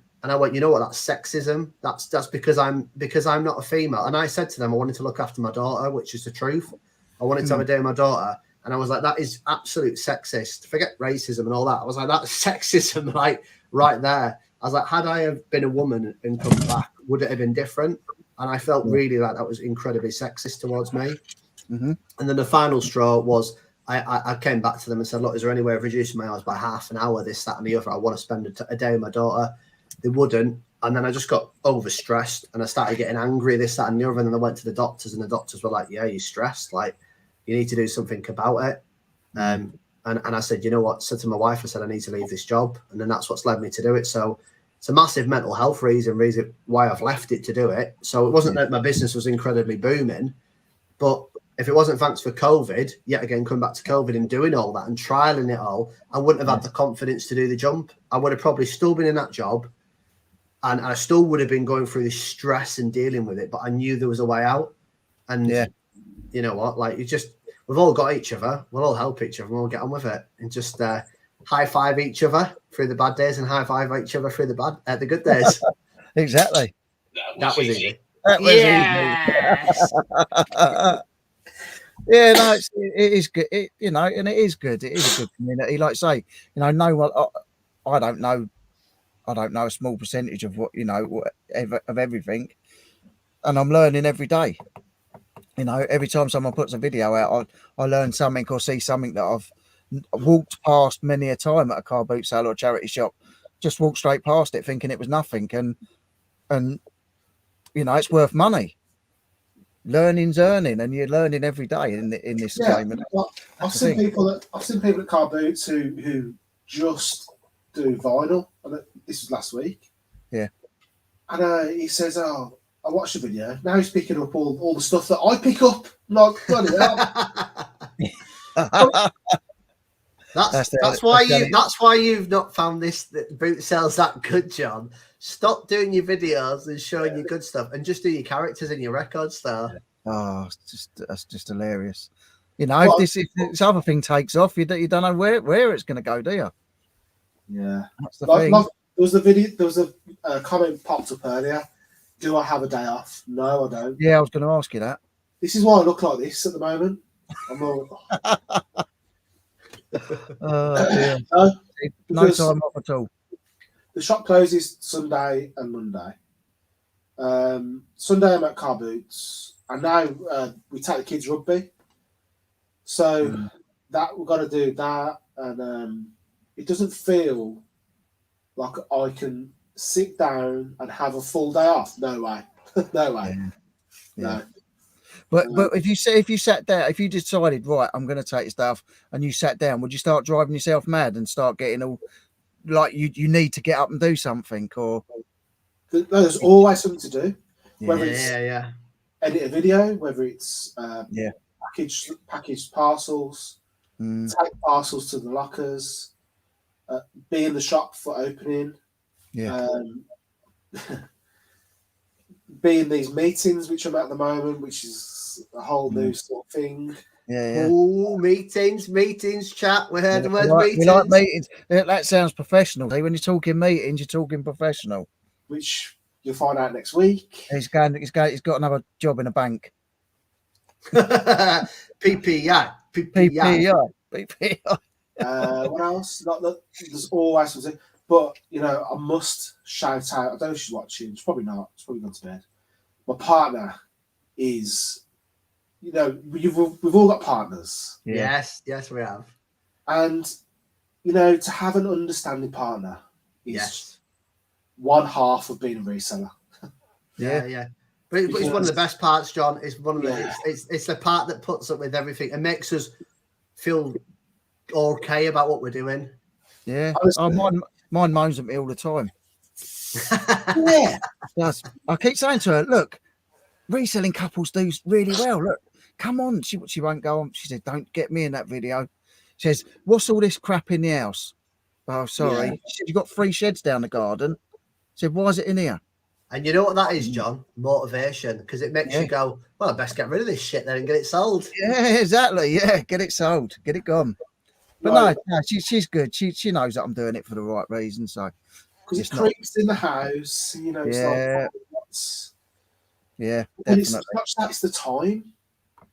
you know what, that's sexism. That's because I'm not a female. And I said to them, I wanted to look after my daughter, which is the truth. I wanted to have a day with my daughter. And I was like, that is absolute sexist. Forget racism and all that. I was like, that's sexism, like right there. I was like, had I have been a woman and come back, would it have been different? And I felt really like that was incredibly sexist towards me. And then the final straw was I came back to them and said, look, is there any way of reducing my hours by half an hour, this, that, and the other? I want to spend a day with my daughter. They wouldn't. And then I just got overstressed and I started getting angry, this, that, and the other. And then I went to the doctors and the doctors were like, yeah, you're stressed. Like, you need to do something about it. And I said, you know what? I said to my wife, I said, I need to leave this job. And then that's what's led me to do it. So it's a massive mental health reason why I've left it to do it. So it wasn't that my business was incredibly booming, but if it wasn't thanks for COVID, yet again, coming back to COVID and doing all that and trialing it all, I wouldn't have had the confidence to do the jump. I would have probably still been in that job and I still would have been going through this stress and dealing with it, but I knew there was a way out. And you know what, like we've all got each other. We'll all help each other and we'll get on with it and just high five each other through the bad days and high five each other through the good days. Exactly. That was easy. That was easy. Yeah, no, it is good. You know, and it is good. It is a good community. Like I say, you know, no one. I don't know a small percentage of what you know of everything, and I'm learning every day. You know, every time someone puts a video out, I learn something or see something that I've walked past many a time at a car boot sale or a charity shop. Just walked straight past it, thinking it was nothing, and you know, it's worth money. Learning's earning, and you're learning every day in this game. Well, I've seen people at car boots who just do vinyl. And this was last week. Yeah, and he says, "Oh, I watched the video. Now he's picking up all the stuff that I pick up." Like, bloody hell. That's why you've not found that boot sales that good, John. Stop doing your videos and showing your good stuff, and just do your characters in your record store. Oh, that's just hilarious. You know, if this other thing takes off, you don't know where it's going to go, do you? Yeah, that's the thing. There was a comment popped up earlier. Do I have a day off? No, I don't. Yeah, I was going to ask you that. This is why I look like this at the moment. I'm all... dear. No time off at all. The shop closes Sunday and Monday. Sunday I'm at car boots, and now we take the kids rugby. So that we've got to do that, and it doesn't feel like I can sit down and have a full day off. No way, no way. Yeah. No. But if you sat down, if you decided, right, I'm going to take stuff, and you sat down, would you start driving yourself mad and start getting all like you need to get up and do something? Or there's always something to do, whether it's edit a video, whether it's package parcels, take parcels to the lockers, be in the shop for opening, be in these meetings which I'm at the moment, which is a whole new sort of thing. Oh, meetings, chat. We heard the word meetings. We like meetings. That sounds professional. When you're talking meetings, you're talking professional. Which you'll find out next week. He's got another job in a bank. PPI. What else? There's always something. But you know, I must shout out. I don't know if she's watching. She's probably not. She's probably gone to bed. My partner is. You know, we've all got partners. Yes, we have. And, you know, to have an understanding partner is one half of being a reseller. Yeah. But it's one of the best parts, John. It's one of the it's the part that puts up with everything and makes us feel okay about what we're doing. Yeah. Mine moans at me all the time. I keep saying to her, look, reselling couples do really well. Look, come on. She won't go on. She said, don't get me in that video. She says, what's all this crap in the house? Oh, sorry. Yeah. She said, you got 3 sheds down the garden. I said, why is it in here? And you know what that is, John? Motivation, because it makes Yeah. you go, well, I best get rid of this shit then and get it sold. Yeah, exactly. Yeah, get it sold, get it gone. But Like, no, she's good. She knows that I'm doing it for the right reason. So because it it's not. creeps in the house, you know. It's Yeah. like, what's, Yeah, and it's definitely. much that's the time.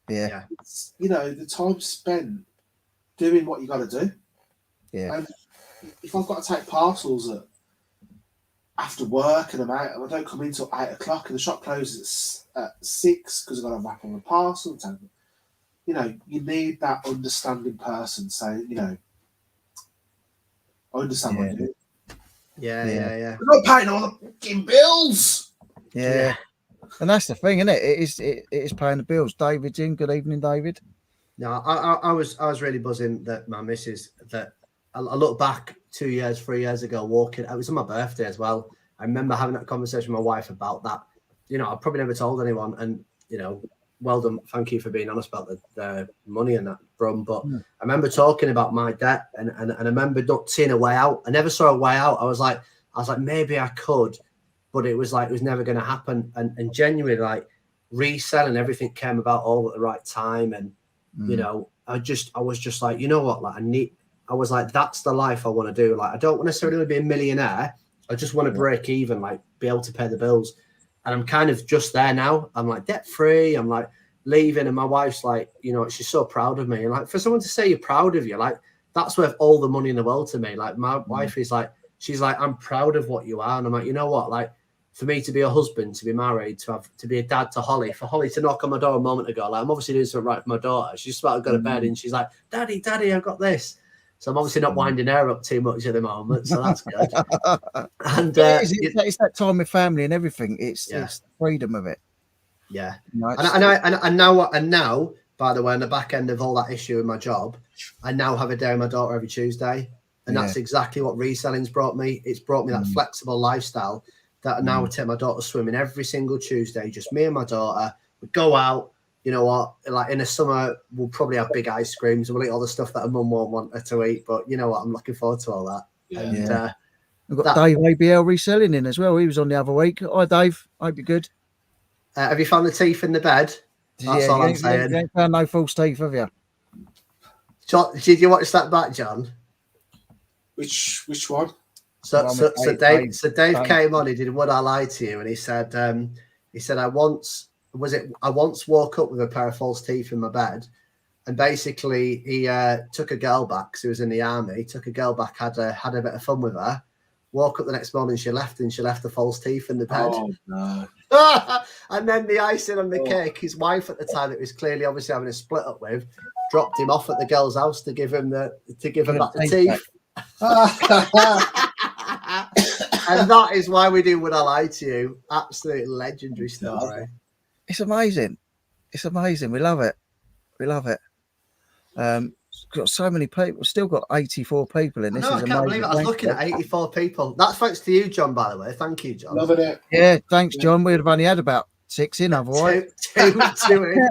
Yeah, It's, you know, the time spent doing what you got to do. yeah, And if I've got to take parcels after work and I'm out and I don't come in till 8 o'clock and the shop closes at 6 because I've got to wrap on the parcel, you know, you need that understanding person saying, you know, I understand what you do. Yeah. I'm not paying all the fucking bills. yeah. And that's the thing, isn't it? It is paying the bills. David's in. Good evening, David. No, I was really buzzing that my missus, that I look back 2 years, 3 years ago, walking. It was on my birthday as well. I remember having that conversation with my wife about that. You know, I probably never told anyone, and you know, well done. Thank you for being honest about the money and that, Brum. But I remember talking about my debt, and I remember not seeing a way out. I never saw a way out. I was like, maybe I could, but it was never going to happen. And genuinely, like, reselling, everything came about all at the right time. And you know, I was just like, you know what, like I was like, that's the life I want to do. Like, I don't necessarily be a millionaire. I just want to break even, like be able to pay the bills. And I'm kind of just there now. I'm like debt free. I'm like leaving, and my wife's like, you know, she's so proud of me. And like, for someone to say you're proud of you, like, that's worth all the money in the world to me. Like, my wife is like, she's like, I'm proud of what you are. And I'm like, you know what, like, for me to be a husband, to be married, to be a dad to Holly, for Holly to knock on my door a moment ago, like, I'm obviously doing something right for my daughter. She's just about to go to bed and she's like, Daddy, I've got this. So I'm obviously not winding her up too much at the moment. So that's good. And it's that time with family and everything. It's the freedom of it. Yeah. You know, and now, by the way, on the back end of all that issue in my job, I now have a day with my daughter every Tuesday. And that's exactly what reselling's brought me. It's brought me that flexible lifestyle that now I take my daughter swimming every single Tuesday, just me and my daughter. We go out, you know what, like in the summer, we'll probably have big ice creams and we'll eat all the stuff that a mum won't want her to eat. But you know what, I'm looking forward to all that. Yeah. And we've got Dave ABL reselling in as well. He was on the other week. Hi, Dave. Hope you're good. Have you found the teeth in the bed? That's all I'm saying. You ain't found no false teeth, have you? John, did you watch that back, John? Which one? So Dave came on. He did Would I Lie to You, and he said I once woke up with a pair of false teeth in my bed, and basically he took a girl back because he was in the army. He took a girl back, had a bit of fun with her. Woke up the next morning, she left the false teeth in the bed. Oh no! And then the icing on the cake, his wife at the time, that was clearly obviously having a split up with, dropped him off at the girl's house to give him back the teeth. And that is why we do Would I Lie to You. Absolute legendary story. It's amazing. It's amazing. We love it. Got so many people. Still got 84 people in this. I can't believe it. I was looking at 84 people. That's thanks to you, John, by the way. Thank you, John. Loving it. Yeah, thanks, John. We'd have only had about 6 in otherwise. Two in.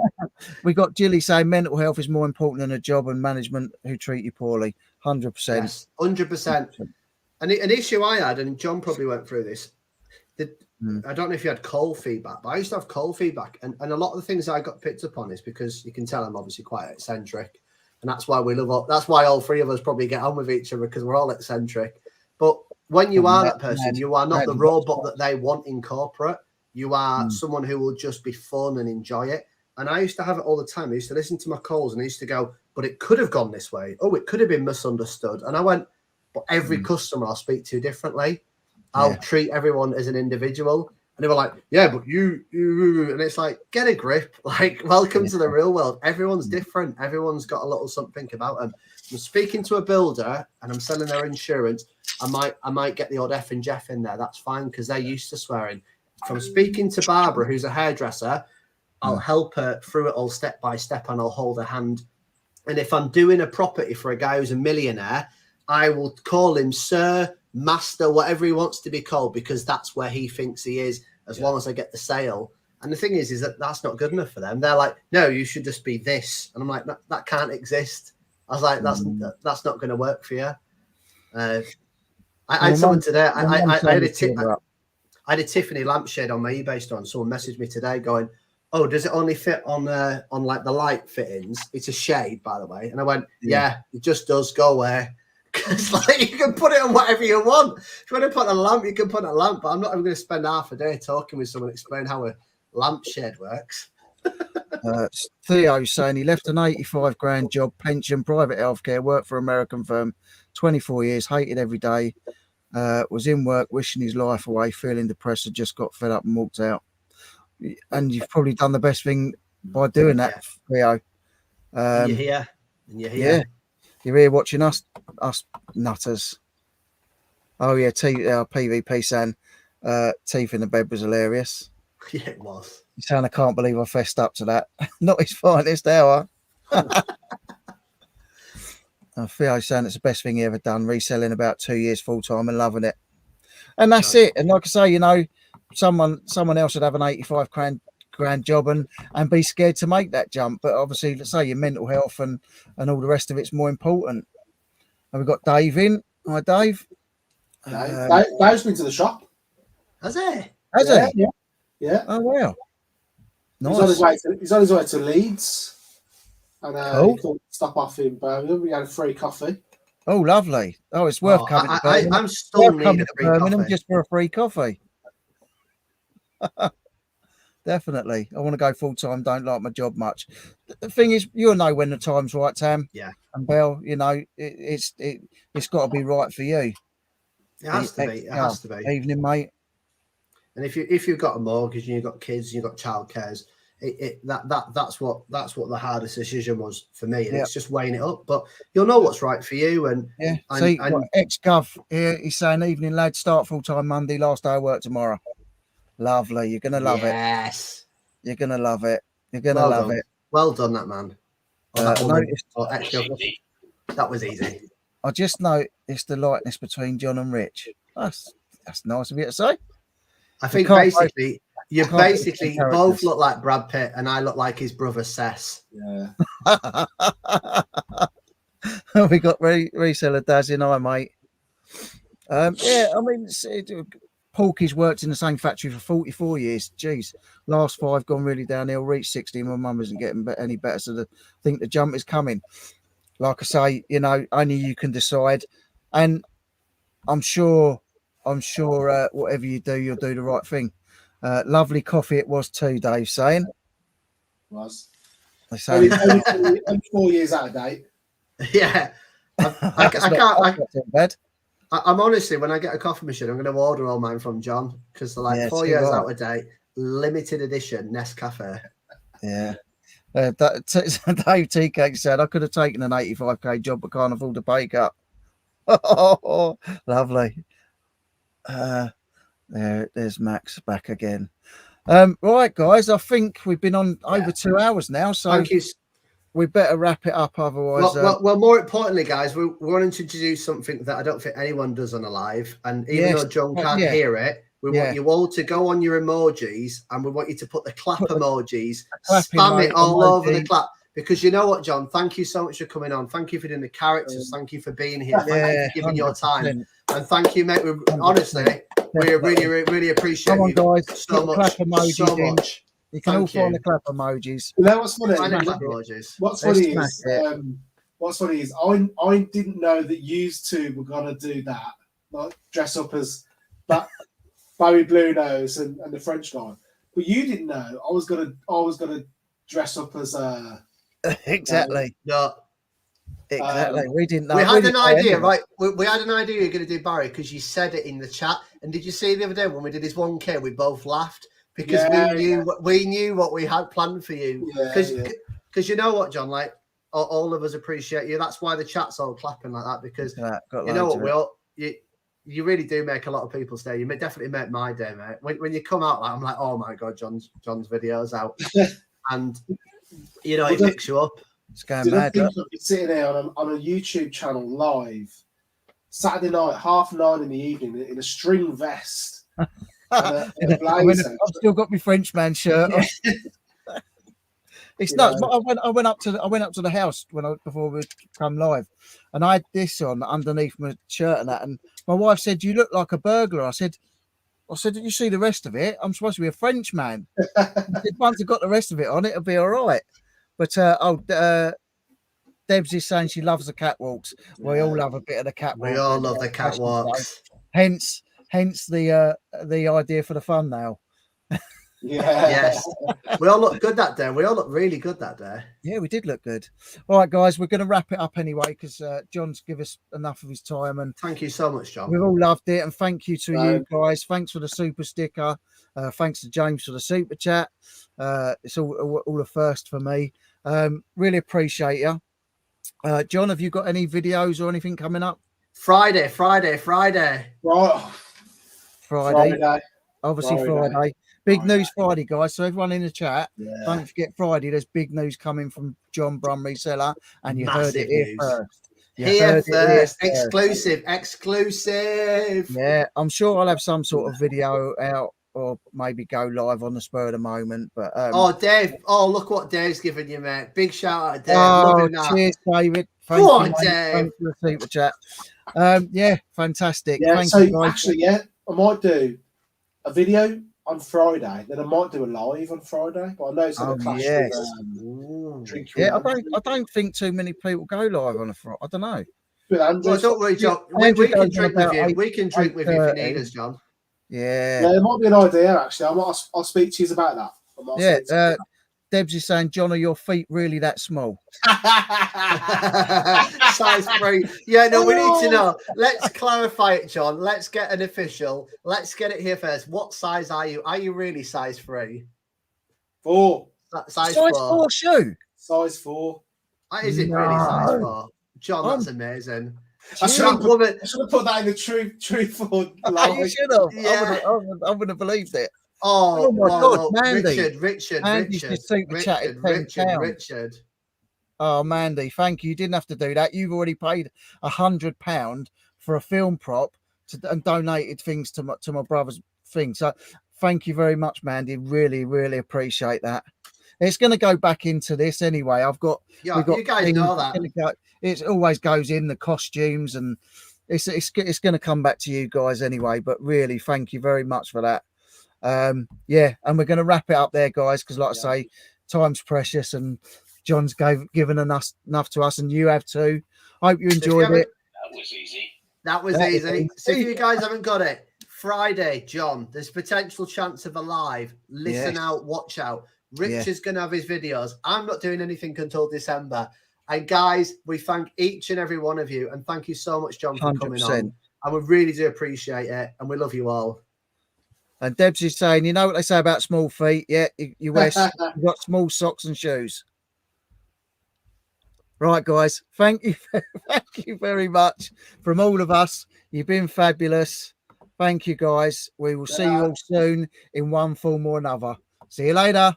We got Jilly saying mental health is more important than a job and management who treat you poorly. 100%. Yes, 100%. And an issue I had, and John probably went through this, I don't know if you had cold feedback, but I used to have cold feedback. And a lot of the things I got picked up on is because you can tell I'm obviously quite eccentric. And that's why that's why all three of us probably get on with each other, because we're all eccentric. But when you are that person, you are not the robot that they want in corporate. You are someone who will just be fun and enjoy it. And I used to have it all the time. I used to listen to my calls and I used to go, but it could have gone this way. Oh, it could have been misunderstood. And I went, but every customer I'll speak to differently. I'll treat everyone as an individual. And they were like, yeah, but you, and it's like, get a grip. Like, welcome to the real world. Everyone's different. Everyone's got a little something about them. I'm speaking to a builder and I'm selling their insurance. I might get the odd F and Jeff in there. That's fine, because they're used to swearing. If I'm speaking to Barbara, who's a hairdresser, I'll help her through it all step by step and I'll hold her hand. And if I'm doing a property for a guy who's a millionaire, I will call him sir, master, whatever he wants to be called, because that's where he thinks he is, as long as I get the sale. And the thing is that that's not good enough for them. They're like, no, you should just be this. And I'm like, that can't exist. I was like, that's not going to work for you. I had someone today. I had a I had a Tiffany lampshade on my eBay store, and someone messaged me today going, "Oh, does it only fit on like the light fittings? It's a shade, by the way." And I went, "Yeah, it just does. Go away." Because like you can put it on whatever you want. If you want to put a lamp, you can put a lamp. But I'm not even going to spend half a day talking with someone explain how a lampshade works. Theo saying he left an 85 grand job, pension, private healthcare, worked for an American firm, 24 years, hated every day, was in work, wishing his life away, feeling depressed, had just got fed up and walked out. And you've probably done the best thing by doing that, Theo. And you're here. Yeah, you're here watching us nutters. Oh yeah, PvP saying teeth in the bed was hilarious. Yeah, it was. He's saying I can't believe I fessed up to that. Not his finest hour. Theo's saying it's the best thing he ever done, reselling about 2 years full time and loving it. And that's it. And like I say, you know, someone else would have an 85 grand job and be scared to make that jump. But obviously, let's say your mental health and all the rest of it's more important. And we've got Dave in. Hi, Dave. Dave's been to the shop. Has he? Has he? Yeah. Oh, wow. Nice. He's on his way to Leeds. And Cool. he thought stop off in Birmingham. We had a free coffee. Oh, lovely. Oh, it's worth coming to Birmingham. I'm still needing a free Birmingham coffee. just for a free coffee. Definitely. I want to go full time. Don't like my job much. The thing is, you'll know when the time's right, Tam. Yeah. And Belle, you know, it's got to be right for you. It has to be. It has to be. Evening, mate. And if you've got a mortgage and you've got kids and you've got childcares, that's what the hardest decision was for me. And it's just weighing it up. But you'll know what's right for you. And see, ex-Gov here, he's saying, evening, lad, start full time Monday, last day of work tomorrow. Lovely. You're gonna love it. Yes. You're gonna love it. You're gonna love it. Well done, that man. That was easy. I just noticed the likeness between John and Rich. That's nice of you to say. I think basically you both look like Brad Pitt and I look like his brother Sess. Yeah. We got reseller Daz in, hi mate. Yeah, I mean, Porky's worked in the same factory for 44 years. Jeez, last 5 gone really downhill. Reached 60. My mum isn't getting any better, so I think the jump is coming. Like I say, you know, only you can decide. And I'm sure whatever you do, you'll do the right thing. Lovely coffee it was too, Dave saying. Was. Only 4 years out of date. Yeah. I can't. I'm honestly, when I get a coffee machine, I'm going to order all mine from John because they're like 4 years out of date, limited edition Nescafe. Yeah. Dave T-Cake said, I could have taken an 85k job, but can't afford a pay cut. Oh, lovely. There's Max back again. Right, guys, I think we've been on over 2 hours now, so thank you. We better wrap it up, otherwise. Well, more importantly, guys, we wanted to do something that I don't think anyone does on a live, and even though John can't hear it, we want you all to go on your emojis, and we want you to put the clap emojis, spam it all over the clap. Because you know what, John? Thank you so much for coming on. Thank you for doing the characters. Thank you for being here. Thank you for giving 100%. Your time. And thank you, mate. Honestly, we really, really appreciate you guys so much. So much. You can all find the clap emojis. You know what's funny? What's funny is I didn't know that you two were gonna do that, like dress up as Barry Blue Nose and the French guy. But you didn't know I was gonna dress up as exactly. Exactly. We didn't know. We had an idea, right? We had an idea you were going to do Barry because you said it in the chat. And did you see the other day when we did his 1K, we both laughed because we knew what we had planned for you. Because you know what, John, like all of us appreciate you. That's why the chat's all clapping like that, because you know what, Will, you really do make a lot of people's day. You definitely make my day, mate. When you come out, like, I'm like, oh my God, John's video's out. And you know, it picks you up. It's going mad. I'd be sitting there on a YouTube channel live Saturday night, 9:30 in the evening, in a string vest and a blazer. I've still got my Frenchman shirt on. It's You nuts. know. But I went up to the house before we come live, and I had this on underneath my shirt and that. And my wife said, "You look like a burglar." I said, "Did you see the rest of it? I'm supposed to be a French man." I said, "Once I got the rest of it on, it'll be all right." But Debs is saying she loves the catwalks. We all love a bit of the catwalk. We all love the catwalks. Hence the idea for the thumbnail. Yeah. Yes. We all look good that day. We all look really good that day. Yeah, we did look good. All right, guys, we're going to wrap it up anyway because John's given us enough of his time, and Thank you so much, John. we've all loved it. And thank you to you guys. Thanks for the super sticker. Thanks to James for the super chat. It's all a first for me. Really appreciate you. John, have you got any videos or anything coming up? Friday. Right. Friday. Obviously Friday. Big Friday. news Friday, guys. So everyone in the chat, Yeah. don't forget Friday. There's big news coming from John Brum Reseller, and you Massive heard it here news. first. Here first. Exclusive. Yeah, I'm sure I'll have some sort of video out, or maybe go live on the spur of the moment. But Dave! Oh, look what Dave's given you, mate! Big shout out to Dave. Oh, Loving that. cheers, David. Go on, mate. Dave. Thanks for the super chat. Yeah, fantastic. Yeah, Thank so you, guys. actually, I might do a video on Friday, then I might do a live on Friday, but I know it's going to clash yes. with drinking. Yeah, I don't think too many people go live on a Friday. I don't know. Well, don't worry, John. We can drink with you. We can drink with you if you need us, John. Yeah. Yeah, it might be an idea actually. I'll speak to you about that. Yeah. Debs is saying, John, are your feet really that small? Size 3. Yeah, no, we need to know. Let's clarify it, John. Let's get an official. Let's get it here first. What size are you? Are you really size 3? 4. Size 4 shoe. Size 4. Is it really size 4? John, that's amazing. I should have put that in the true for live. You should have. Yeah. I would have believed it. Oh my God, Mandy. Richard. Oh, Mandy, thank you. You didn't have to do that. You've already paid £100 for a film prop and donated things to my brother's thing. So thank you very much, Mandy. Really, really appreciate that. It's going to go back into this anyway. You guys know that. It always goes in the costumes, and it's going to come back to you guys anyway. But really, thank you very much for that. Yeah, and we're going to wrap it up there, guys, because like I say, time's precious, and John's given enough to us, and you have too. Hope you enjoyed it. That was easy. So if you guys haven't got it, Friday, John, there's potential chance of a live. Listen out, watch out. Richard's going to have his videos. I'm not doing anything until December. And guys, we thank each and every one of you, and thank you so much, John, for 100%. coming on. And we really do appreciate it, and we love you all. And Debs is saying, you know what they say about small feet? Yeah, you wear you've got small socks and shoes. Right, guys. Thank you very much from all of us. You've been fabulous. Thank you, guys. We will see you all soon in one form or another. See you later.